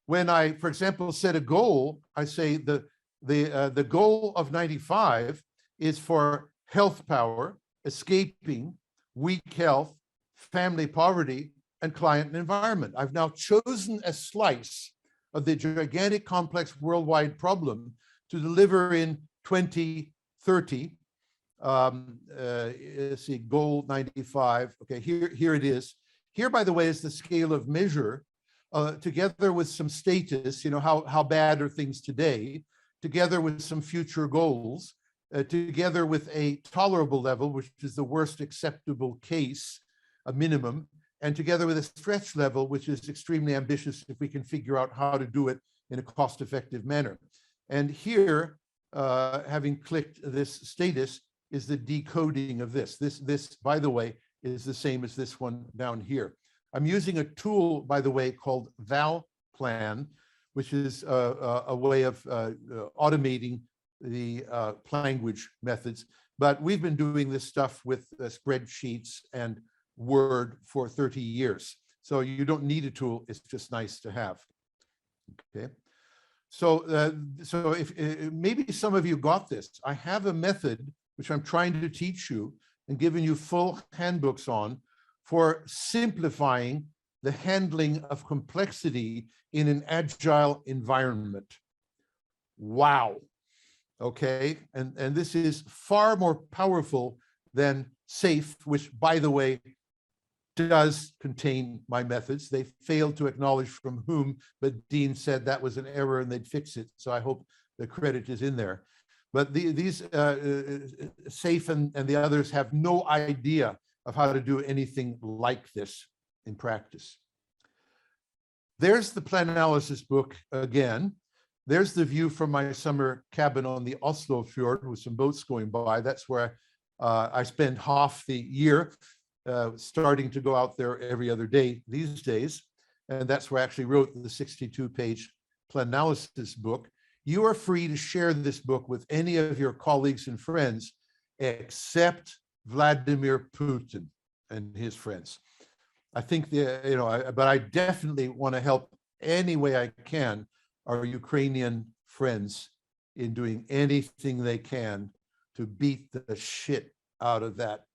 S1: when I, for example, set a goal, I say the goal of 95 is for health power, escaping, weak health, family poverty, and client and environment. I've now chosen a slice of the gigantic complex worldwide problem to deliver in 2030. Let's see, goal 95. Okay, here it is. Here, by the way, is the scale of measure, together with some status, you know, how bad are things today, together with some future goals, together with a tolerable level, which is the worst acceptable case, a minimum, and together with a stretch level, which is extremely ambitious if we can figure out how to do it in a cost-effective manner. And here, having clicked this status, is the decoding of this. This, by the way, is the same as this one down here. I'm using a tool, by the way, called ValPlan, which is a way of automating the language methods. But we've been doing this stuff with spreadsheets and Word for 30 years. So you don't need a tool, it's just nice to have. Okay. So, so if maybe some of you got this, I have a method which I'm trying to teach you and giving you full handbooks on for simplifying the handling of complexity in an agile environment. Wow. Okay. And this is far more powerful than SAFE, which, by the way, does contain my methods. They failed to acknowledge from whom, but Dean said that was an error and they'd fix it. So I hope the credit is in there. But these SAFE and the others have no idea of how to do anything like this in practice. There's the Planalysis book again. There's the view from my summer cabin on the Oslo fjord with some boats going by. That's where I spend half the year, starting to go out there every other day these days. And that's where I actually wrote the 62-page Planalysis book. You are free to share this book with any of your colleagues and friends, except Vladimir Putin and his friends. I think but I definitely want to help any way I can our Ukrainian friends in doing anything they can to beat the shit out of that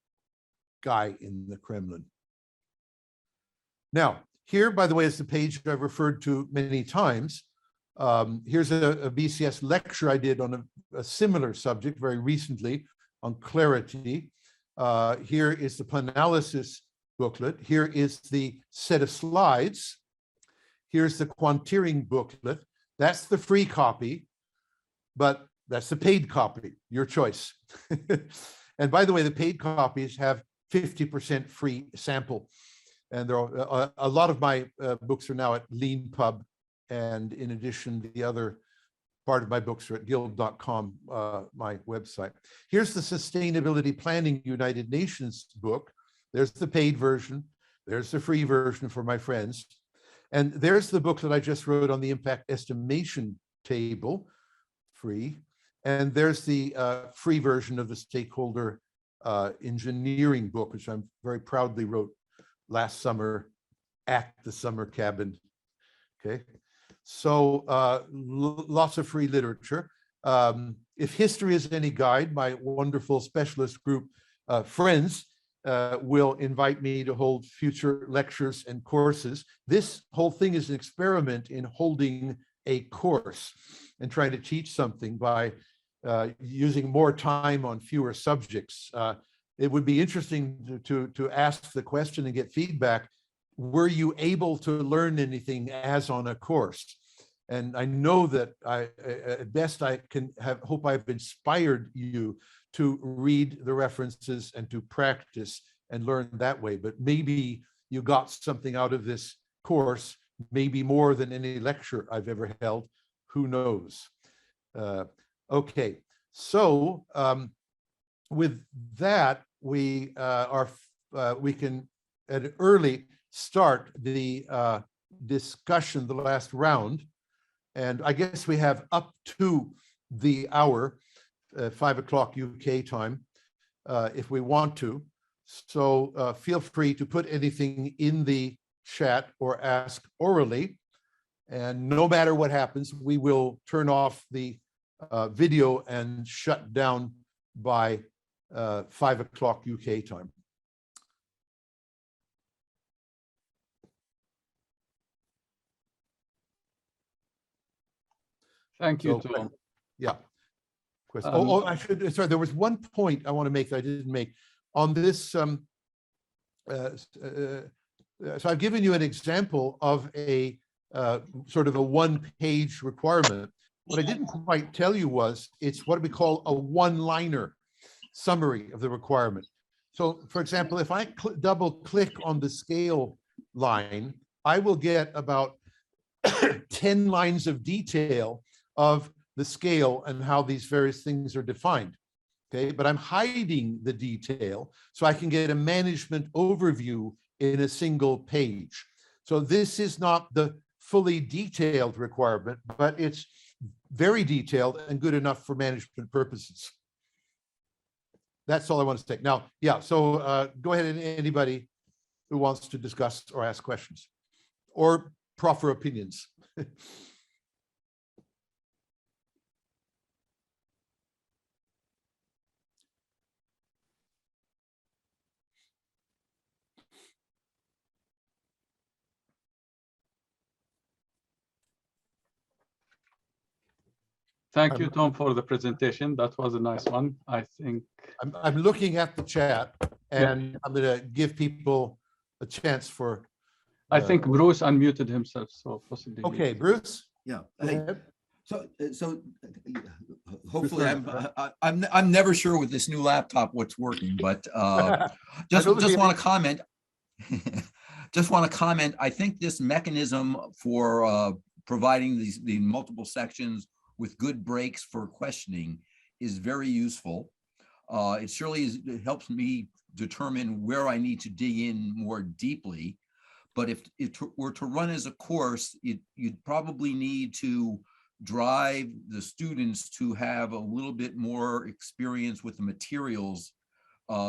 S1: guy in the Kremlin. Now, here, by the way, is the page I've referred to many times. Here's a BCS lecture I did on a similar subject very recently on clarity. Here is the Planalysis booklet. Here is the set of slides. Here's the Quantifiable booklet. That's the free copy, but that's the paid copy, your choice. And by the way, the paid copies have 50% free sample. And there are a lot of my books are now at LeanPub. And in addition, the other part of my books are at guild.com, my website. Here's the Sustainability Planning United Nations book. There's the paid version. There's the free version for my friends. And there's the book that I just wrote on the impact estimation table, free. And there's the free version of the Stakeholder engineering book, which I'm very proudly wrote last summer at the summer cabin. Okay. So lots of free literature. If history is any guide, my wonderful specialist group friends will invite me to hold future lectures and courses. This whole thing is an experiment in holding a course and trying to teach something by using more time on fewer subjects. It would be interesting to ask the question and get feedback. Were you able to learn anything as on a course? And I know that at best I can hope I've inspired you to read the references and to practice and learn that way. But maybe you got something out of this course, maybe more than any lecture I've ever held. Who knows? Okay, so with that, we we can at an early start the discussion, the last round, and I guess we have up to the hour, 5 o'clock UK time, if we want to. So feel free to put anything in the chat or ask orally, and no matter what happens, we will turn off the video and shut down by 5 o'clock UK time.
S2: Thank you,
S1: So,
S2: Tom.
S1: yeah. Oh, I should, sorry, there was one point I want to make that I didn't make on this. So I've given you an example of a sort of a one-page requirement. What I didn't quite tell you was it's what we call a one-liner summary of the requirement. So, for example, if I double click on the scale line, I will get about 10 lines of detail of the scale and how these various things are defined. Okay, but I'm hiding the detail so I can get a management overview in a single page. So this is not the fully detailed requirement, but it's very detailed and good enough for management purposes. That's all I want to say. Now, yeah, so go ahead, and anybody who wants to discuss or ask questions or proffer opinions.
S2: Thank you, Tom, for the presentation. That was a nice one, I think.
S1: I'm looking at the chat, and I'm going to give people a chance for.
S2: I think Bruce unmuted himself, so possibly.
S1: Okay, Bruce.
S14: Yeah. Hey, so hopefully I'm never sure with this new laptop what's working, but just want to comment. Just want to comment. I think this mechanism for providing the multiple sections with good breaks for questioning is very useful. It surely it helps me determine where I need to dig in more deeply. But if it were to run as a course, you'd probably need to drive the students to have a little bit more experience with the materials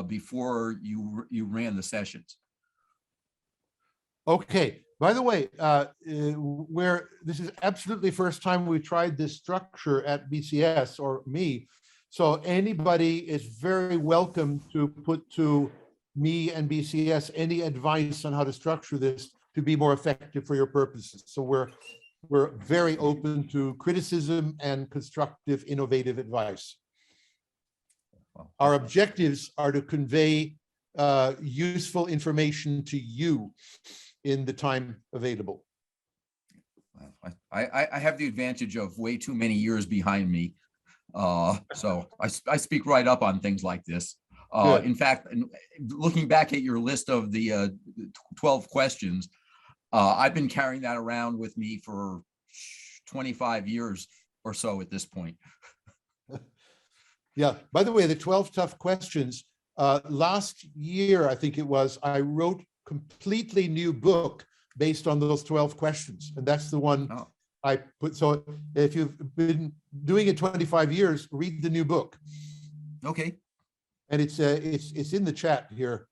S14: before you ran the sessions.
S1: Okay. By the way, where this is absolutely first time we tried this structure at BCS or me. So anybody is very welcome to put to me and BCS any advice on how to structure this to be more effective for your purposes. So we're very open to criticism and constructive, innovative advice. Our objectives are to convey useful information to you in the time available.
S14: I have the advantage of way too many years behind me. So I speak right up on things like this. In fact, looking back at your list of the 12 questions, I've been carrying that around with me for 25 years or so at this point.
S1: Yeah, by the way, the 12 tough questions, last year, I think it was, I wrote completely new book based on those 12 questions. And that's the one I put. So if you've been doing it 25 years, read the new book.
S14: Okay.
S1: And it's in the chat here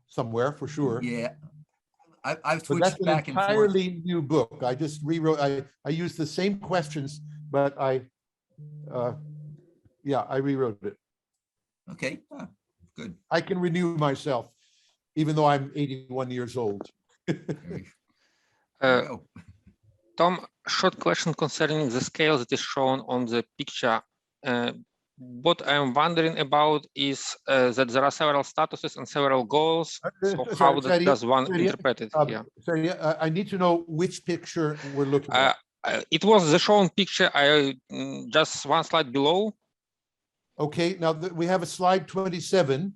S1: somewhere for sure.
S14: Yeah. I've switched back and forth.
S1: That's an entirely new book. I just rewrote, I used the same questions, but I rewrote it.
S14: Okay, good.
S1: I can renew myself, even though I'm 81 years old.
S6: Tom, short question concerning the scale that is shown on the picture. What I'm wondering about is that there are several statuses and several goals. So how does one interpret it here?
S1: Sorry, I need to know which picture we're looking at.
S6: It was the shown picture. Just one slide below.
S1: Okay, now we have a slide 27.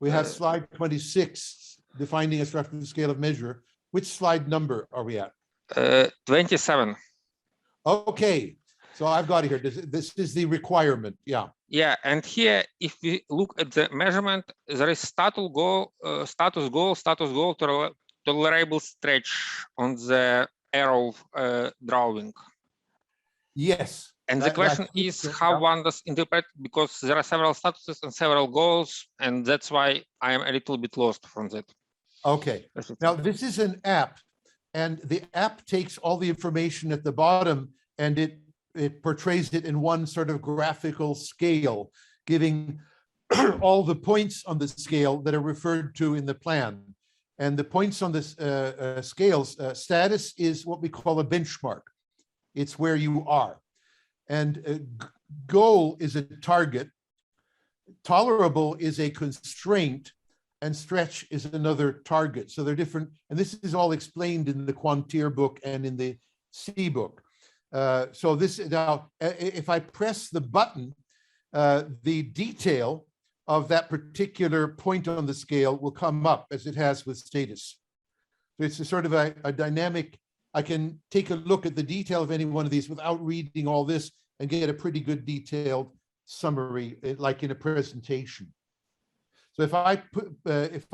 S1: We have slide 26, defining a structured scale of measure. Which slide number are we at?
S6: 27.
S1: Okay, So I've got it here. This is the requirement. Yeah.
S6: Yeah, and here, if we look at the measurement, there is status goal, tolerable stretch on the arrow drawing.
S1: Yes.
S6: And the question is how one does interpret, because there are several statuses and several goals, and that's why I am a little bit lost from that.
S1: Okay. Now this is an app, and the app takes all the information at the bottom and it portrays it in one sort of graphical scale, giving all the points on the scale that are referred to in the plan. And the points on this scales, status is what we call a benchmark. It's where you are. And goal is a target. Tolerable is a constraint, and stretch is another target. So they're different. And this is all explained in the Quantifiable book and in the C book. So this now, if I press the button, the detail of that particular point on the scale will come up as it has with status. So it's a sort of a dynamic. I can take a look at the detail of any one of these without reading all this and get a pretty good detailed summary, like in a presentation. So if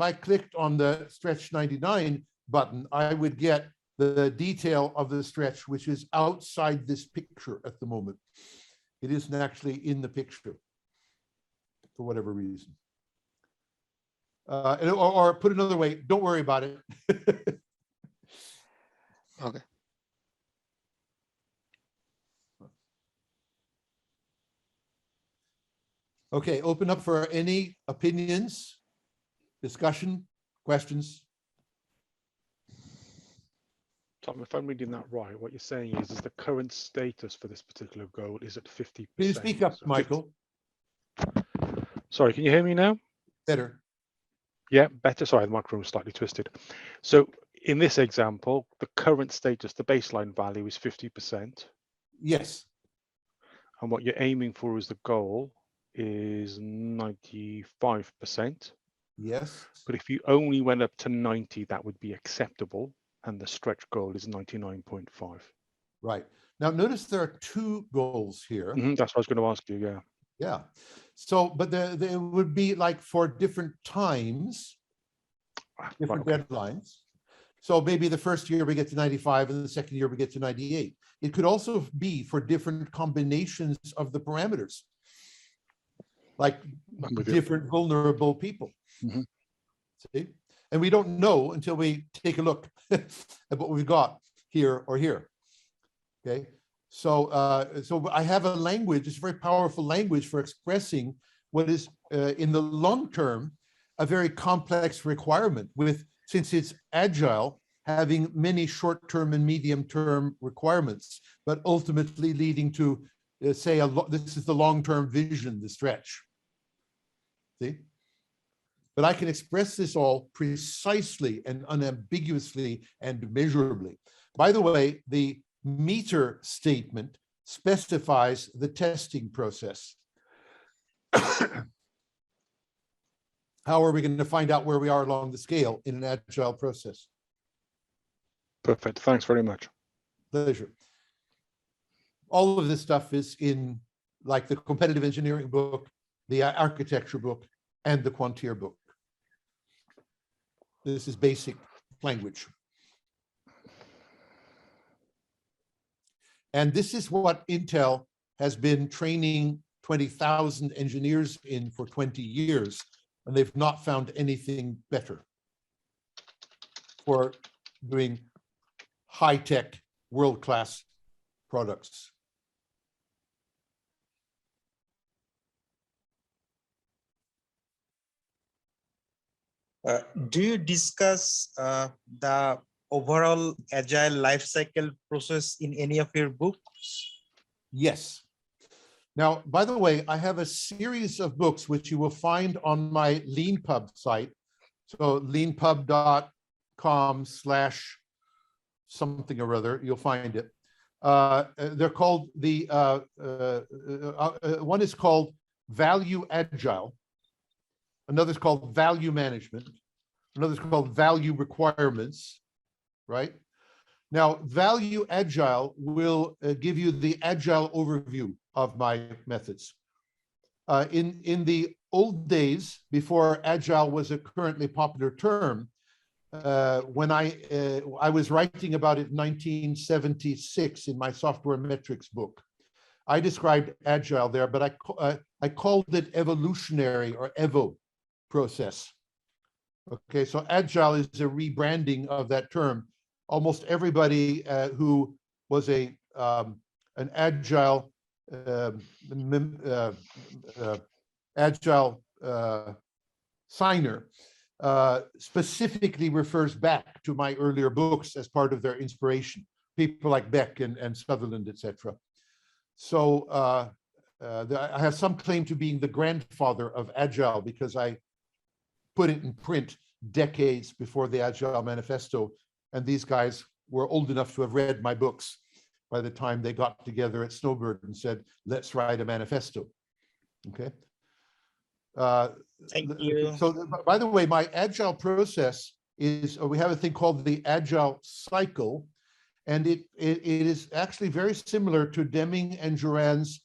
S1: I clicked on the stretch 99 button, I would get the detail of the stretch, which is outside this picture at the moment. It isn't actually in the picture for whatever reason. Or put another way, don't worry about it.
S6: Okay.
S1: Okay, open up for any opinions, discussion, questions.
S11: Tom, if I'm reading that right, what you're saying is the current status for this particular goal is at 50%.
S1: Can you speak up, Michael?
S11: Sorry, can you hear me now?
S1: Better.
S11: Yeah, better. Sorry, the microphone was slightly twisted. So in this example, the current status, the baseline value is 50%.
S1: Yes.
S11: And what you're aiming for as the goal is 95%.
S1: Yes.
S11: But if you only went up to 90, that would be acceptable. And the stretch goal is 99.5.
S1: Right. Now, notice there are two goals here.
S11: That's what I was going to ask you, yeah.
S1: Yeah. So, but they would be like for different times, different deadlines. So maybe the first year we get to 95 and the second year we get to 98. It could also be for different combinations of the parameters, like different vulnerable people. See? And we don't know until we take a look at what we've got here or here. Okay. So, so I have a language, it's a very powerful language for expressing what is in the long term, a very complex requirement with, since it's agile, having many short-term and medium-term requirements, but ultimately leading to say, this is the long-term vision, the stretch. See? But I can express this all precisely and unambiguously and measurably. By the way, the meter statement specifies the testing process. How are we going to find out where we are along the scale in an agile process?
S11: Perfect. Thanks very much.
S1: Pleasure. All of this stuff is in like the competitive engineering book, the architecture book, and the Quantifiable book. This is basic language. And this is what Intel has been training 20,000 engineers in for 20 years, and they've not found anything better for doing high-tech, world-class products.
S10: Do you discuss the overall agile life cycle process in any of your books?
S1: Yes. Now, by the way, I have a series of books which you will find on my LeanPub site. So leanpub.com/something or other, you'll find it. They're called one is called Value Agile. Another is called Value Management. Another is called Value Requirements, right? Now, Value Agile will give you the agile overview of my methods. In the old days, before agile was a currently popular term, when I was writing about it in 1976 in my software metrics book, I described agile there, but I called it evolutionary or EVO process. Okay, so agile is a rebranding of that term. Almost everybody who was an agile signer specifically refers back to my earlier books as part of their inspiration. People like Beck and Sutherland, etc. So I have some claim to being the grandfather of agile because I put it in print decades before the Agile Manifesto, and these guys were old enough to have read my books by the time they got together at Snowbird and said, let's write a manifesto. Okay.
S10: Thank you.
S1: So by the way, my agile process is, we have a thing called the agile cycle, and it is actually very similar to Deming and Juran's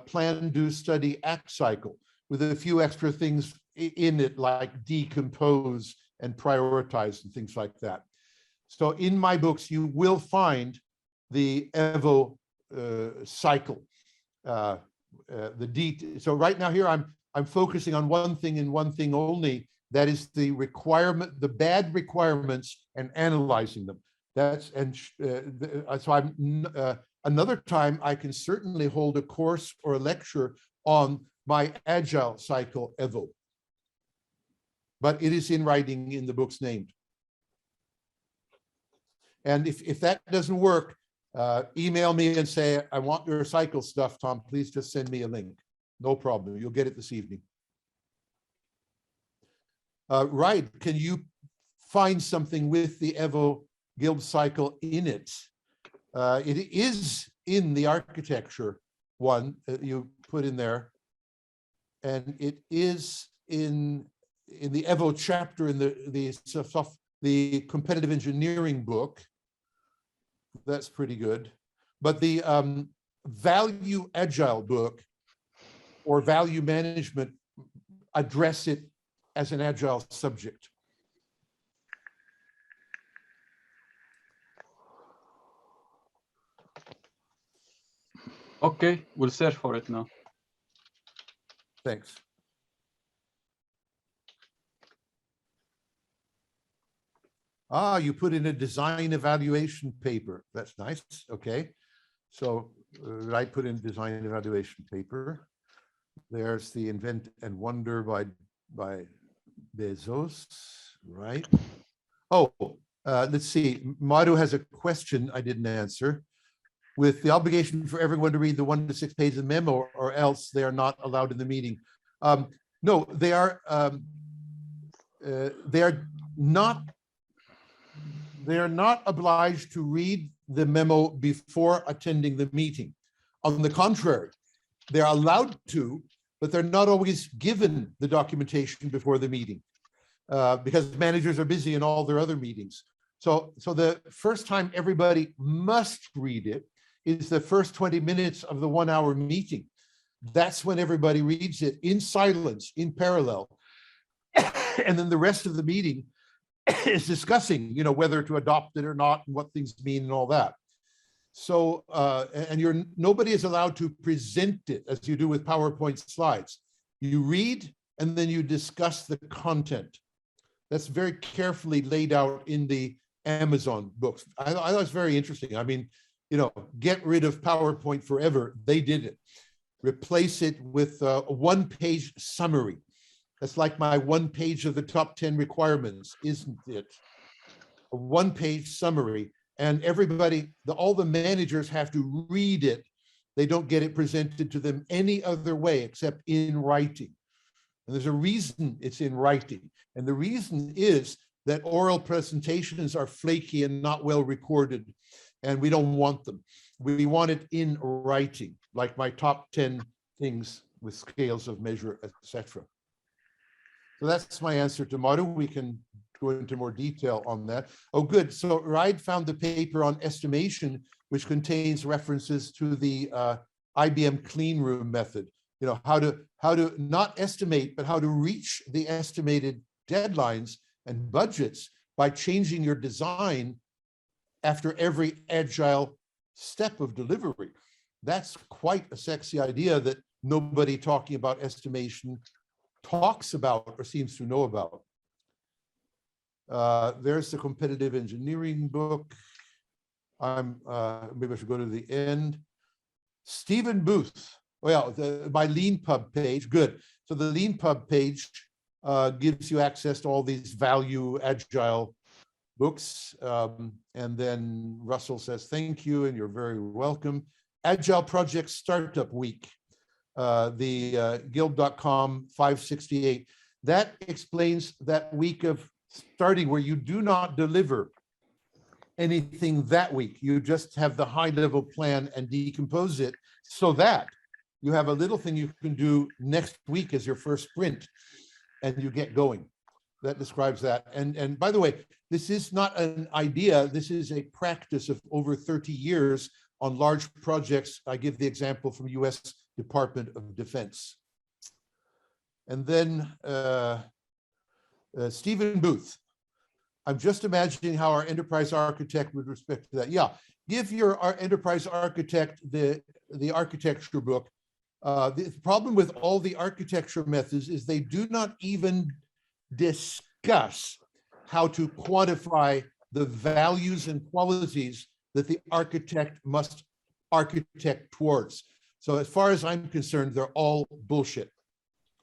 S1: plan, do, study, act cycle, with a few extra things in it like decompose and prioritize and things like that. So in my books, you will find the EVO cycle. So right now here, I'm focusing on one thing and one thing only. That is the requirement, the bad requirements, and analyzing them. That's so I'm another time I can certainly hold a course or a lecture on my agile cycle EVO. But it is in writing in the books named. And if that doesn't work, email me and say, I want your cycle stuff, Tom, please just send me a link. No problem, you'll get it this evening. Right, can you find something with the EVO guild cycle in it? It is in the architecture one that you put in there. And it is in the EVO chapter in the competitive engineering book. That's pretty good. But the value agile book or value management address it as an agile subject.
S2: Okay, we'll search for it now.
S1: Thanks. Ah, you put in a design evaluation paper. That's nice. Okay. So I put in design evaluation paper. There's the Invent and Wonder by Bezos, right? Oh, let's see. Madhu has a question I didn't answer. With the obligation for everyone to read the 1 to 6 pages of memo, or else they are not allowed in the meeting. No, they are not obliged to read the memo before attending the meeting. On the contrary, they're allowed to, but they're not always given the documentation before the meeting because managers are busy in all their other meetings. So the first time everybody must read it is the first 20 minutes of the 1 hour meeting. That's when everybody reads it in silence, in parallel. And then the rest of the meeting is discussing, whether to adopt it or not and what things mean and all that. So, and nobody is allowed to present it as you do with PowerPoint slides. You read and then you discuss the content. That's very carefully laid out in the Amazon books. I thought it was very interesting. I mean, get rid of PowerPoint forever. They did it. Replace it with a 1-page summary. That's like my 1 page of the top 10 requirements, isn't it? A 1-page summary. And everybody, all the managers have to read it. They don't get it presented to them any other way except in writing. And there's a reason it's in writing. And the reason is that oral presentations are flaky and not well recorded. And we don't want them. We want it in writing, like my top 10 things with scales of measure, etc. So that's my answer to Madhu. We can go into more detail on that. Oh, good. So Raid found the paper on estimation, which contains references to the IBM clean room method. You know, how to not estimate, but how to reach the estimated deadlines and budgets by changing your design after every agile step of delivery. That's quite a sexy idea that nobody talking about estimation talks about or seems to know about. There's the competitive engineering book. Maybe I should go to the end. Stephen Booth. Well, my LeanPub page, good. So the LeanPub page gives you access to all these value agile books. And then Russell says, thank you, and you're very welcome. Agile Project Startup Week, the guild.com 568. That explains that week of starting where you do not deliver anything that week. You just have the high level plan and decompose it so that you have a little thing you can do next week as your first sprint and you get going. That describes that. And by the way, this is not an idea. This is a practice of over 30 years on large projects. I give the example from US Department of Defense. And then Stephen Booth. I'm just imagining how our enterprise architect would respect to that. Yeah, give our enterprise architect the architecture book. The problem with all the architecture methods is they do not even discuss how to quantify the values and qualities that the architect must architect towards. So as far as I'm concerned, they're all bullshit.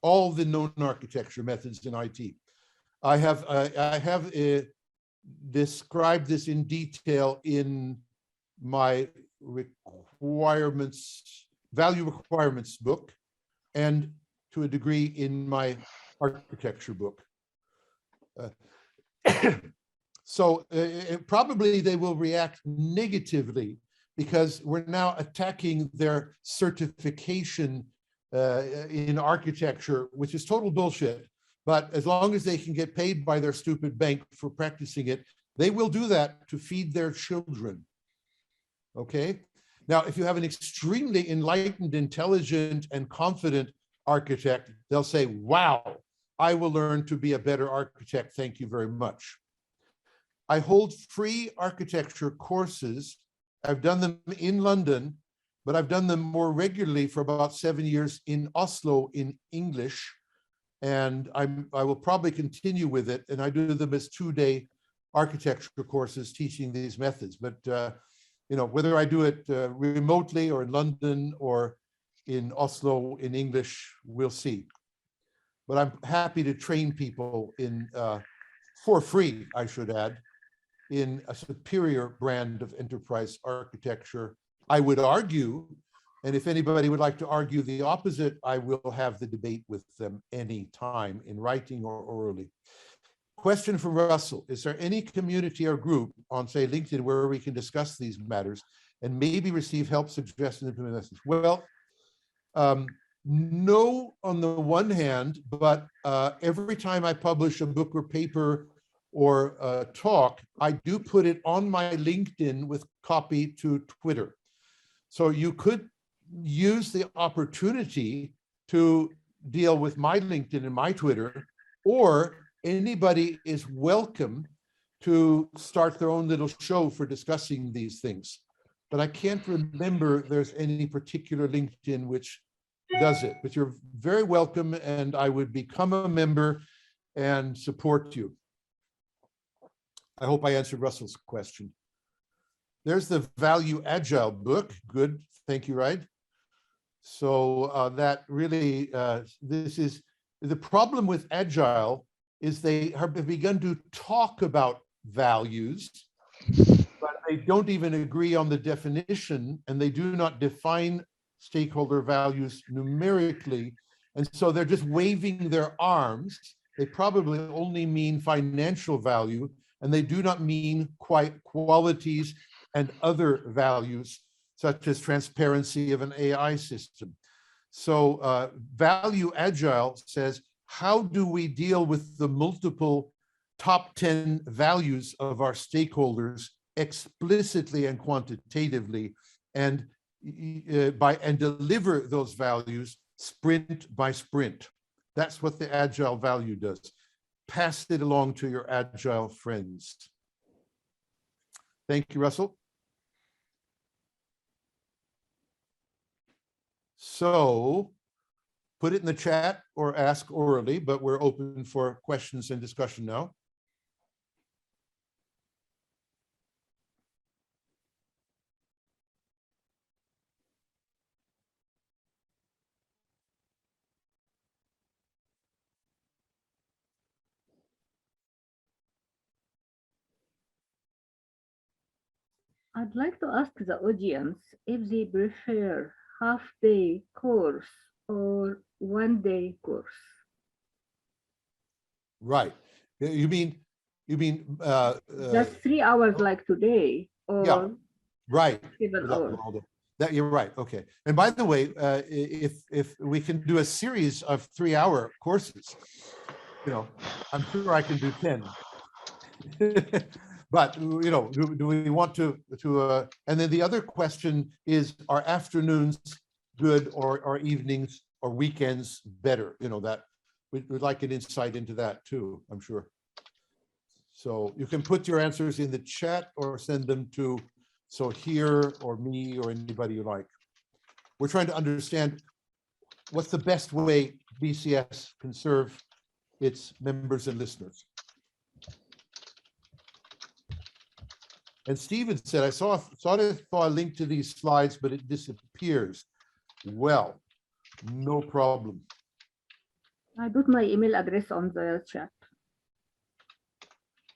S1: All the known architecture methods in IT. I have described this in detail in my value requirements book, and to a degree in my architecture book. So probably they will react negatively because we're now attacking their certification in architecture, which is total bullshit. But as long as they can get paid by their stupid bank for practicing it, they will do that to feed their children. Okay? Now, if you have an extremely enlightened, intelligent, and confident architect, they'll say, wow, I will learn to be a better architect. Thank you very much. I hold free architecture courses. I've done them in London, but I've done them more regularly for about 7 years in Oslo in English. And I will probably continue with it. And I do them as 2-day architecture courses teaching these methods. But you know, whether I do it remotely or in London or in Oslo in English, we'll see. But I'm happy to train people in, for free, I should add, in a superior brand of enterprise architecture. I would argue, and if anybody would like to argue the opposite, I will have the debate with them anytime in writing or orally. Question from Russell. Is there any community or group on, say, LinkedIn where we can discuss these matters and maybe receive help, suggestions, and implementations? Well, no on the one hand, but every time I publish a book or paper or a talk, I do put it on my LinkedIn with copy to Twitter. So you could use the opportunity to deal with my LinkedIn and my Twitter, or anybody is welcome to start their own little show for discussing these things. But I can't remember there's any particular LinkedIn which does it, but you're very welcome, and I would become a member and support you. I hope I answered Russell's question. There's the Value Agile book. Good, thank you, Raid. So that really, this is, the problem with Agile is they have begun to talk about values, but they don't even agree on the definition, and they do not define stakeholder values numerically. And so they're just waving their arms. They probably only mean financial value, and they do not mean quite qualities and other values, such as transparency of an AI system. So Value Agile says, how do we deal with the multiple top 10 values of our stakeholders explicitly and quantitatively, and deliver those values sprint by sprint. That's what the agile value does. Pass it along to your agile friends. Thank you, Russell. So put it in the chat or ask orally, but we're open for questions and discussion now.
S9: I'd like to ask the audience if they prefer half-day course or one-day course.
S1: Right. You mean
S9: just 3 hours like today, or
S1: yeah, right.
S9: 7 hours.
S1: That you're right. Okay. And by the way, if we can do a series of 3-hour courses, you know, I'm sure I can do 10. But you know, do we want to and then the other question is, are afternoons good, or evenings or weekends better? You know, that we'd like an insight into that too, I'm sure. So you can put your answers in the chat or send them to Sohair or me or anybody you like. We're trying to understand what's the best way BCS can serve its members and listeners. And Stephen said, I saw a link to these slides, but it disappears. Well, no problem.
S9: I put my email address on the chat.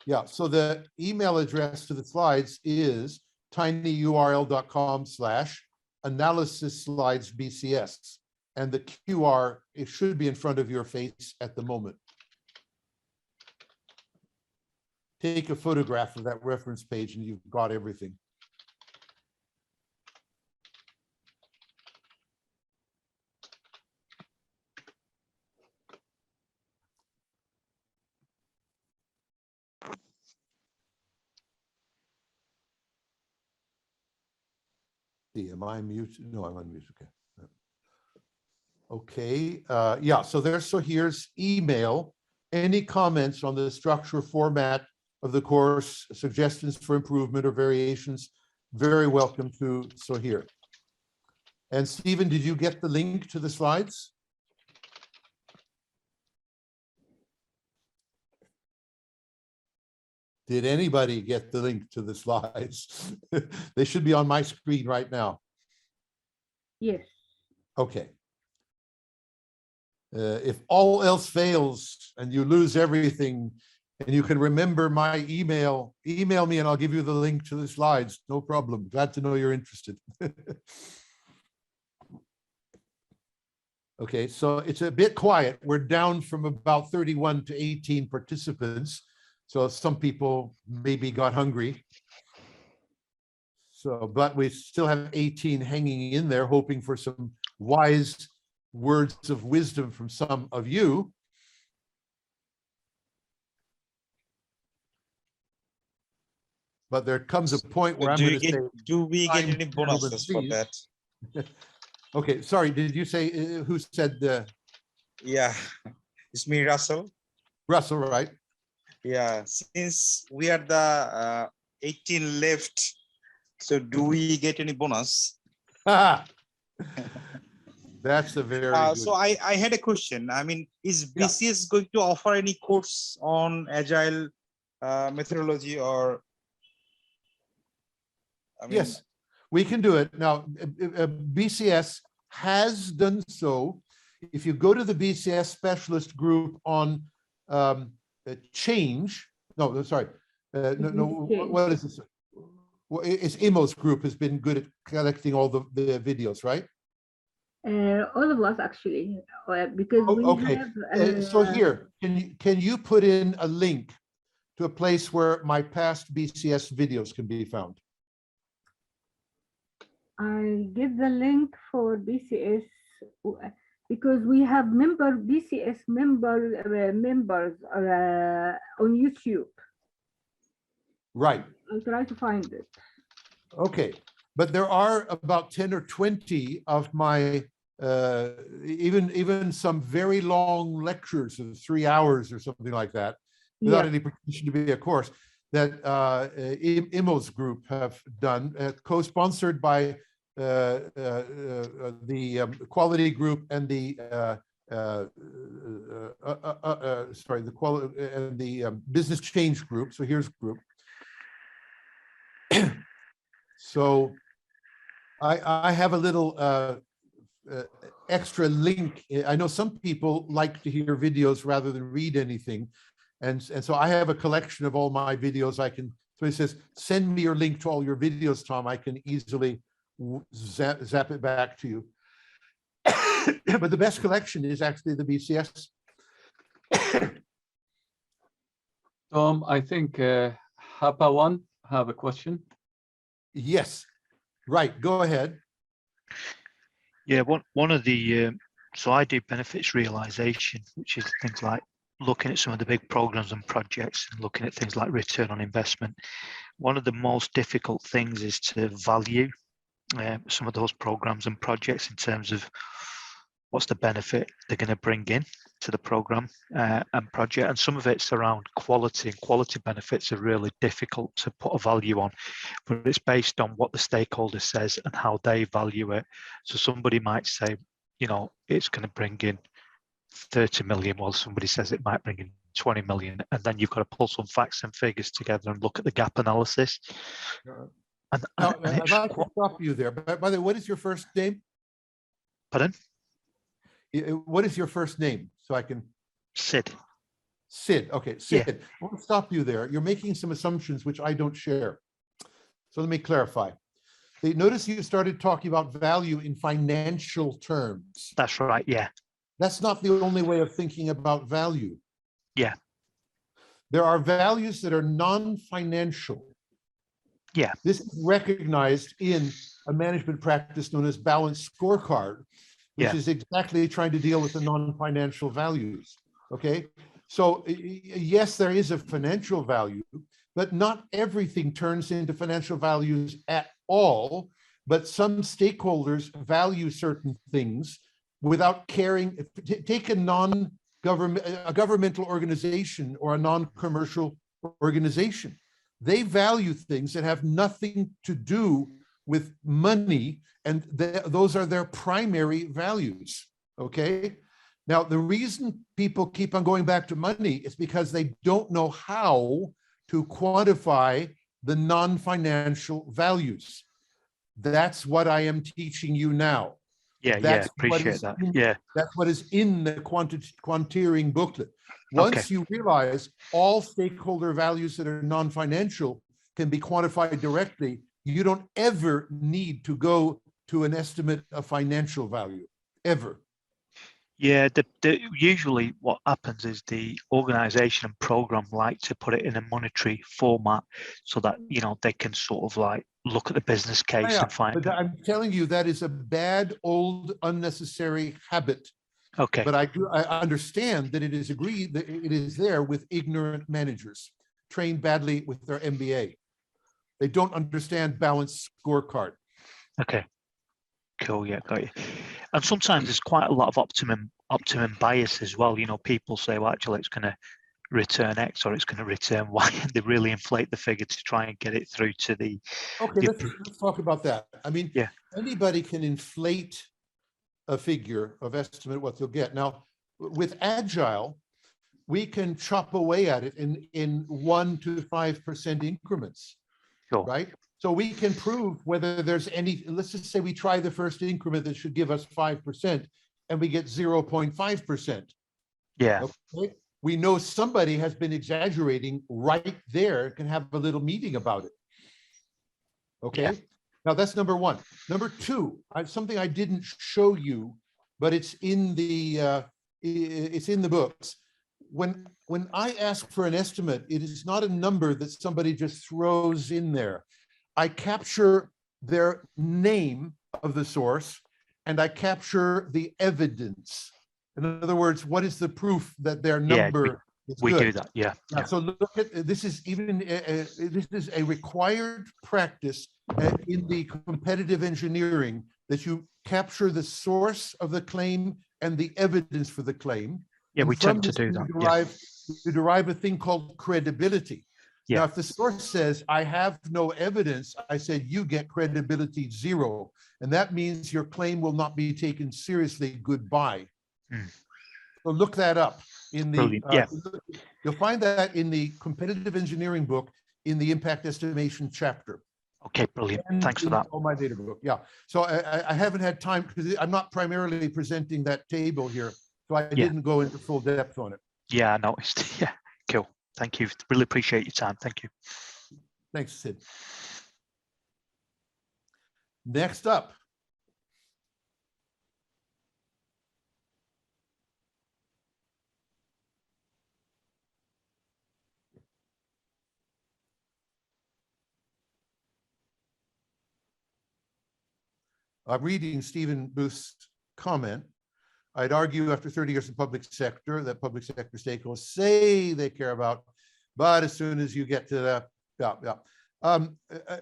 S1: Yeah, so the email address to the slides is tinyurl.com/analysis-slides-bcs. And the QR, it should be in front of your face at the moment. Take a photograph of that reference page and you've got everything. See, am I muted? No, I'm unmuted. Okay. Okay. Yeah, so here's email. Any comments on the structure, format of the course, suggestions for improvement or variations, very welcome to Sohair. And Stephen, did you get the link to the slides? Did anybody get the link to the slides? They should be on my screen right now.
S9: Yes.
S1: Okay. If all else fails and you lose everything, and you can remember my email me and I'll give you the link to the slides. No problem. Glad to know you're interested. Okay, so it's a bit quiet. We're down from about 31 to 18 participants. So some people maybe got hungry. So, but we still have 18 hanging in there, hoping for some wise words of wisdom from some of you. But there comes a point where I'm going to say,
S10: do we get any bonuses for that?
S1: Okay, sorry, did you say, who said the?
S10: Yeah, it's me, Russell.
S1: Russell, right?
S10: Yeah, since we are the 18 left, so do we get any bonus?
S1: That's a very good.
S10: So I had a question. I mean, is BCS going to offer any course on agile methodology, or? I mean,
S1: yes, we can do it. Now, BCS has done so. If you go to the BCS specialist group on change, no, sorry, what is this? Well, it's Imo's group has been good at collecting all the videos, right?
S9: All of us actually, because we have.
S1: So here, can you put in a link to a place where my past BCS videos can be found?
S9: I give the link for BCS. because we have BCS members on YouTube.
S1: Right.
S9: I'll try to find it.
S1: Okay, but there are about 10 or 20 of my even some very long lectures of 3 hours or something like that, without any pretension to be a course, that Immo's group have done, co-sponsored by the quality group and the quality and the business change group. So here's group. So I have a little extra link. I know some people like to hear videos rather than read anything. And so I have a collection of all my videos. So he says, send me your link to all your videos, Tom. I can easily zap it back to you. But the best collection is actually the BCS.
S2: Tom, I think Hapa1 have a question.
S1: Yes, right, go ahead.
S5: Yeah, one of the, so I do benefits realization, which is things like looking at some of the big programs and projects and looking at things like return on investment. One of the most difficult things is to value some of those programs and projects in terms of what's the benefit they're going to bring in to the program and project. And some of it's around quality, and quality benefits are really difficult to put a value on, but it's based on what the stakeholder says and how they value it. So somebody might say, you know, it's going to bring in 30 million, while somebody says it might bring in 20 million. And then you've got to pull some facts and figures together and look at the gap analysis.
S1: Now, I'd like to stop you there. But by the way, what is your first name?
S5: Pardon?
S1: What is your first name? So I can.
S5: Sid.
S1: Sid. Okay, Sid.
S5: Yeah.
S1: I want to stop you there. You're making some assumptions which I don't share. So let me clarify. Notice you started talking about value in financial terms.
S5: That's right. Yeah.
S1: That's not the only way of thinking about value.
S5: Yeah.
S1: There are values that are non-financial.
S5: Yeah.
S1: This is recognized in a management practice known as balanced scorecard, which is exactly trying to deal with the non-financial values. Okay. So yes, there is a financial value, but not everything turns into financial values at all. But some stakeholders value certain things without caring. Take a governmental organization or a non-commercial organization. They value things that have nothing to do with money, and those are their primary values, okay? Now, the reason people keep on going back to money is because they don't know how to quantify the non-financial values. That's what I am teaching you now.
S5: Yeah, appreciate that.
S1: That's what is in the quantiering booklet. Once you realize all stakeholder values that are non-financial can be quantified directly, you don't ever need to go to an estimate of financial value, ever.
S5: Yeah, usually what happens is the organization and program like to put it in a monetary format so that, you know, they can sort of like look at the business case and find.
S1: But I'm telling you, that is a bad, old, unnecessary habit.
S5: Okay.
S1: But I understand that it is agreed that it is there with ignorant managers trained badly with their MBA. They don't understand balanced scorecard.
S5: Okay. Cool. Yeah, got you. And sometimes there's quite a lot of optimum bias as well. You know, people say, well, actually, it's going to return X or it's going to return Y, and they really inflate the figure to try and get it through to the.
S1: Okay, let's talk about that. I mean, anybody can inflate a figure of estimate what they'll get. Now, with Agile, we can chop away at it in 1 to 5% increments, right? So we can prove whether there's any, let's just say we try the first increment that should give us 5% and we get 0.5%.
S5: Yeah.
S1: Okay? We know somebody has been exaggerating right there, can have a little meeting about it. Okay. Yeah. Now that's number one. Number two, something I didn't show you, but it's in the books. When I ask for an estimate, it is not a number that somebody just throws in there. I capture their name of the source and I capture the evidence. In other words, what is the proof that their number is
S5: we
S1: good?
S5: do that. Yeah.
S1: So look at this is even this is a required practice in the competitive engineering, that you capture the source of the claim and the evidence for the claim.
S5: Yeah,
S1: and
S5: we
S1: from
S5: tend to
S1: this
S5: do
S1: you
S5: that.
S1: you derive a thing called credibility.
S5: Yeah.
S1: Now, if the source says, I have no evidence, I said, you get credibility 0. And that means your claim will not be taken seriously. Goodbye. So look that up in the, you'll find that in the competitive engineering book in the impact estimation chapter.
S5: Okay, brilliant. Thanks for that.
S1: All my data book. Yeah. So I haven't had time because I'm not primarily presenting that table here. So I didn't go into full depth on it.
S5: Yeah, I noticed. Yeah, cool. Thank you. Really appreciate your time. Thank you.
S1: Thanks, Sid. Next up. I'm reading Stephen Booth's comment. I'd argue after 30 years in public sector that public sector stakeholders say they care about, but as soon as you get to the,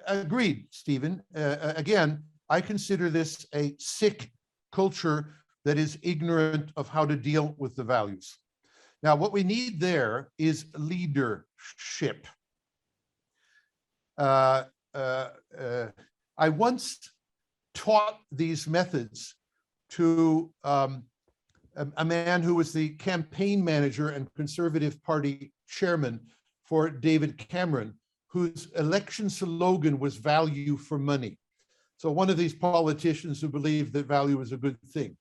S1: agreed, Stephen. Again, I consider this a sick culture that is ignorant of how to deal with the values. Now, what we need there is leadership. I once taught these methods to a man who was the campaign manager and Conservative Party chairman for David Cameron, whose election slogan was value for money. So one of these politicians who believed that value was a good thing.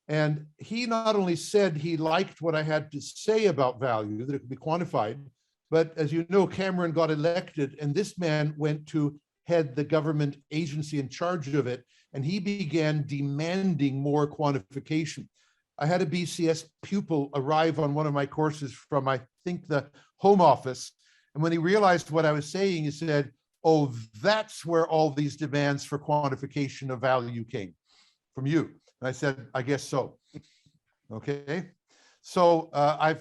S1: And he not only said he liked what I had to say about value, that it could be quantified, but as you know, Cameron got elected and this man went to head the government agency in charge of it, and he began demanding more quantification. I had a BCS pupil arrive on one of my courses from, I think, the Home Office. And when he realized what I was saying, he said, oh, that's where all these demands for quantification of value came from you. And I said, I guess so. Okay. So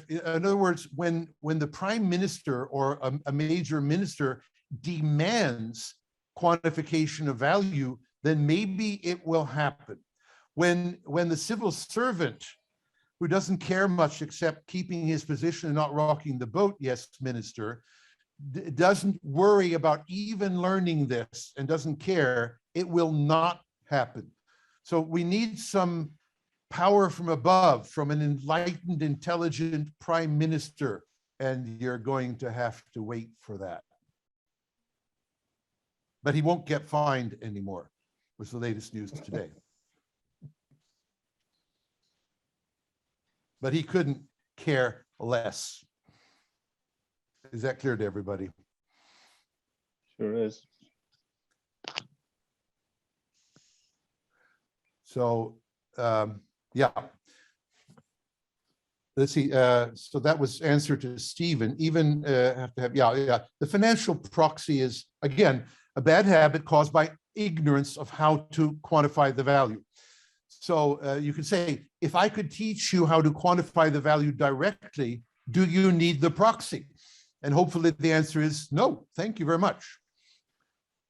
S1: in other words, when the prime minister or a major minister demands quantification of value, then maybe it will happen. When the civil servant who doesn't care much except keeping his position and not rocking the boat, yes, minister, doesn't worry about even learning this and doesn't care, it will not happen. So we need some power from above, from an enlightened, intelligent prime minister, and you're going to have to wait for that. But he won't get fined anymore, was the latest news today. But he couldn't care less. Is that clear to everybody?
S7: Sure is. So, yeah. Let's see. So that was answer to Stephen. Even have to have, yeah. The financial proxy is, again, a bad habit caused by ignorance of how to quantify the value. So you could say, if I could teach you how to quantify the value directly, do you need the proxy? And hopefully the answer is no, thank you very much.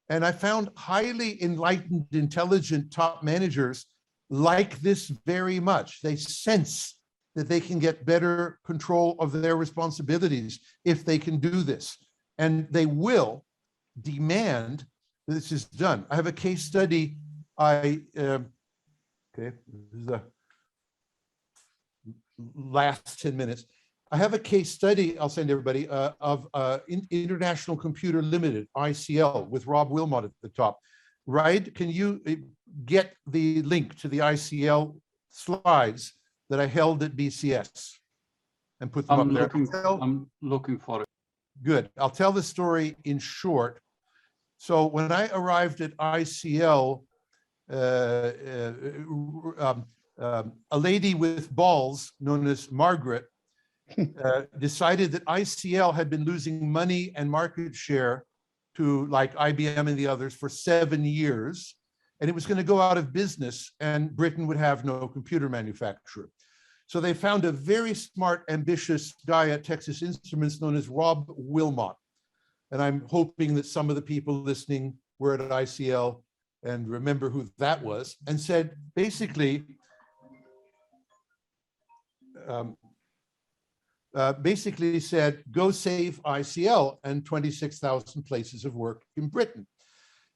S7: And I found highly enlightened, intelligent top managers like this very much. They sense that they can get better control of their responsibilities if they can do this. And they will demand that this is done. I have a case study. Okay, this is the last 10 minutes. I have a case study I'll send everybody of International Computer Limited, ICL, with Rob Wilmot at the top. Right? Can you get the link to the ICL slides that I held at BCS and put them up there?
S2: I'm looking for it.
S1: Good. I'll tell the story in short. So when I arrived at ICL, a lady with balls known as Margaret decided that ICL had been losing money and market share to like IBM and the others for 7 years. and it was going to go out of business, and Britain would have no computer manufacturer. So they found a very smart, ambitious guy at Texas Instruments known as Rob Wilmot. And I'm hoping that some of the people listening were at ICL and remember who that was, and said, basically said, go save ICL and 26,000 places of work in Britain.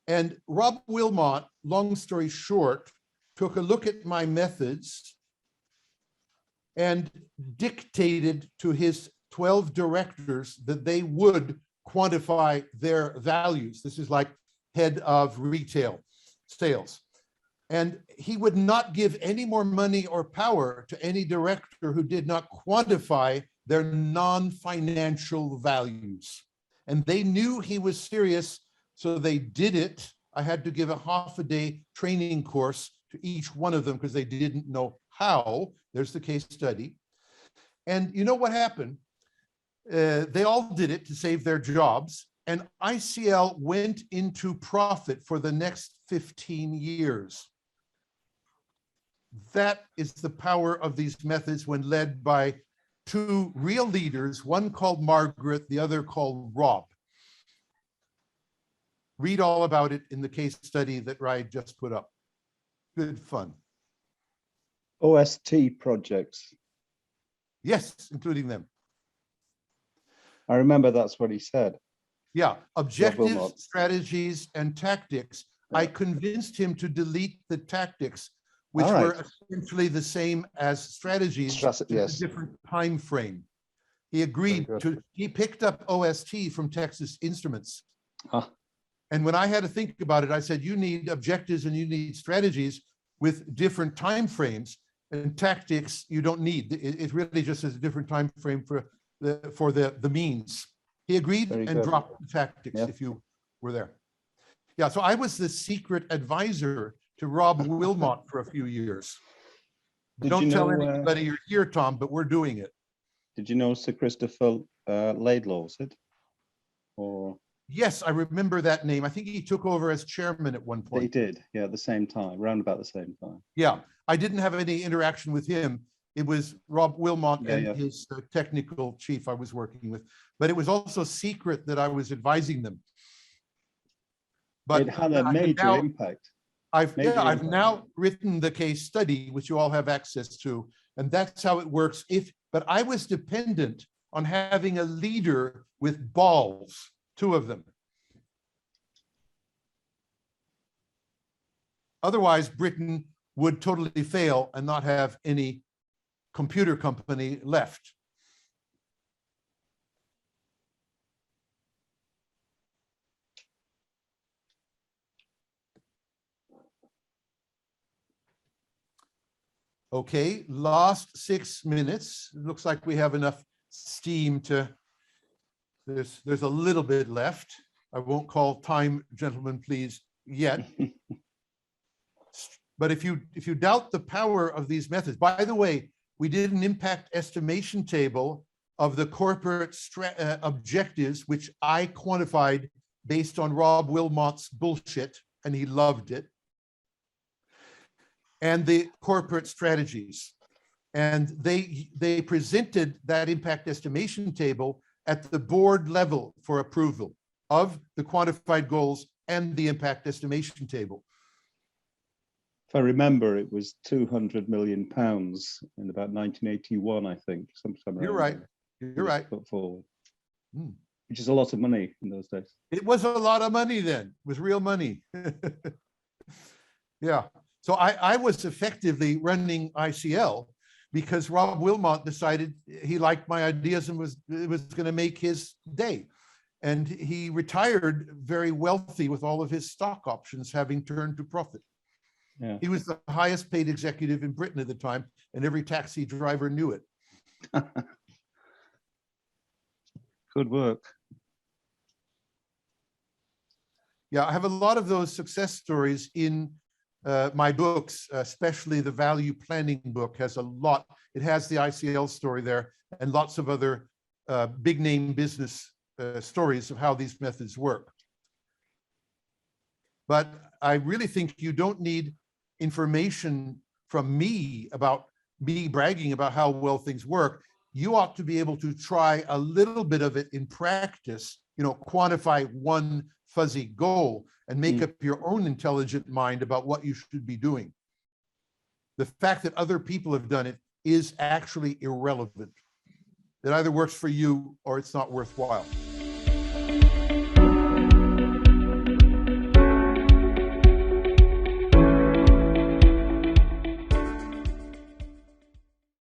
S1: And Rob Wilmot, long story short, took a look at my methods and dictated to his 12 directors that they would quantify their values. This is like head of retail sales. And he would not give any more money or power to any director who did not quantify their non-financial values. And they knew he was serious, so they did it. I had to give a half-a-day training course to each one of them because they didn't know how. There's the case study. And you know what happened? They all did it to save their jobs, and ICL went into profit for the next 15 years. That is the power of these methods when led by two real leaders, one called Margaret, the other called Rob. Read all about it in the case study that Ryan just put up. Good fun.
S7: OST projects.
S1: Yes, including them.
S7: I remember that's what he said.
S1: Yeah, objectives, strategies, and tactics. Yeah. I convinced him to delete the tactics, which were essentially the same as strategies, just a different time frame. He agreed to, he picked up OST from Texas Instruments.
S7: Huh.
S1: And when I had to think about it, I said, you need objectives and you need strategies with different time frames, and tactics you don't need. It really just is a different time frame for the means. He agreed and dropped the tactics if you were there. Yeah, so I was the secret advisor to Rob Wilmot for a few years. Don't tell anybody you're here, Tom, but we're doing it.
S7: Did you know Sir Christopher Laidlaw, was it? Or
S1: yes, I remember that name. I think he took over as chairman at one point.
S7: He did, yeah, at the same time, around about the same time.
S1: Yeah, I didn't have any interaction with him. It was Rob Wilmot and his technical chief I was working with, but it was also secret that I was advising them. But
S7: it had a major impact.
S1: I've now written the case study, which you all have access to, and that's how it works. But I was dependent on having a leader with balls, two of them. Otherwise, Britain would totally fail and not have any computer company left. Okay, last 6 minutes. It looks like we have enough steam to, there's a little bit left. I won't call time, gentlemen, please, yet. But if you doubt the power of these methods, by the way, we did an impact estimation table of the corporate objectives, which I quantified based on Rob Wilmot's bullshit, and he loved it, and the corporate strategies. And they presented that impact estimation table at the board level for approval of the quantified goals and the impact estimation table.
S7: If I remember, it was 200 million pounds in about 1981, I think. Sometime
S1: You're right. You're right.
S7: Put forward, which is a lot of money in those days.
S1: It was a lot of money then. It was real money. Yeah. So I was effectively running ICL because Rob Wilmot decided he liked my ideas and was going to make his day. And he retired very wealthy with all of his stock options having turned to profit.
S7: Yeah.
S1: He was the highest paid executive in Britain at the time, and every taxi driver knew it.
S7: Good work.
S1: Yeah, I have a lot of those success stories in my books, especially the value planning book has a lot. It has the ICL story there and lots of other big name business stories of how these methods work. But I really think you don't need information from me about me bragging about how well things work. You ought to be able to try a little bit of it in practice, quantify one fuzzy goal and make up your own intelligent mind about what you should be doing. The fact that other people have done it is actually irrelevant. It either works for you or it's not worthwhile.